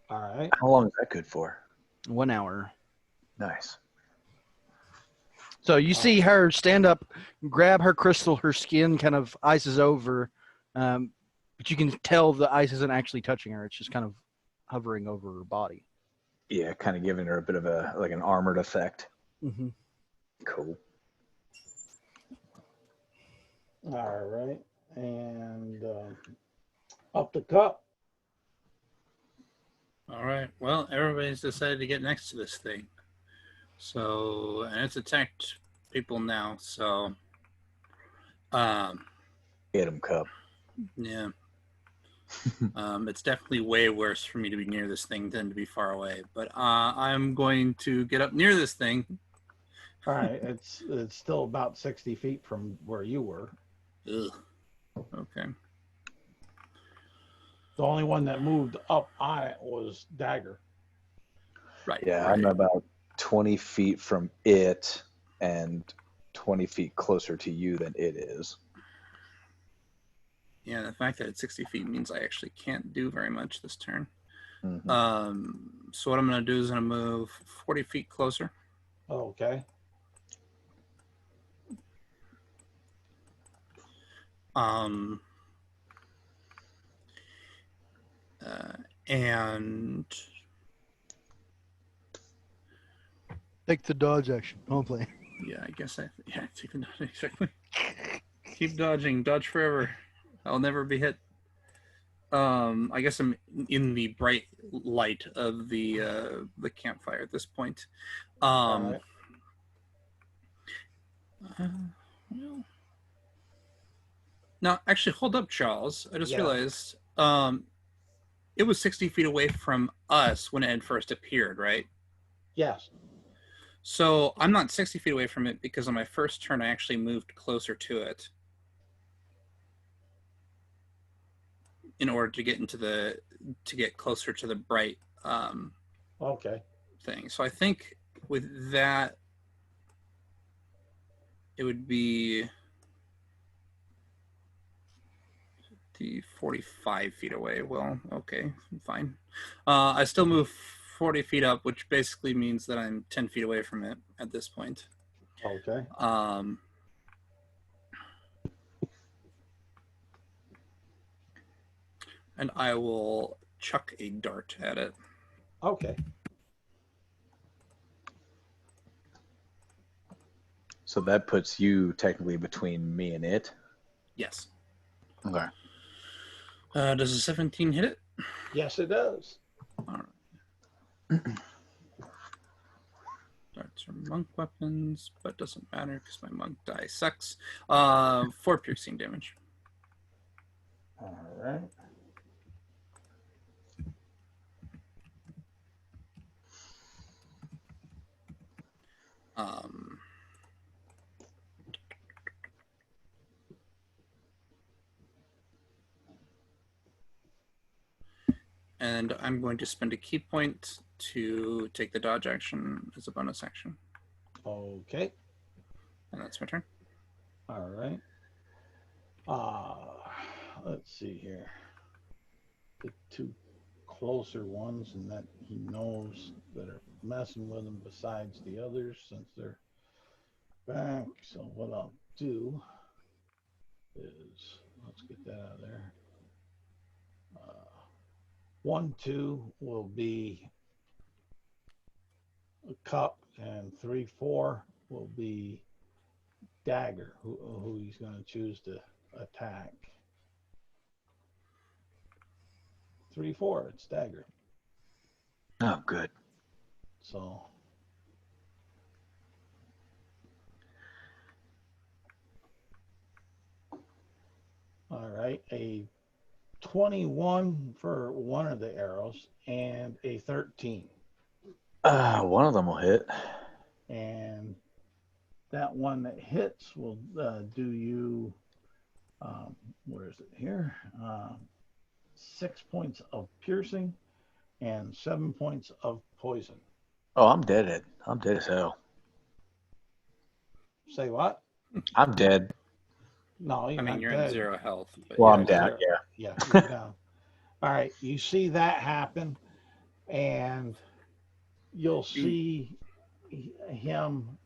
All right. How long is that good for? 1 hour. Nice. So you see her stand up, grab her crystal, her skin kind of ices over, but you can tell the ice isn't actually touching her. It's just kind of hovering over her body. Yeah, kind of giving her a bit of an armored effect. Mm-hmm. Cool. All right. And up the cup. All right. Well, everybody's decided to get next to this thing. So, and it's attacked people now. So, Get him, Cup. yeah. It's definitely way worse for me to be near this thing than to be far away. But I'm going to get up near this thing. All right. It's still about 60 feet from where you were. Ugh. Okay. The only one that moved up on it was Dagger. Right. Yeah, right. I'm about 20 feet from it and 20 feet closer to you than it is. Yeah, the fact that it's 60 feet means I actually can't do very much this turn. Mm-hmm. So what I'm going to do is I'm going to move 40 feet closer. Okay. And Take the dodge action. Don't play. yeah, I guess take the dodge exactly. Keep dodging, dodge forever. I'll never be hit. I guess I'm in the bright light of the campfire at this point. All right. Well, now, actually, hold up, Charles. I just Yeah. realized it was 60 feet away from us when it had first appeared, right? Yes. So I'm not 60 feet away from it because on my first turn, I actually moved closer to it in order to get closer to the bright Okay. thing. So I think with that, it would be the 45 feet away. Well, okay, fine. I still move 40 feet up, which basically means that I'm 10 feet away from it at this point. Okay. And I will chuck a dart at it. Okay. So that puts you technically between me and it. Yes. Okay. Does a 17 hit it? Yes, it does. All right. Darts are monk weapons, but doesn't matter because my monk die sucks. 4 piercing damage. All right. And I'm going to spend a key point to take the dodge action as a bonus action. Okay. And that's my turn. All right. Let's see here. The two closer ones, and that he knows that are messing with him besides the others since they're back. So what I'll do is, let's get that out of there. 1, 2 will be a cup, and 3, 4 will be Dagger, who he's going to choose to attack. 3, 4, it's Dagger. Oh, good. So all right, a 21 for one of the arrows and a 13. One of them will hit. And that one that hits will do you, where is it here? 6 points of piercing and 7 points of poison. Oh, I'm dead. I'm dead as hell. Say what? I'm dead. No, you're I mean, not you're dead. at 0 health. But Well, yeah, I'm down. Zero. Yeah. Yeah, you're down. All right, you see that happen, and you'll see him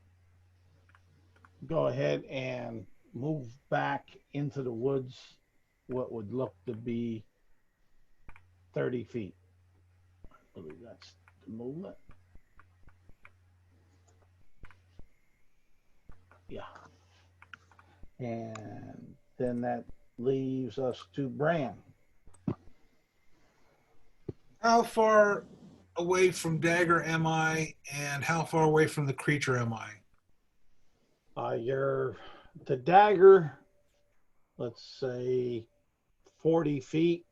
go ahead and move back into the woods, what would look to be 30 feet. I believe that's the movement. Yeah. And then that leaves us to Bran. How far away from Dagger am I, and how far away from the creature am I? You're the dagger, let's say 40 feet.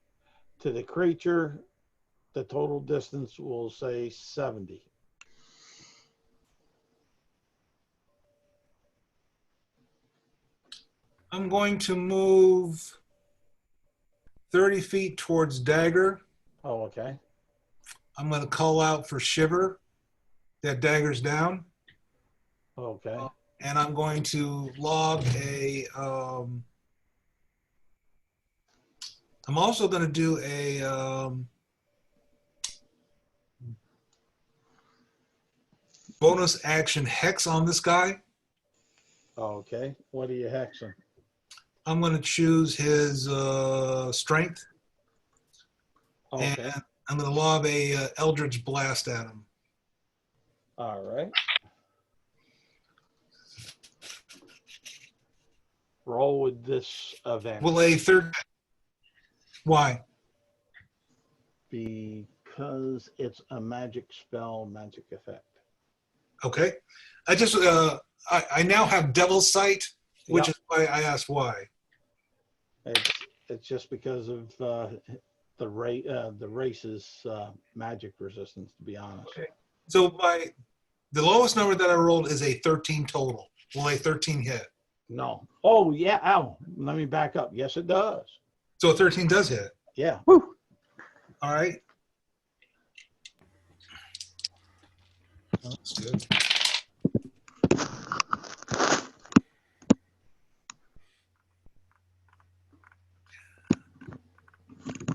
To the creature, the total distance will say 70. I'm going to move 30 feet towards Dagger. Oh, okay. I'm going to call out for Shiver. That Dagger's down. Okay. And I'm going to log a. I'm also going to do a bonus action hex on this guy. Okay. What are you hexing? I'm going to choose his strength. Okay. And I'm going to lob a Eldritch Blast at him. All right. Roll with this event. Will a third. Why? Because it's a magic spell, magic effect. Okay. I just I now have Devil's Sight, which Yep. is why I asked why. It's just because of the race's magic resistance, to be honest. Okay. So the lowest number that I rolled is a 13 total. Will a 13 hit? No. Oh, yeah. Oh, let me back up. Yes, it does. So a 13 does hit. Yeah. Woo. All right. Oh, that's good.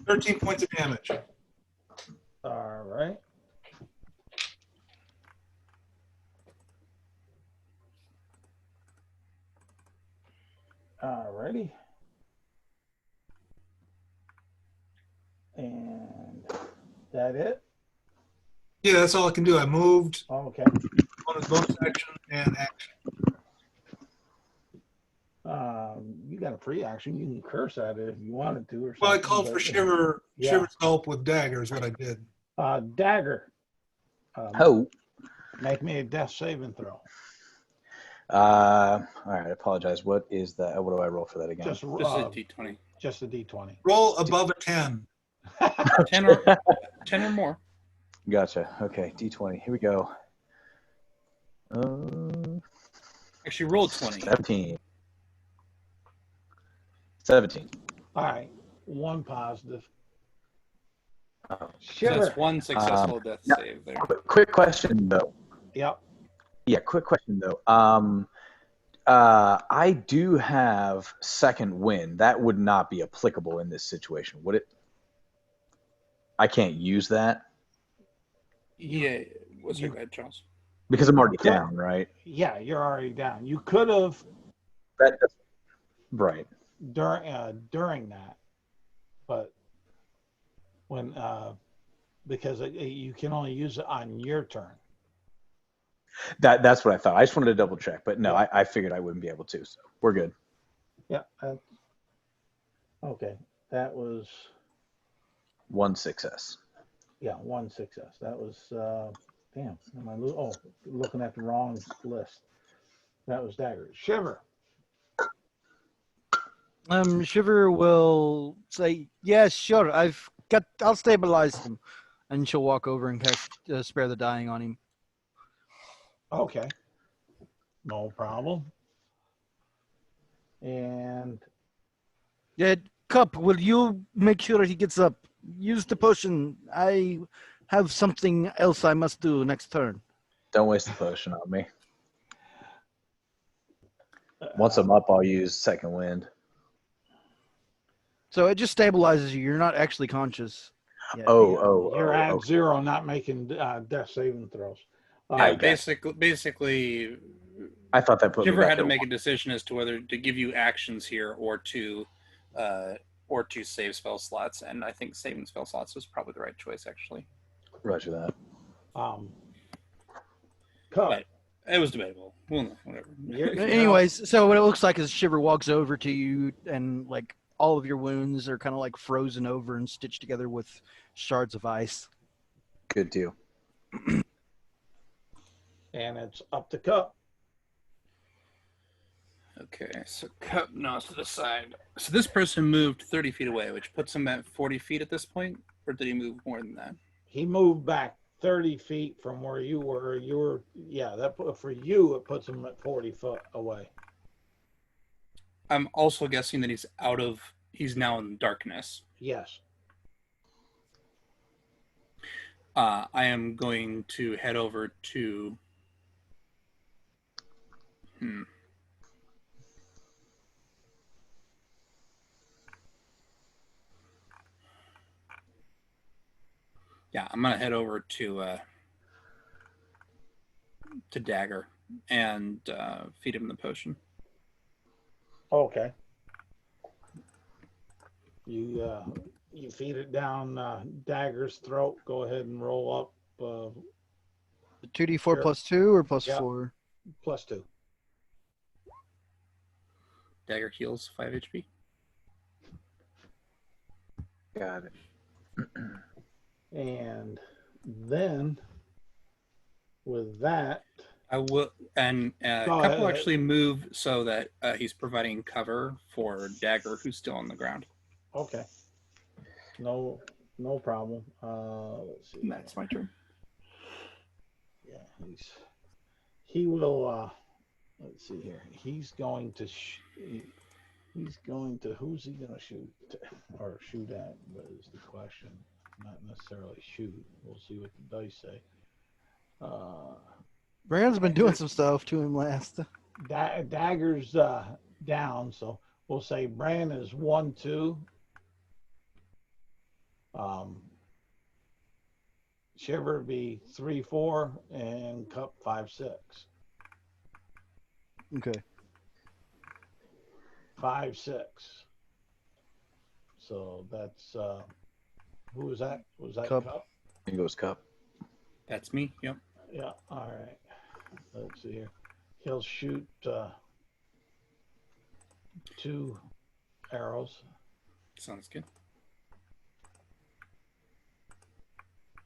$13 points of damage. All right. All righty. And that it? Yeah, that's all I can do. I moved, Okay. bonus action, and action. You got a free action. You can curse at it if you wanted to, or something. Well, I called for Shiver. Yeah. Shiver's help with Dagger is what I did. Dagger. Oh. Make me a death saving throw. All right. I apologize. What is that? What do I roll for that again? just a D20. Just a D20. Roll above a 10. 10 or more. Gotcha. Okay. D20. Here we go. Actually, roll 20. 17. 17. All right. One positive. Oh. Shiver. That's one successful death yeah. save there. Quick question though. Yep. Yeah. Quick question though. I do have second wind. That would not be applicable in this situation, would it? I can't use that Yeah. What's your guide, Charles? because I'm already could. down, right? Yeah, you're already down. You could have That's right. during that, but when because you can only use it on your turn. That's what I thought. I just wanted to double check, but no, Yeah. I figured I wouldn't be able to. So we're good. Yeah. Okay. That was One success. one success. That was damn. Am I looking at the wrong list? That was Dagger. Shiver. Shiver will say, "Yes, sure. I'll stabilize him," and she'll walk over and cast Spare the Dying on him. Okay. No problem. And Yeah, Cup, will you make sure he gets up? Use the potion. I have something else I must do next turn. Don't waste the potion on me. Once I'm up, I'll use second wind. So it just stabilizes you. You're not actually conscious. yet. You're at Okay. 0, not making death saving throws. I Yeah, got basically, I thought that put me Shiver back had to at make a decision as to whether to give you actions here or to save spell slots, and I think saving spell slots was probably the right choice, actually. Roger that. Cup. But it was debatable. Well, whatever. Anyways, so what it looks like is Shiver walks over to you, and like all of your wounds are kind of like frozen over and stitched together with shards of ice. Good deal. And it's up to Cup. Okay, so Cup nods to the side. So this person moved 30 feet away, which puts him at 40 feet at this point, or did he move more than that? He moved back 30 feet from where you were. For you, it puts him at 40 foot away. I'm also guessing that he's now in darkness. Yes. I am going to head over to... Yeah, I'm gonna head over to Dagger and feed him the potion. Okay. You feed it down Dagger's throat. Go ahead and roll up 2d4 Sure. plus 2 or plus Yeah. 4? +2. Dagger heals 5 HP. Got it. And then with that, I will, and Go Cup will ahead. actually move so that he's providing cover for Dagger, who's still on the ground. okay. No problem. Let's see. And that's my turn. Yeah, he will. Let's see here. He's going to. Who's he going to shoot or shoot at? But is the question. Not necessarily shoot. We'll see what the dice say. Brand's been doing some stuff to him last. Dagger's down, so we'll say Bran is 1-2. Shiver be 3-4 and Cup 5-6. Okay. 5-6. So that's who was that? Was that Cup. Cup? Here goes Cup. That's me. Yep. Yeah. All right. Let's see here. He'll shoot 2 arrows. Sounds good.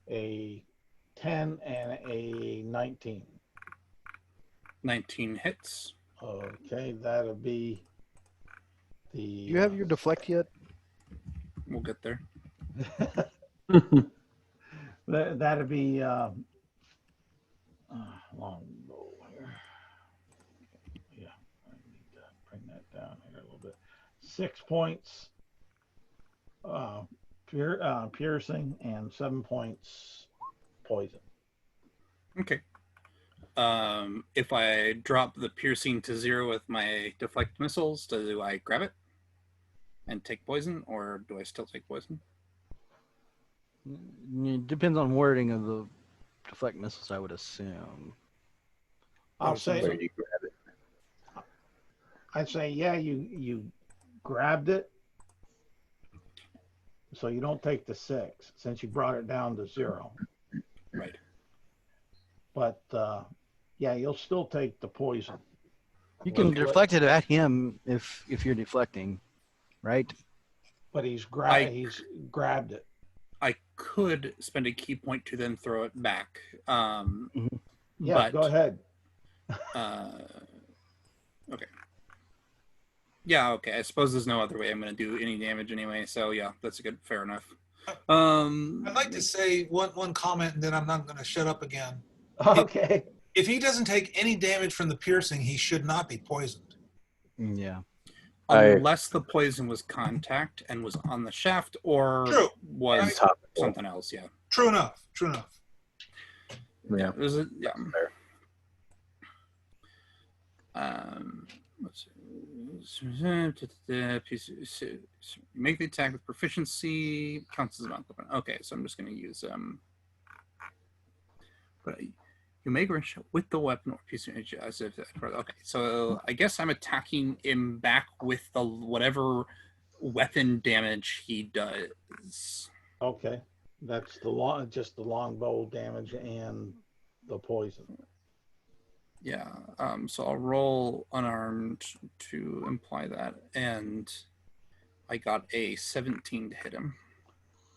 A 10 and a 19. 19 hits. Okay, that'll be the. Do you have your deflect yet? We'll get there. That'll be long bow here. Yeah, I need to bring that down here a little bit. 6 points piercing and 7 points poison. Okay. If I drop the piercing to 0 with my deflect missiles, do I grab it and take poison, or do I still take poison? It depends on wording of the deflect missiles, I would assume. I'll Where say, you grab it. I'd say, yeah, you grabbed it. So you don't take the 6 since you brought it down to 0. Right. But yeah, you'll still take the poison. You can Okay. deflect it at him if you're deflecting, right? But he's grabbed it. I could spend a key point to then throw it back. Yeah, But, go ahead. Okay. Yeah, okay. I suppose there's no other way I'm going to do any damage anyway. So yeah, that's a good, fair enough. I'd like to say one comment, and then I'm not going to shut up again. Okay. If he doesn't take any damage from the piercing, he should not be poisoned. Yeah. Unless the poison was contact and was on the shaft, or True. was Topical. something else. Yeah. True enough. True enough. Yeah. Is it? Yeah. Fair. Let's see. Make the attack with proficiency. Counts as an weapon. Okay, so I'm just going to use But you make a shot with the weapon or piece of as if. Okay, so I guess I'm attacking him back with the whatever weapon damage he does. Okay, that's just the longbow damage and the poison. Yeah. So I'll roll unarmed to imply that, and I got a 17 to hit him.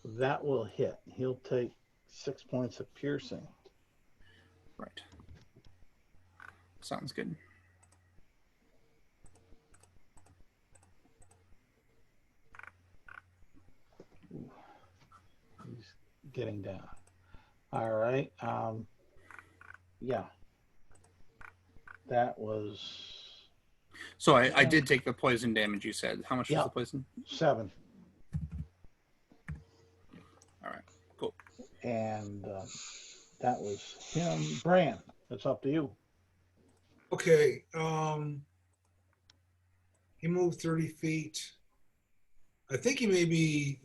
That will hit. He'll take 6 points of piercing. Right. Sounds good. Ooh, he's getting down. All right. Yeah. That was. So I did take the poison damage you said. How much was Yeah. the poison? 7. All right. Cool. And that was him. Bran, it's up to you. Okay. He moved 30 feet. I think he may be,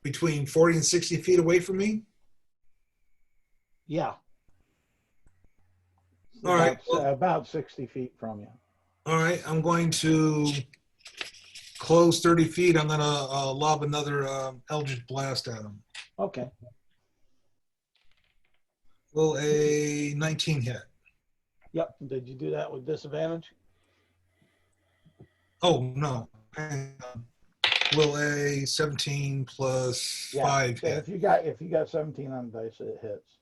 between 40 and 60 feet away from me? Yeah. All right. About 60 feet from you. All right. I'm going to close 30 feet. I'm going to lob another Eldritch Blast at him. Okay. Will a 19 hit? Yep. Did you do that with disadvantage? Oh, no. Hang on. Will a 17 plus 5 so hit? if you got 17 on the dice, it hits.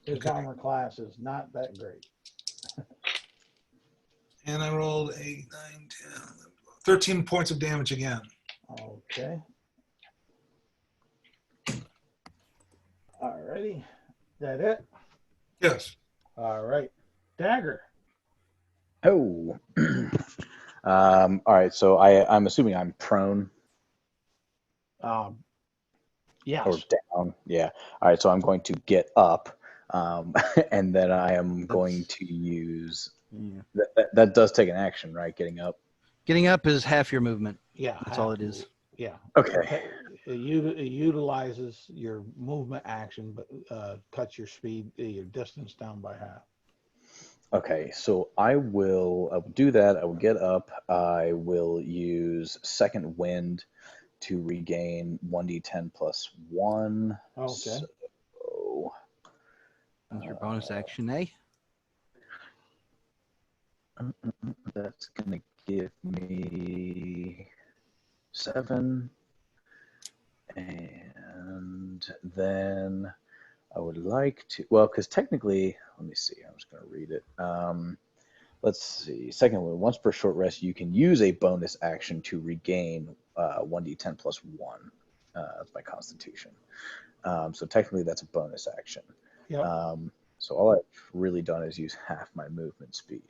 His Okay. armor class is not that great. And I rolled 8, 9, 10, 13 points of damage again. Okay. Alrighty. That it? Yes. All right. Dagger. Oh. All right. So I'm assuming I'm prone Yes. or down. Yeah. All right. So I'm going to get up, and then I am going to use. Yeah. That does take an action, right? Getting up. Getting up is half your movement. Yeah. That's all it is. Yeah. Okay. It utilizes your movement action, but cuts your speed, your distance down by half. Okay, so I will do that. I will get up. I will use Second Wind to regain 1d10 plus 1. Okay. So, That's your bonus action, eh? that's going to give me 7. And then I would like to, well, because technically, let me see, I'm just going to read it. Let's see. Second one, once per short rest, you can use a bonus action to regain 1d10 plus 1. That's my constitution. So technically, that's a bonus action. Yep. So all I've really done is use half my movement speed.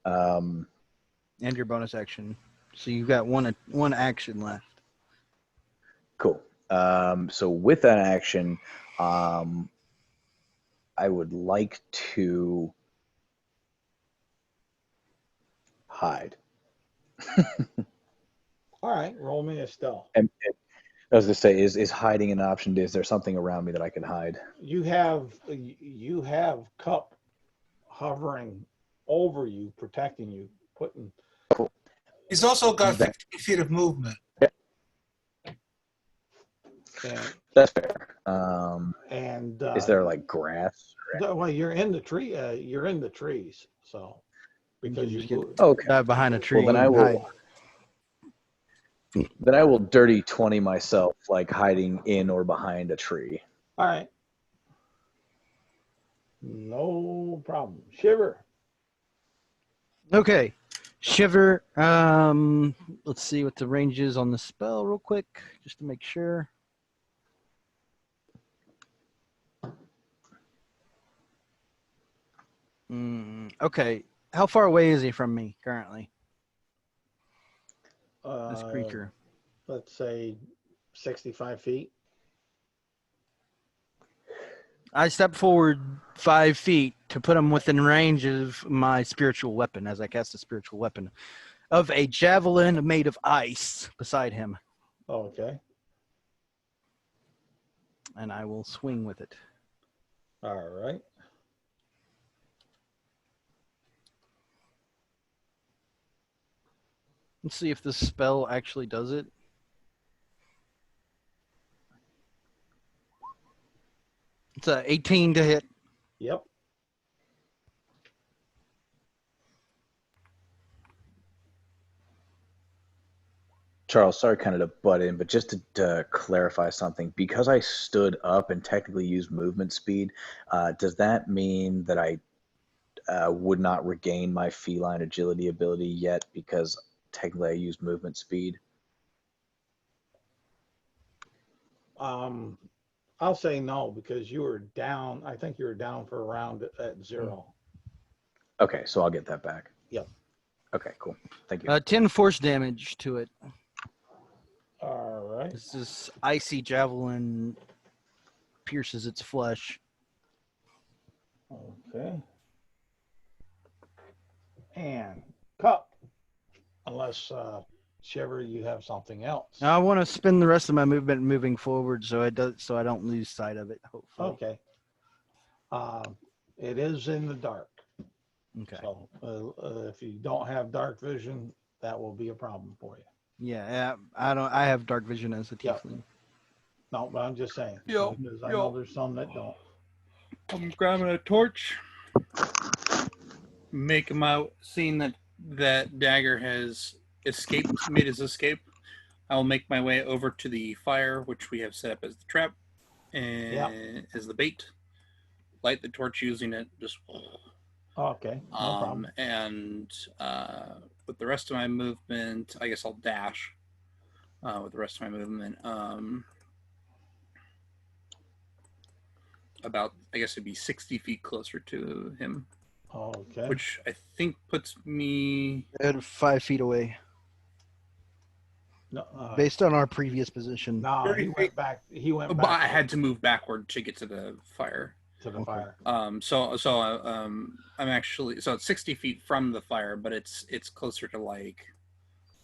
And your bonus action. So you've got one action left. Cool. So with that action, I would like to hide. All right. Roll me a stealth. And I was going to say, is hiding an option? Is there something around me that I can hide? You have Cup hovering over you, protecting you, putting. He's also got 15 feet of movement. And, That's fair. and Is there like grass? well, you're in the tree. You're in the trees, so because You just you get moved. Okay. dive behind a tree. Well, then I and hide. will. Then I will dirty 20 myself, like hiding in or behind a tree. All right. No problem. Shiver. Okay. Shiver. Let's see what the range is on the spell real quick, just to make sure. Okay. How far away is he from me currently? This creature. Let's say 65 feet. I step forward 5 feet to put him within range of my spiritual weapon as I cast a spiritual weapon of a javelin made of ice beside him. Okay. And I will swing with it. All right. Let's see if this spell actually does it. It's a 18 to hit. Yep. Charles, sorry kind of to butt in, but just to clarify something, because I stood up and technically used movement speed, does that mean that I would not regain my feline agility ability yet because technically I used movement speed? I'll say no because you were down. I think you were down for a round at 0. Okay, so I'll get that back. Yep. Okay, cool. Thank you. 10 force damage to it. All right. This icy javelin pierces its flesh. Okay. And cup. Unless Shiver, you have something else. Now I want to spend the rest of my movement moving forward, so I don't lose sight of it. Hopefully. Okay. It is in the dark. Okay. So if you don't have dark vision, that will be a problem for you. Yeah. I have dark vision as a Yep. tiefling. No, but I'm just saying. Yo, Because I yo. know there's some that don't. I'm grabbing a torch, making my seeing that dagger has made his escape. I will make my way over to the fire, which we have set up as the trap and as the bait. Light the torch using it. Just Okay, no problem. and with the rest of my movement, I guess I'll dash. With the rest of my movement, about I guess it'd be 60 feet closer to him. Okay. Which I think puts me. At 5 feet away, No, based on our previous position. no, 30 he feet. went back. He went But I back had to move backward to get to the fire. to the fire. I'm actually it's 60 feet from the fire, but it's closer to like.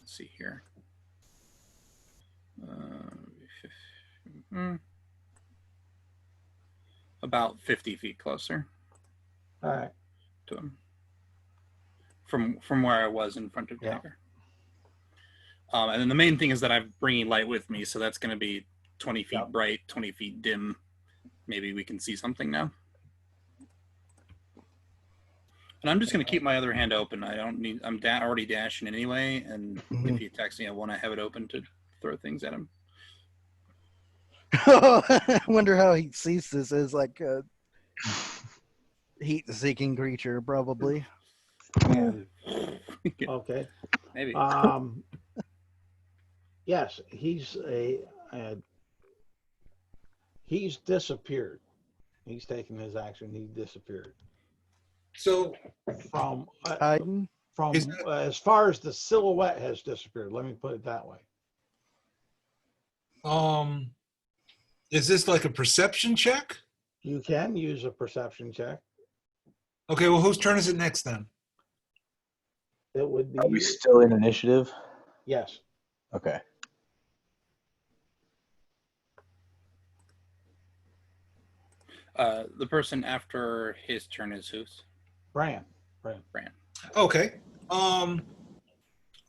Let's see here. About 50 feet closer All right. to him from where I was in front of Yeah. Dagger. And then the main thing is that I'm bringing light with me, so that's going to be 20 feet Yep. bright, 20 feet dim. Maybe we can see something now. And I'm just going to keep my other hand open. I don't need. I'm already dashing anyway, and if he attacks me, I want to have it open to throw things at him. I wonder how he sees this as like a heat-seeking creature, probably. And, okay. Maybe. Yes, he's disappeared. He's taken his action. He disappeared So from Hiding. Is that- as far as the silhouette has disappeared. Let me put it that way. is this like a perception check? You can use a perception check. Okay, well, whose turn is it next then? It would be Are we still in initiative? yes. Okay. The person after his turn is who's? Bran. Okay.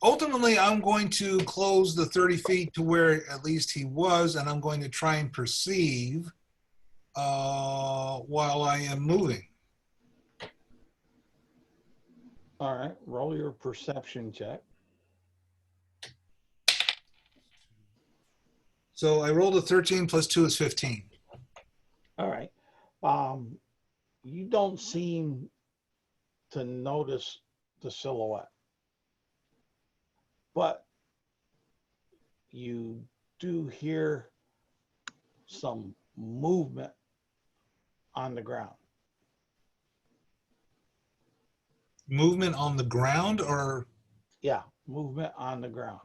Ultimately, I'm going to close the 30 feet to where at least he was, and I'm going to try and perceive while I am moving. All right. Roll your perception check. So I rolled a 13 plus 2 is 15. All right. You don't seem to notice the silhouette, but you do hear some movement on the ground. Movement on the ground or? Yeah, movement on the ground.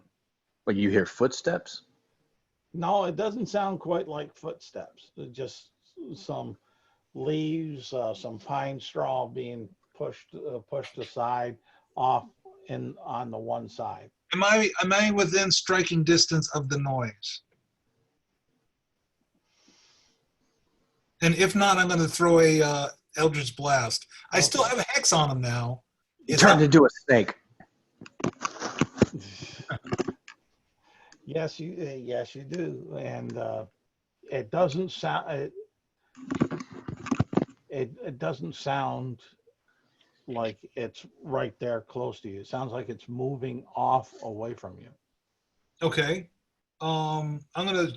Like you hear footsteps? No, it doesn't sound quite like footsteps. It's just some leaves, some pine straw being pushed aside off on the one side. Am I within striking distance of the noise? And if not, I'm going to throw a Eldritch Blast. I still have a hex on him now. You turned into a snake. Yes, you do, and it doesn't sound it doesn't sound like it's right there close to you. It sounds like it's moving off away from you. Okay. I'm going to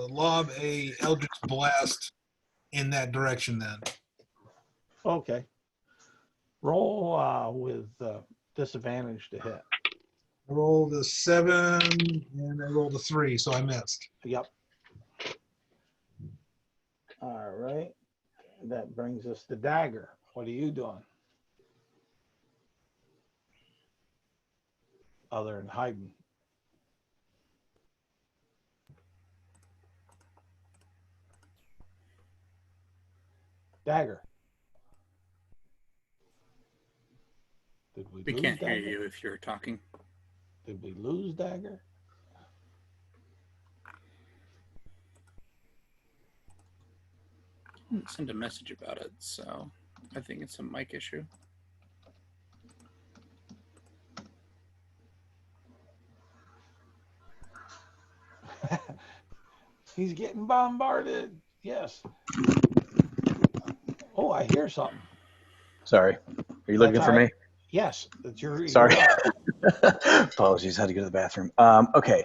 lob a Eldritch Blast in that direction then. Okay. Roll with disadvantage to hit. I rolled a 7 and I rolled a 3, so I missed. Yep. All right. That brings us to Dagger. What are you doing? Other than hiding. Dagger. Did we We lose can't hear Dagger? you if you're talking. Did we lose Dagger? I didn't send a message about it, so I think it's a mic issue. He's getting bombarded. Yes. Oh, I hear something. Sorry. Are you looking That's for all me? right. Yes, that's your. Sorry. you're up. Apologies. Had to go to the bathroom. Okay.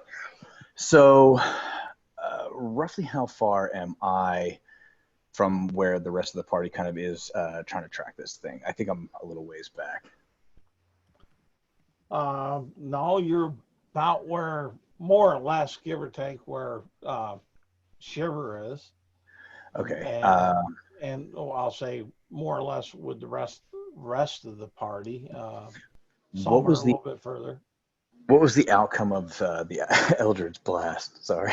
So, roughly how far am I from where the rest of the party kind of is trying to track this thing? I think I'm a little ways back. No, you're about where, more or less, give or take, where Shiver is. Okay. And I'll say more or less with the rest of the party. Some What are was a the little bit further. What was the outcome of the Eldritch Blast? Sorry.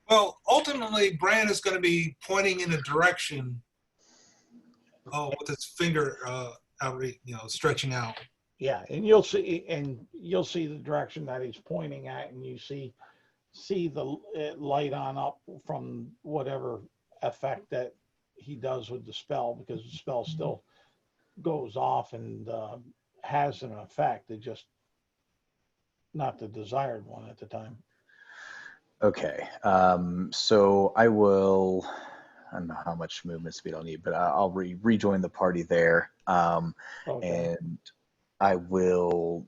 Well, ultimately, Bran is going to be pointing in a direction with his finger out, stretching out. Yeah, and you'll see the direction that he's pointing at, and you see the light on up from whatever effect that he does with the spell, because the spell still goes off and has an effect. It just not the desired one at the time. Okay. So I will. I don't know how much movement speed I'll need, but I'll rejoin the party there. Okay. And I will,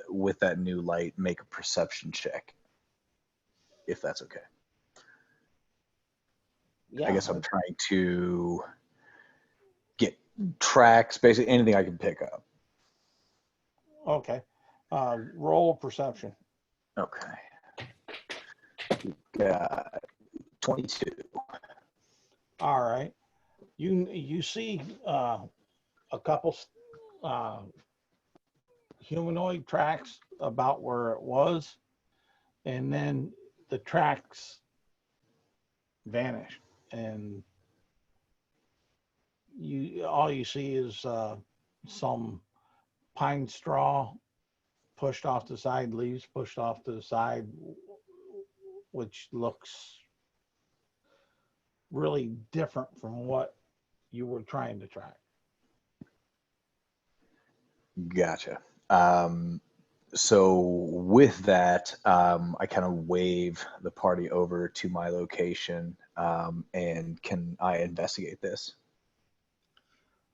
with that new light, make a perception check, if that's okay. Yeah. I guess I'm trying to get tracks, basically anything I can pick up. Okay. Roll perception. Okay. Got 22. All right. You see a couple humanoid tracks about where it was, and then the tracks vanish, and all you see is some pine straw pushed off the side, leaves pushed off to the side, which looks really different from what you were trying to track. Gotcha. So with that, I kind of wave the party over to my location, and can I investigate this?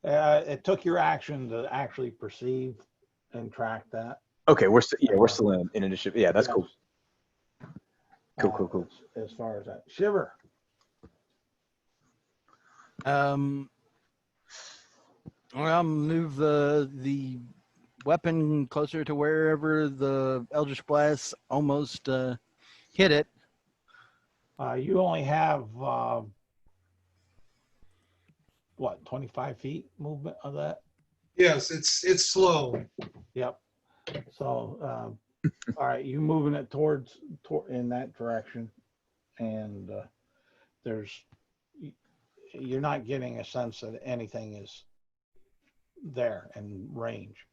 It took your action to actually perceive and track that. Okay, we're still in initiative. Yeah, that's cool. Cool. As far as that, Shiver. Well, I'll move the weapon closer to wherever the Eldritch Blast almost hit it. You only have 25 feet movement of that? Yes, it's slow. Yep. So, all right, you moving it toward in that direction, and you're not getting a sense that anything is there in range.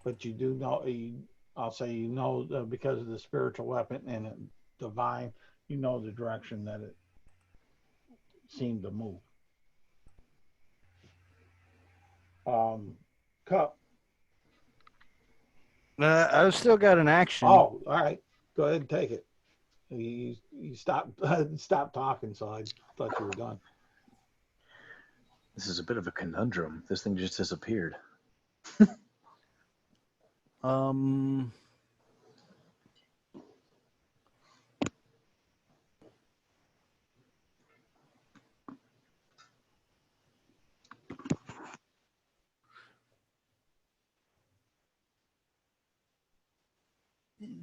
But you do know, I'll say, you know, because of the spiritual weapon and divine, you know the direction that it seemed to move. Cup. I've still got an action. Oh, all right. Go ahead and take it. You stopped talking, so I thought you were done. This is a bit of a conundrum. This thing just disappeared.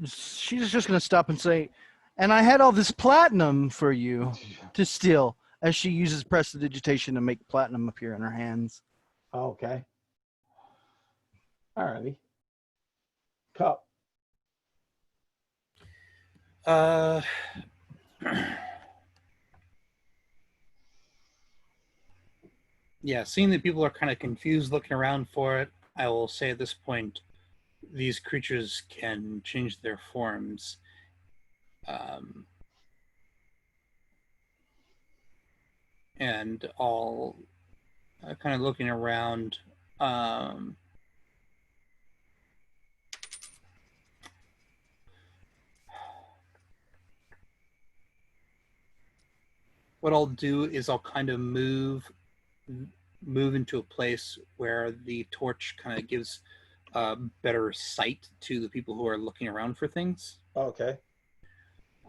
She's just gonna stop and say, "And I had all this platinum for you to steal." As she uses prestidigitation to make platinum appear in her hands. Okay. All righty. Cup. Yeah, seeing that people are kind of confused looking around for it, I will say at this point, these creatures can change their forms. And all kind of looking around. What I'll do is I'll kind of move into a place where the torch kind of gives better sight to the people who are looking around for things. Okay.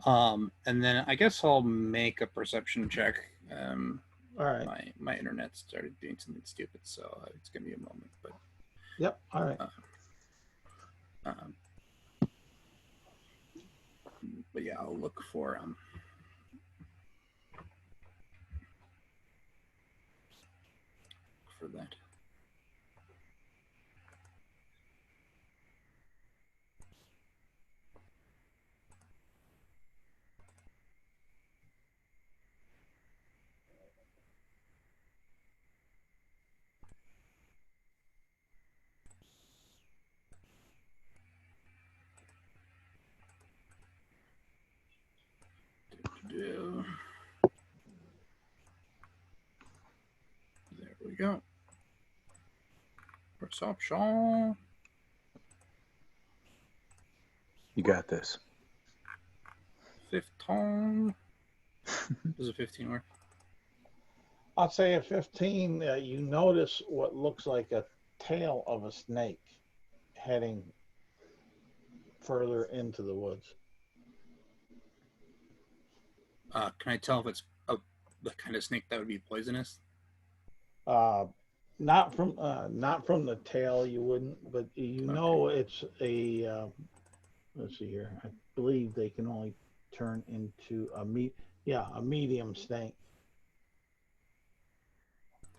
And then I guess I'll make a perception check. All right. My internet started doing something stupid, so it's gonna be a moment. But yep. All right. But yeah, I'll look for that. There we go. Perception. You got this. 15. Does a 15 work? I'll say at 15, you notice what looks like a tail of a snake heading further into the woods. Can I tell if it's the kind of snake that would be poisonous? Not from the tail, you wouldn't, but you know it's a. Let's see here. I believe they can only turn into a medium snake.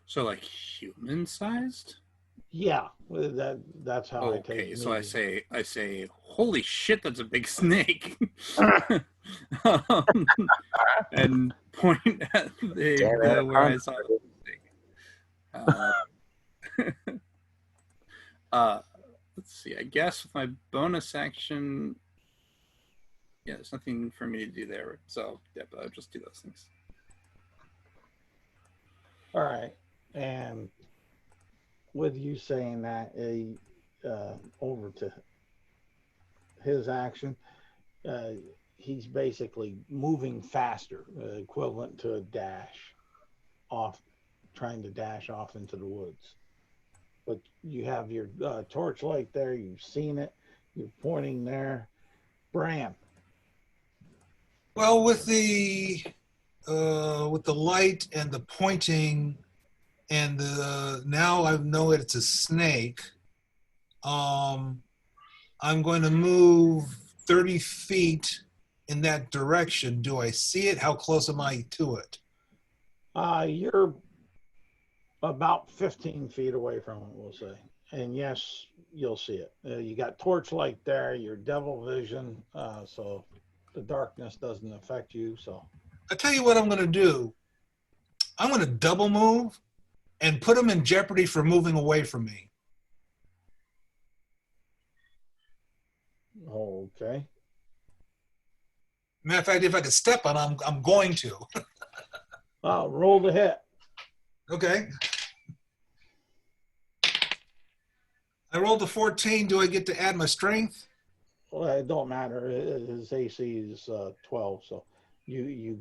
So like human sized? Yeah, that's how I take it. Okay, so I say, holy shit, that's a big snake. And point at where I saw the snake. Let's see, I guess with my bonus action, yeah, there's nothing for me to do there. So yeah, but I'll just do those things. All right. And with you saying that, over to his action, he's basically moving faster, equivalent to a dash off, trying to dash off into the woods. But you have your torchlight there. You've seen it. You're pointing there. Bran. Well, with the light and the pointing, and now I know it's a snake. I'm going to move 30 feet in that direction. Do I see it? How close am I to it? You're about 15 feet away from it, we'll say. And yes, you'll see it. You got torchlight there, your devil vision, so the darkness doesn't affect you. So I tell you what I'm going to do. I'm going to double move and put him in jeopardy for moving away from me. okay. Matter of fact, if I could step on him, I'm going to. Roll the hit. Okay. I rolled a 14. Do I get to add my strength? Well, it don't matter. His AC is 12, so you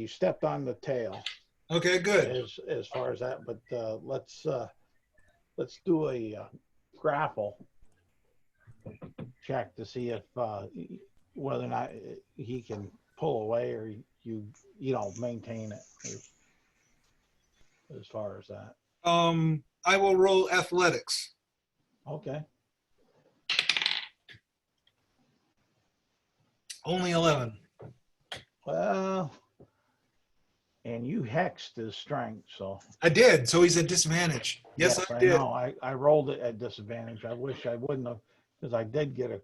stepped on the tail. Okay, good. As far as that, but let's do a grapple check to see if whether or not he can pull away or you maintain it as far as that. I will roll athletics. Okay. Only 11. Well, and you hexed his strength, so. I did, so he's at disadvantage. Yes, I did. know. I rolled it at disadvantage. I wish I wouldn't have, because I did get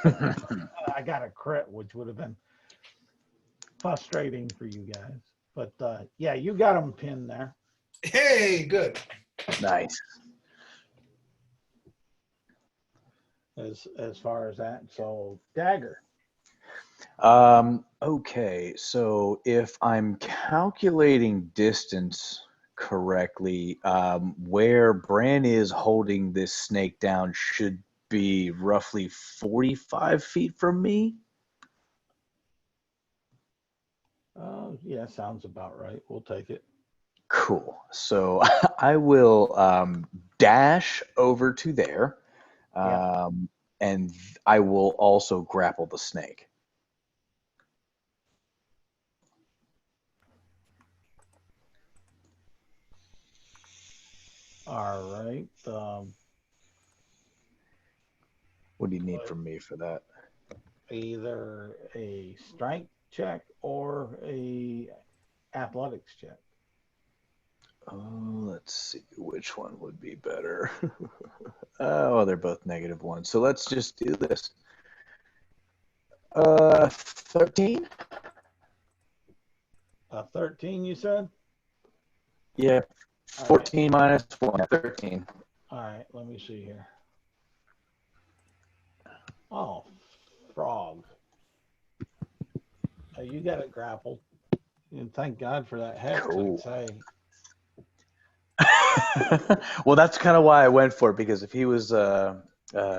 I got a crit, which would have been frustrating for you guys. But yeah, you got him pinned there. Hey, good. Nice. As far as that, so dagger. Okay, so if I'm calculating distance correctly, where Bran is holding this snake down should be roughly 45 feet from me. Yeah, sounds about right. We'll take it. Cool. So I will dash over to there, and I will also grapple the snake. All right. What do you need from me for that? Either a strength check or a athletics check. Let's see which one would be better. Oh, they're both negative ones. So let's just do this. 13? 13, you said? Yeah. 14 minus 1, 13. All right, let me see here. Oh, frog. You got it grappled. And thank God for that hex, Cool. I'd say. Well, that's kind of why I went for it, because if he was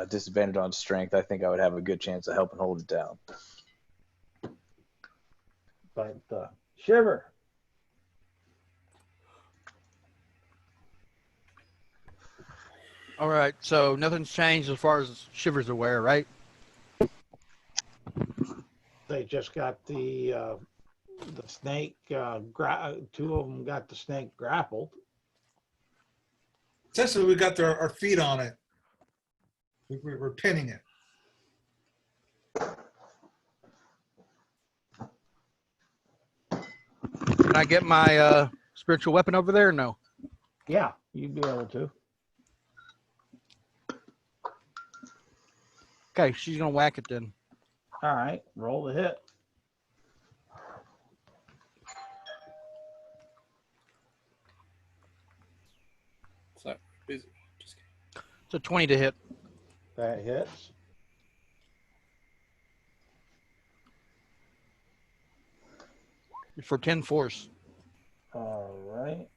disadvantaged on strength, I think I would have a good chance of helping hold it down. But Shiver. All right, so nothing's changed as far as Shiver's aware, right? They just got the snake. Two of them got the snake grappled. Essentially, we got our feet on it. We're pinning it. Can I get my spiritual weapon over there or no? Yeah, you'd be able to. Okay, she's going to whack it then. All right, roll the hit. So busy. Just kidding. It's a 20 to hit. That hits. For 10 force. All right.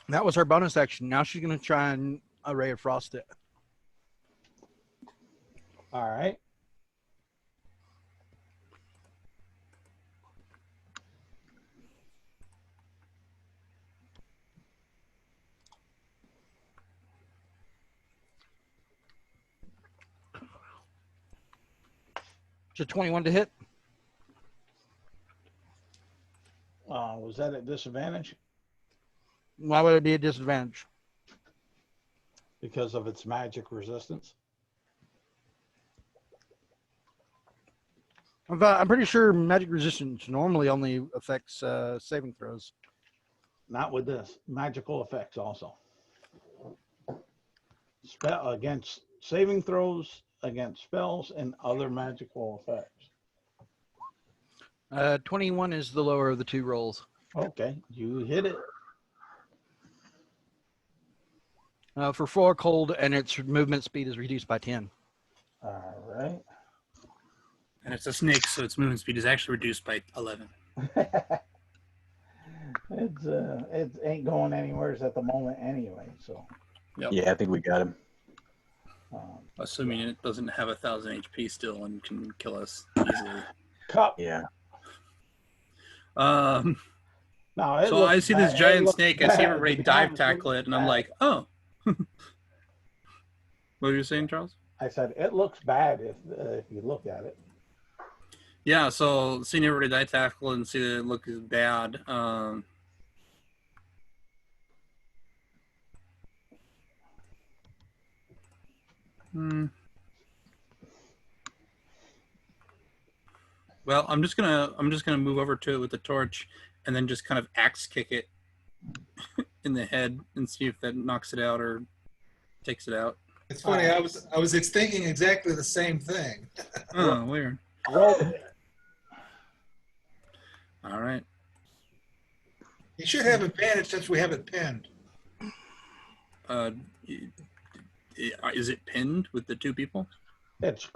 That was her bonus action. Now she's going to try and Ray of Frost it. All right. It's a 21 to hit. Was that at disadvantage? Why would it be a disadvantage? Because of its magic resistance. I'm pretty sure magic resistance normally only affects saving throws. Not with this. Magical effects also. Spell against saving throws, against spells, and other magical effects. 21 is the lower of the two rolls. Okay, you hit it. For 4 cold, and its movement speed is reduced by 10. All right. And it's a snake, so its movement speed is actually reduced by 11. It ain't going anywhere at the moment anyway. So. Yep. Yeah, I think we got him. Assuming it doesn't have 1,000 HP still and can kill us easily. Cup. Yeah. No, So I see this giant snake. I see everybody dive tackle it, and I'm like, oh. What were you saying, Charles? I said it looks bad if you look at it. Yeah, so seeing everybody dive tackle and see that it looks bad. Well, I'm just gonna move over to it with the torch, and then just kind of axe kick it in the head and see if that knocks it out or takes it out. It's funny. I was thinking exactly the same thing. Oh, weird. Roll. All right. You should have advantage since we have it pinned. Is it pinned with the 2 people? It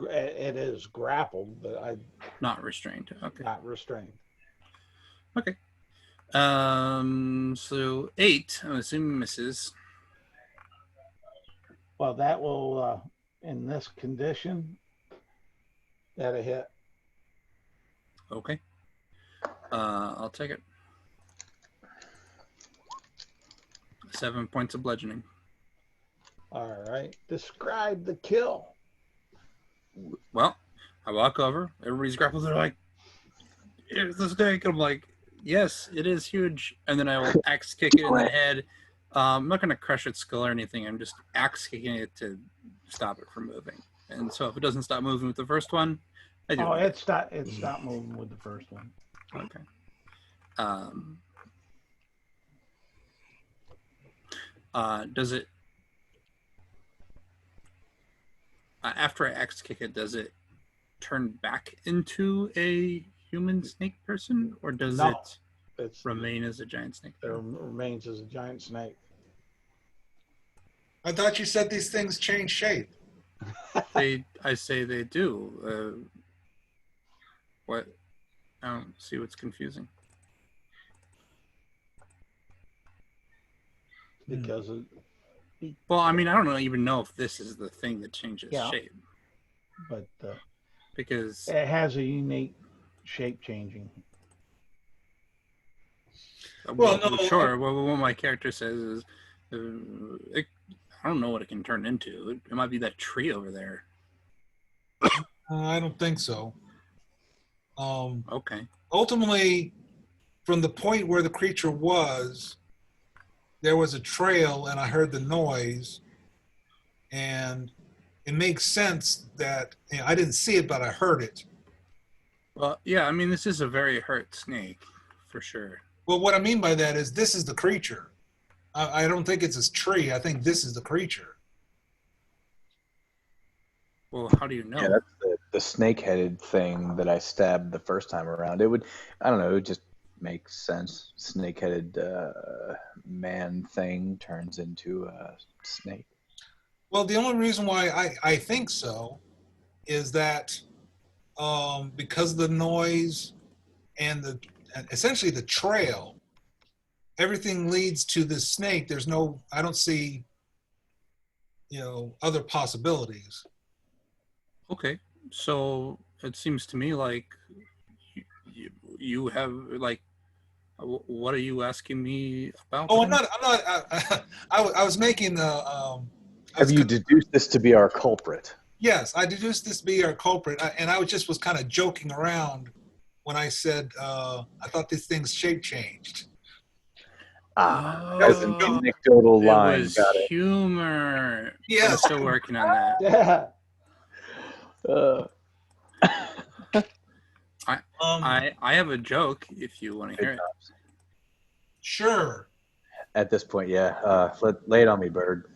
is grappled, but Not restrained. Okay. not restrained. Okay. So 8. I'm assuming misses. Well, that will in this condition. That'll hit. Okay. I'll take it. 7 points of bludgeoning. All right. Describe the kill. Well, I walk over. Everybody's grappled. They're like, "Here's the snake." I'm like, "Yes, it is huge." And then I will axe kick it in the head. I'm not going to crush its skull or anything. I'm just axe kicking it to stop it from moving. And so if it doesn't stop moving with the first one, I do. Oh, it stopped moving with the first one. Okay. Does it? After I axe kick it, does it turn back into a human snake person, or does it remain as a giant snake? It remains as a giant snake. I thought you said these things change shape. I say they do. What? I don't see what's confusing. Because Well, I mean, I don't even know if this is the thing that changes shape. But because it has a unique shape changing. Well, no, sure. What my character says is, I don't know what it can turn into. It might be that tree over there. I don't think so. Okay. Ultimately, from the point where the creature was, there was a trail and I heard the noise, and it makes sense that I didn't see it, but I heard it. Well, yeah, I mean, this is a very hurt snake, for sure. Well, what I mean by that is this is the creature. I don't think it's a tree. I think this is the creature. Well, how do you know? Yeah, that's the snake-headed thing that I stabbed the first time around. It would, I don't know, it would just make sense. Snake-headed man thing turns into a snake. Well, the only reason why I think so is that because of the noise and essentially the trail, everything leads to this snake. There's no, I don't see, other possibilities. Okay, so it seems to me like you have like, what are you asking me about? Oh, I'm not. I was making Have you deduced this to be our culprit? Yes, I deduced this to be our culprit, and I was kind of joking around when I said I thought these things shape changed. That was an anecdotal line. It was Got it. humor. Yes. I'm still working on that. Yeah. I have a joke if you want to hear Good it. jobs. Sure. At this point, yeah. Lay it on me, Bird.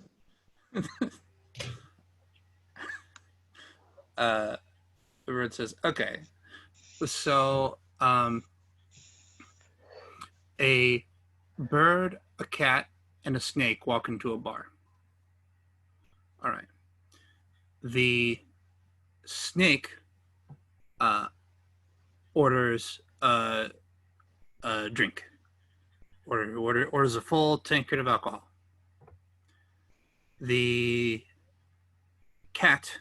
The bird says, "Okay, so a bird, a cat, and a snake walk into a bar. All right. The snake orders a drink. Orders a full tankard of alcohol. The cat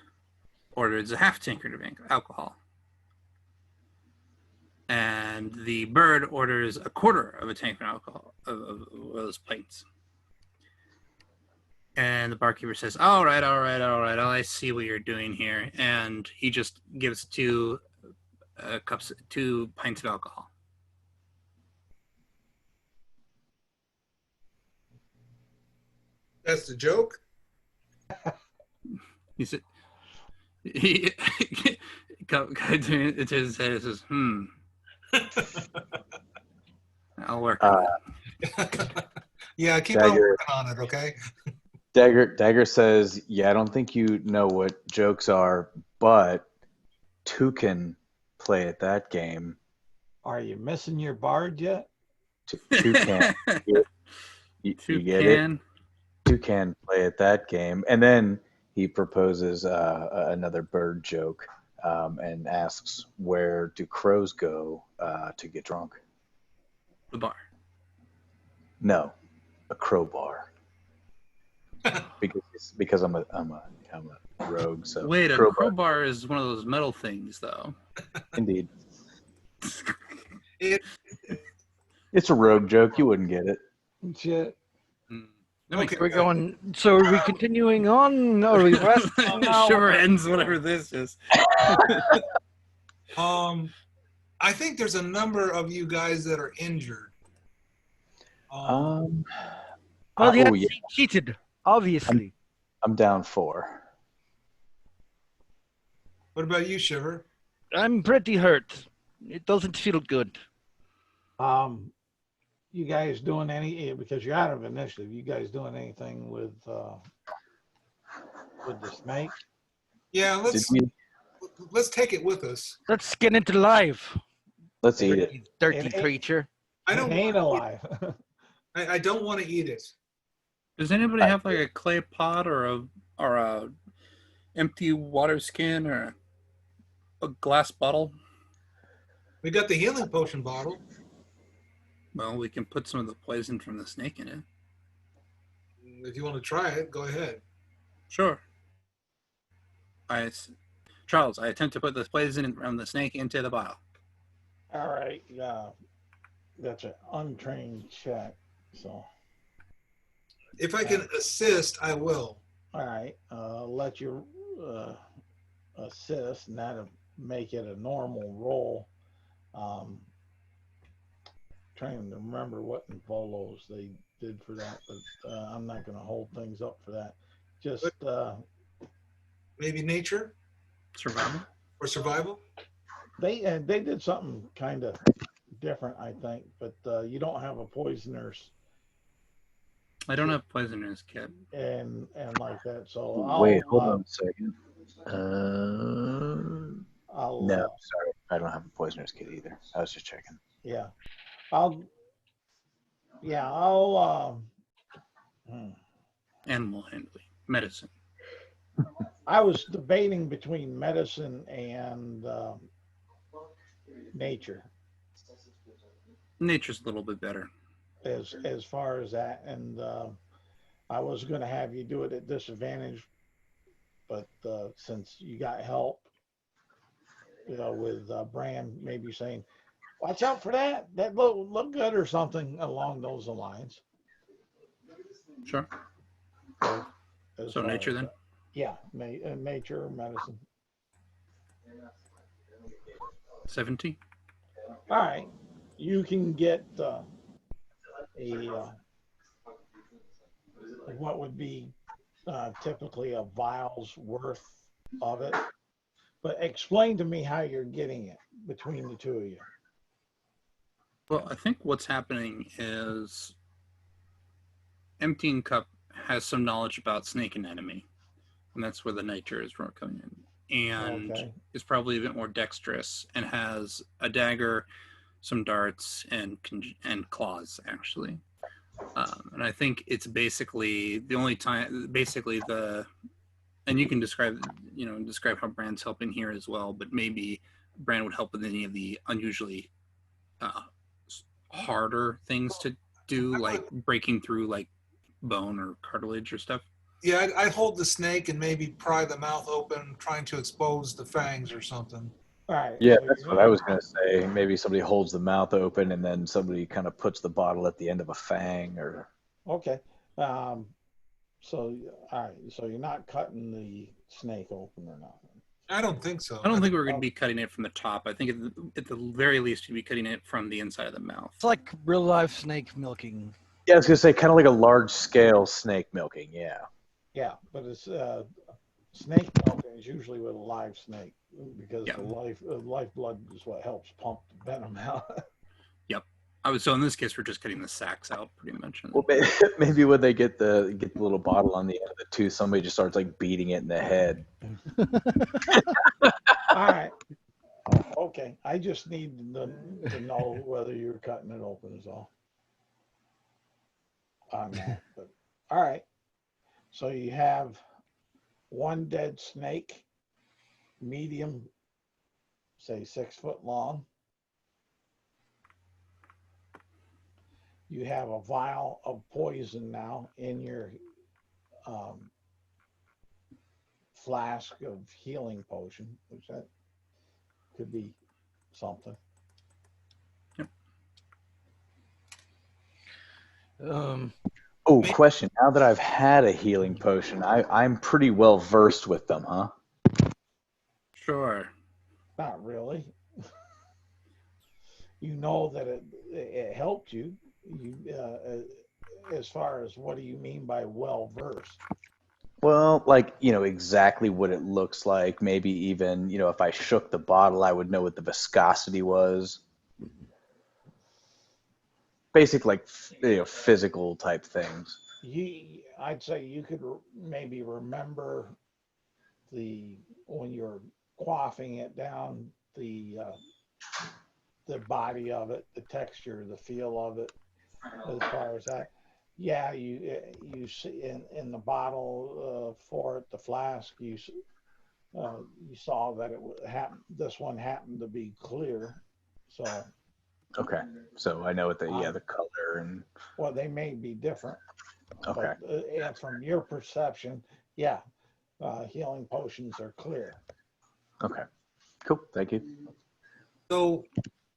orders a half tankard of alcohol. And the bird orders a quarter of a tankard of alcohol of those pints. And the barkeeper says, all right, I see what you're doing here. And he just gives two pints of alcohol. That's the joke? He said, it says, I'll work on it. Yeah, keep on working on it, okay? Dagger says, yeah, I don't think you know what jokes are, but two can play at that game. Are you missing your bard yet? Two can. You get it? Two can play at that game. And then he proposes another bird joke and asks, where do crows go to get drunk? The bar. No, a crowbar. because I'm a rogue. So wait, a crowbar is one of those metal things, though. Indeed. It's a rogue joke. You wouldn't get it. Shit. Okay. We're going. So are we continuing on? Or are we resting now? Sure ends whatever this is. I think there's a number of you guys that are injured. Well, yeah. Cheated, obviously. I'm down 4. What about you, Shiver? I'm pretty hurt. It doesn't feel good. You guys doing because you're out of initiative, you guys doing anything with the snake? Yeah, let's take it with us. Let's skin it alive. Let's eat it. Dirty creature. I don't It ain't alive. I don't want to eat it. Does anybody have like a clay pot or a empty water skin or a glass bottle? We got the healing potion bottle. Well, we can put some of the poison from the snake in it. If you want to try it, go ahead. Sure. Charles, I attempt to put the poison from the snake into the bottle. All right. That's an untrained check. So. If I can assist, I will. All right. Let you assist, and that'll make it a normal roll. Trying to remember what in Volos they did for that, but I'm not going to hold things up for that. Just maybe nature, survival, or survival. They did something kind of different, I think, but you don't have a poisoner's. I don't have poisoner's kit and like that. So wait, hold on a second. No, sorry, I don't have a poisoner's kit either. I was just checking. Yeah. Animal handling, medicine. I was debating between medicine and nature. Nature's a little bit better. As far as that, and I was going to have you do it at disadvantage, but since you got help, with Bran maybe saying, watch out for that. That look good or something along those lines. Sure. So nature then? Yeah, nature or medicine. 70. All right. You can get what would be typically a vial's worth of it. But explain to me how you're getting it between the two of you. Well, I think what's happening is Emptying Cup has some knowledge about snake anatomy, and that's where the nature is coming in. And Okay. is probably a bit more dexterous and has a dagger, some darts, and claws, actually. And I think it's basically the only time, and you can describe how Brand's helping here as well, but maybe Brand would help with any of the unusually harder things to do, like breaking through like bone or cartilage or stuff. Yeah, I'd hold the snake and maybe pry the mouth open, trying to expose the fangs or something. All right. Yeah, so that's what I was going to say. Maybe somebody holds the mouth open and then somebody kind of puts the bottle at the end of a fang or. Okay. So, all right. So you're not cutting the snake open or nothing. I don't think so. I don't think we're going to be cutting it from the top. I think at the very least, you'd be cutting it from the inside of the mouth. It's like real life snake milking. Yeah, I was going to say kind of like a large scale snake milking. Yeah. Yeah, but it's snake milking is usually with a live snake because Yeah. the lifeblood is what helps pump the venom out. Yep. So in this case, we're just cutting the sacks out, pretty much. Well, maybe when they get the little bottle on the end of the tooth, somebody just starts like beating it in the head. All right. Okay. I just need to know whether you're cutting it open is all. On that. But, all right. So you have one dead snake, medium, say 6 foot long. You have a vial of poison now in your flask of healing potion, which that could be something. Oh, question. Now that I've had a healing potion, I'm pretty well versed with them, huh? Sure. Not really. You know that it helped you. As far as what do you mean by well versed? Well, like, exactly what it looks like. Maybe even, if I shook the bottle, I would know what the viscosity was. Basic, like, physical type things. I'd say you could maybe remember when you're quaffing it down, the body of it, the texture, the feel of it, as far as that. Yeah, you see in the bottle for it, the flask, you saw that this one happened to be clear, so. Okay, so I know what the color and. Well, they may be different. Okay. But, from your perception, yeah, healing potions are clear. Okay, cool. Thank you. So,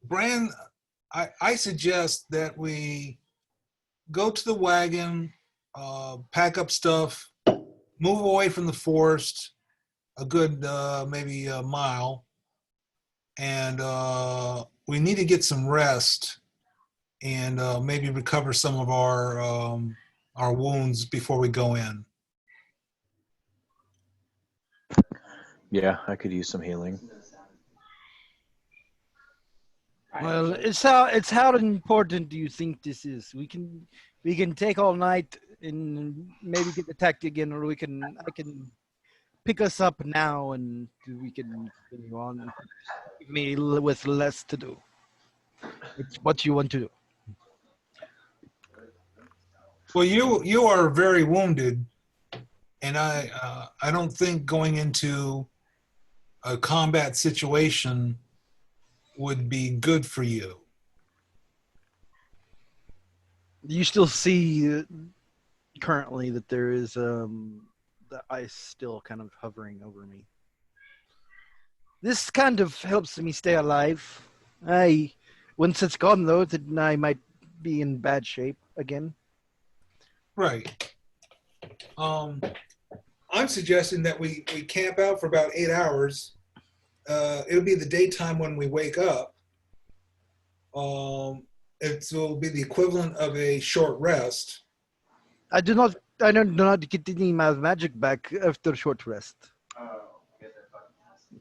Brand, I suggest that we go to the wagon, pack up stuff, move away from the forest a good maybe a mile, and we need to get some rest and maybe recover some of our wounds before we go in. Yeah, I could use some healing. Well, it's how important do you think this is? We can take all night and maybe get attacked again, or I can pick us up now and we can continue on. Me with less to do. It's what you want to do. Well, you are very wounded, and I don't think going into a combat situation would be good for you. You still see currently that there is the ice still kind of hovering over me. This kind of helps me stay alive. Once it's gone though, then I might be in bad shape again. Right. I'm suggesting that we camp out for about 8 hours. It'll be the daytime when we wake up. It will be the equivalent of a short rest. I do not get any my magic back after short rest.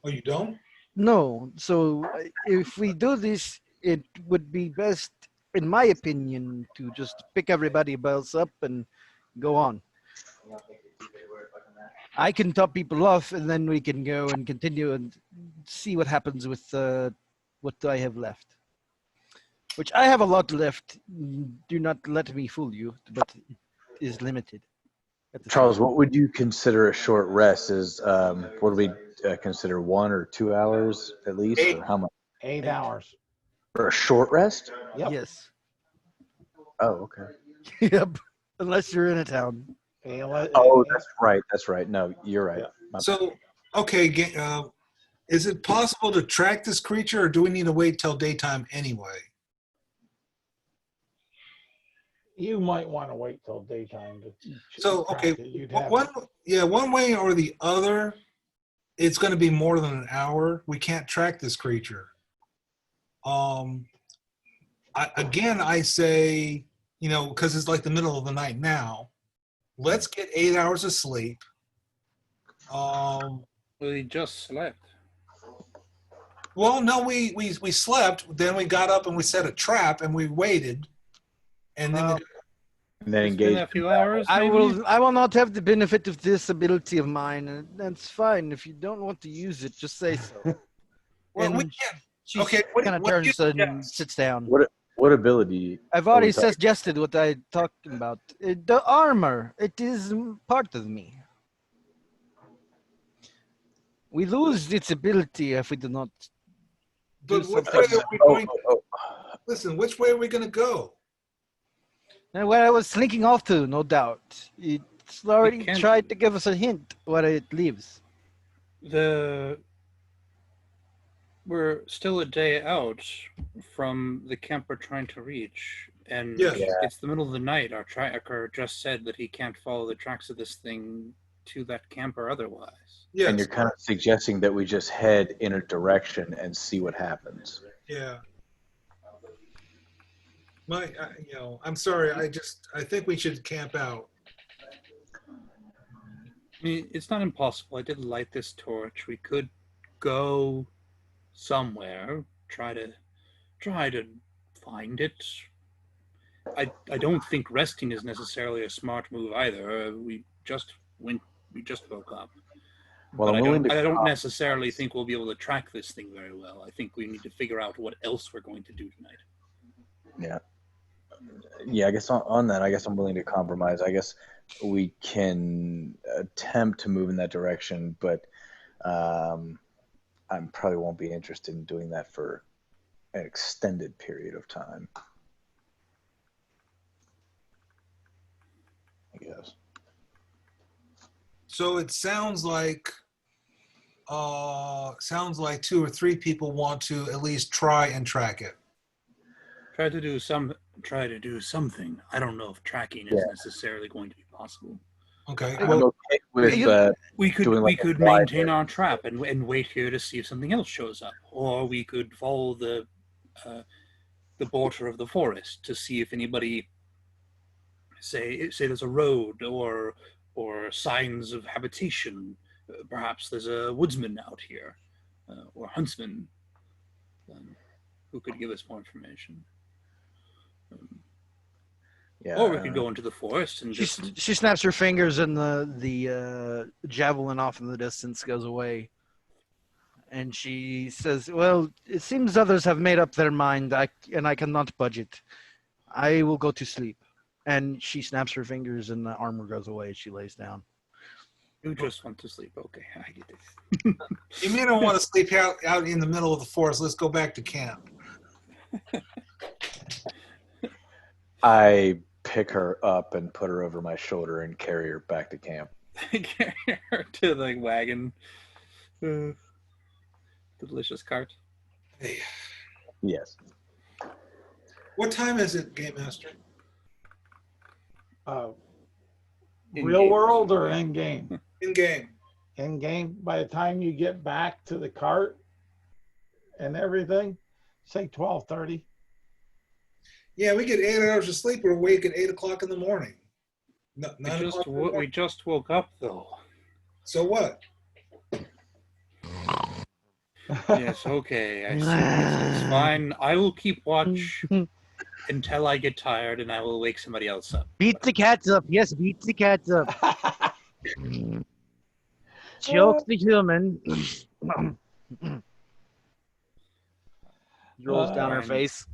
Oh, you don't? No. So if we do this, it would be best, in my opinion, to just pick everybody else up and go on. I can top people off, and then we can go and continue and see what happens with what I have left. Which I have a lot left. Do not let me fool you, but it is limited. At the Charles, same what would you consider a short rest? Is what do we consider, 1 or 2 hours at least, or how much? 8 8. hours. For a short rest? time. Yep. Yes. Oh, okay. Yep. Unless you're in a town. Oh, that's right. That's right. No, you're right. My So, okay, is it possible to track this creature, or do we need to wait till daytime anyway? You might want to wait till daytime to So, track okay, it. You'd have one way or the other, it's going to be more than an hour. We can't track this creature. I say, because it's like the middle of the night now, let's get 8 hours of sleep. We just slept. Well, no, we slept. Then we got up and we set a trap and we waited, and then and then It's been engage. a few hours. I maybe? will not have the benefit of this ability of mine, and that's fine. If you don't want to use it, just say so. well, And we can't. she Okay, what kind of do you turns and suggest? sits down. What ability? I've are we already talking- suggested what I talked about. The armor, it is part of me. We lose its ability if we do not do But which something. way are we Oh, going? oh, Listen, which way are we going to go? And where I was slinking off to, no doubt. It's already can't- tried to give us a hint where it lives. We're still a day out from the camp we're trying to reach, and Yes. Yeah. it's the middle of the night. Our tracker just said that he can't follow the tracks of this thing to that camp or otherwise. Yes. and you're kind of suggesting that we just head in a direction and see what happens. Yeah. I'm sorry. I think we should camp out. I mean, it's not impossible. I did light this torch. We could go somewhere, try to find it. I don't think resting is necessarily a smart move either. We just woke up. Well, But I'm willing to. I don't necessarily think we'll be able to track this thing very well. I think we need to figure out what else we're going to do tonight. Yeah, I guess on that, I guess I'm willing to compromise. I guess we can attempt to move in that direction, but I probably won't be interested in doing that for an extended period of time. I guess. So it sounds like 2 or 3 people want to at least try and track it. Try to do something. I don't know if tracking is necessarily going to be possible. Okay. I'm Well, okay with We could doing like a maintain wide- our trap and wait here to see if something else shows up, or we could follow the border of the forest to see if anybody say there's a road or signs of habitation. Perhaps there's a woodsman out here or huntsman who could give us more information. yeah, Or we could go into the forest and just She snaps her fingers, and the javelin off in the distance goes away. And she says, "Well, it seems others have made up their mind, and I cannot budge. I will go to sleep." And she snaps her fingers, and the armor goes away. She lays down. you just want to sleep. Okay, I get it. you may not want to sleep out in the middle of the forest. Let's go back to camp. I pick her up and put her over my shoulder and carry her back to camp. Carry her to the wagon. The delicious cart. Hey, Yes. what time is it, Game Master? Real world or in game? In game. In game. By the time you get back to the cart and everything, say 12:30. Yeah, we get 8 hours of sleep. We're awake at 8 o'clock in the morning. No, We 9 just, o'clock in the morning. we just woke up though. So what? Yes, okay, I see. It's fine. I will keep watch until I get tired, and I will wake somebody else up. Beat the cats up. Yes, beat the cats up. Choke the human. Rolls down her Fine. face.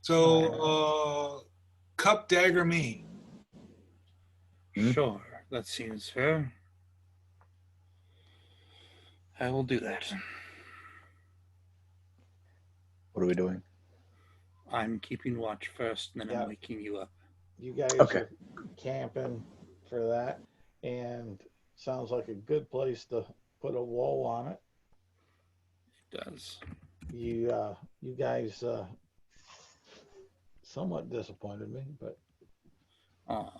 So, cup dagger me. Sure, that seems fair. I will do that. What are we doing? I'm keeping watch first, and then Yeah. I'm waking you up. You guys Okay. are camping for that, and sounds like a good place to put a wall on it. It does. You guys somewhat disappointed me, but Aw.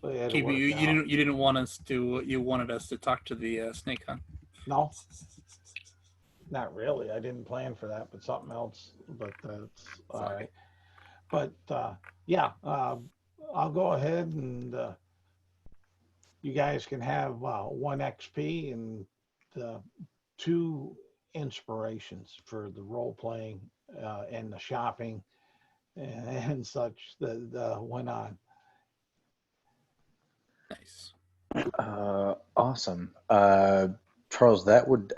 it had to Keep, work you out. didn't want us to. You wanted us to talk to the snake, huh? No, not really. I didn't plan for that, but something else. But that's all Sorry. right. But yeah, I'll go ahead and you guys can have 1 XP and 2 inspirations for the role playing and the shopping and such that went on. Nice. Awesome. Charles, that would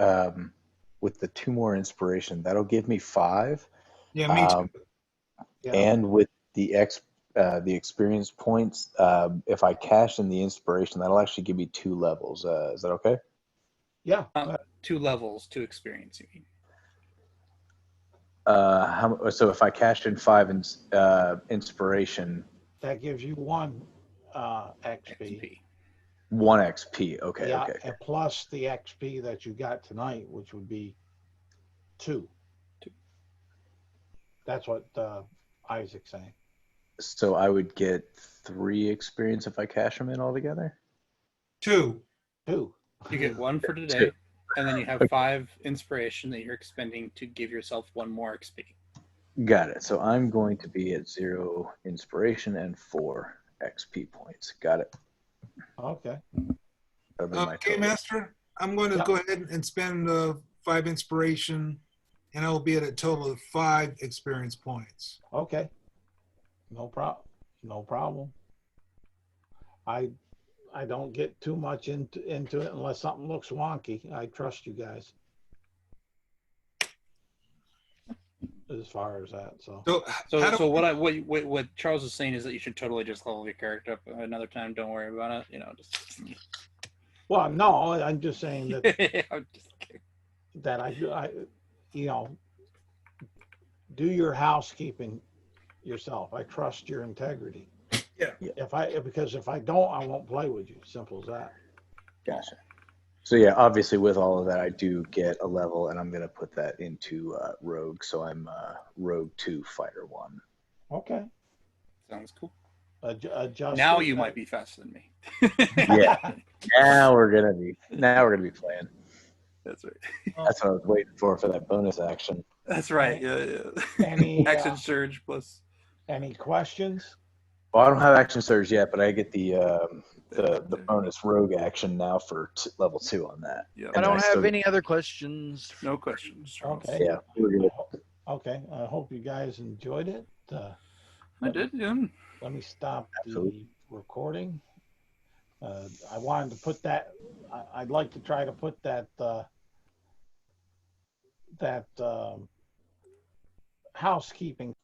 with the 2 more inspiration, that'll give me 5. Yeah, me too. Yeah. And with the experience points, if I cash in the inspiration, that'll actually give me 2 levels. Is that okay? Yeah. 2 levels, 2 experience. You mean? So if I cash in 5 inspiration, That gives you 1 XP. XP. 1 XP. Okay. Yeah, Okay. and plus the XP that you got tonight, which would be 2. 2. That's what Isaac's saying. So I would get 3 experience if I cash them in altogether. 2. 2. You get 1 for today, and then you have 5 inspiration that you're expending to give yourself 1 more XP. Got it. So I'm going to be at 0 inspiration and 4 XP points. Got it. Okay. That'll be my Game total. Master, I'm going to Yeah. go ahead and spend 5 inspiration, and I will be at a total of 5 experience points. Okay. No problem. No problem. I don't get too much into it unless something looks wonky. I trust you guys as far as that. So So what Charles is saying is that you should totally just level your character up another time. Don't worry about it. You know, just. well, no, I'm just saying that I'm just kidding. that I do your housekeeping yourself. I trust your integrity. Yeah. Because if I don't, I won't play with you. Simple as that. Gotcha. So yeah, obviously with all of that, I do get a level, and I'm going to put that into Rogue. So I'm Rogue 2, Fighter 1. Okay. Sounds cool. Adjust. Now you might be faster than me. Yeah. Now we're gonna be playing. That's right. That's what I was waiting for that bonus action. That's right. Yeah. Any Action surge plus. any questions? Well, I don't have action surge yet, but I get the bonus rogue action now for level 2 on that. Yeah. I And don't still have get- any other questions. No questions. Charles. Okay. Yeah, we're good. Okay. I hope you guys enjoyed it. I did. Yeah. Let me stop Absolutely. the recording. I wanted to put that. I'd like to try to put that housekeeping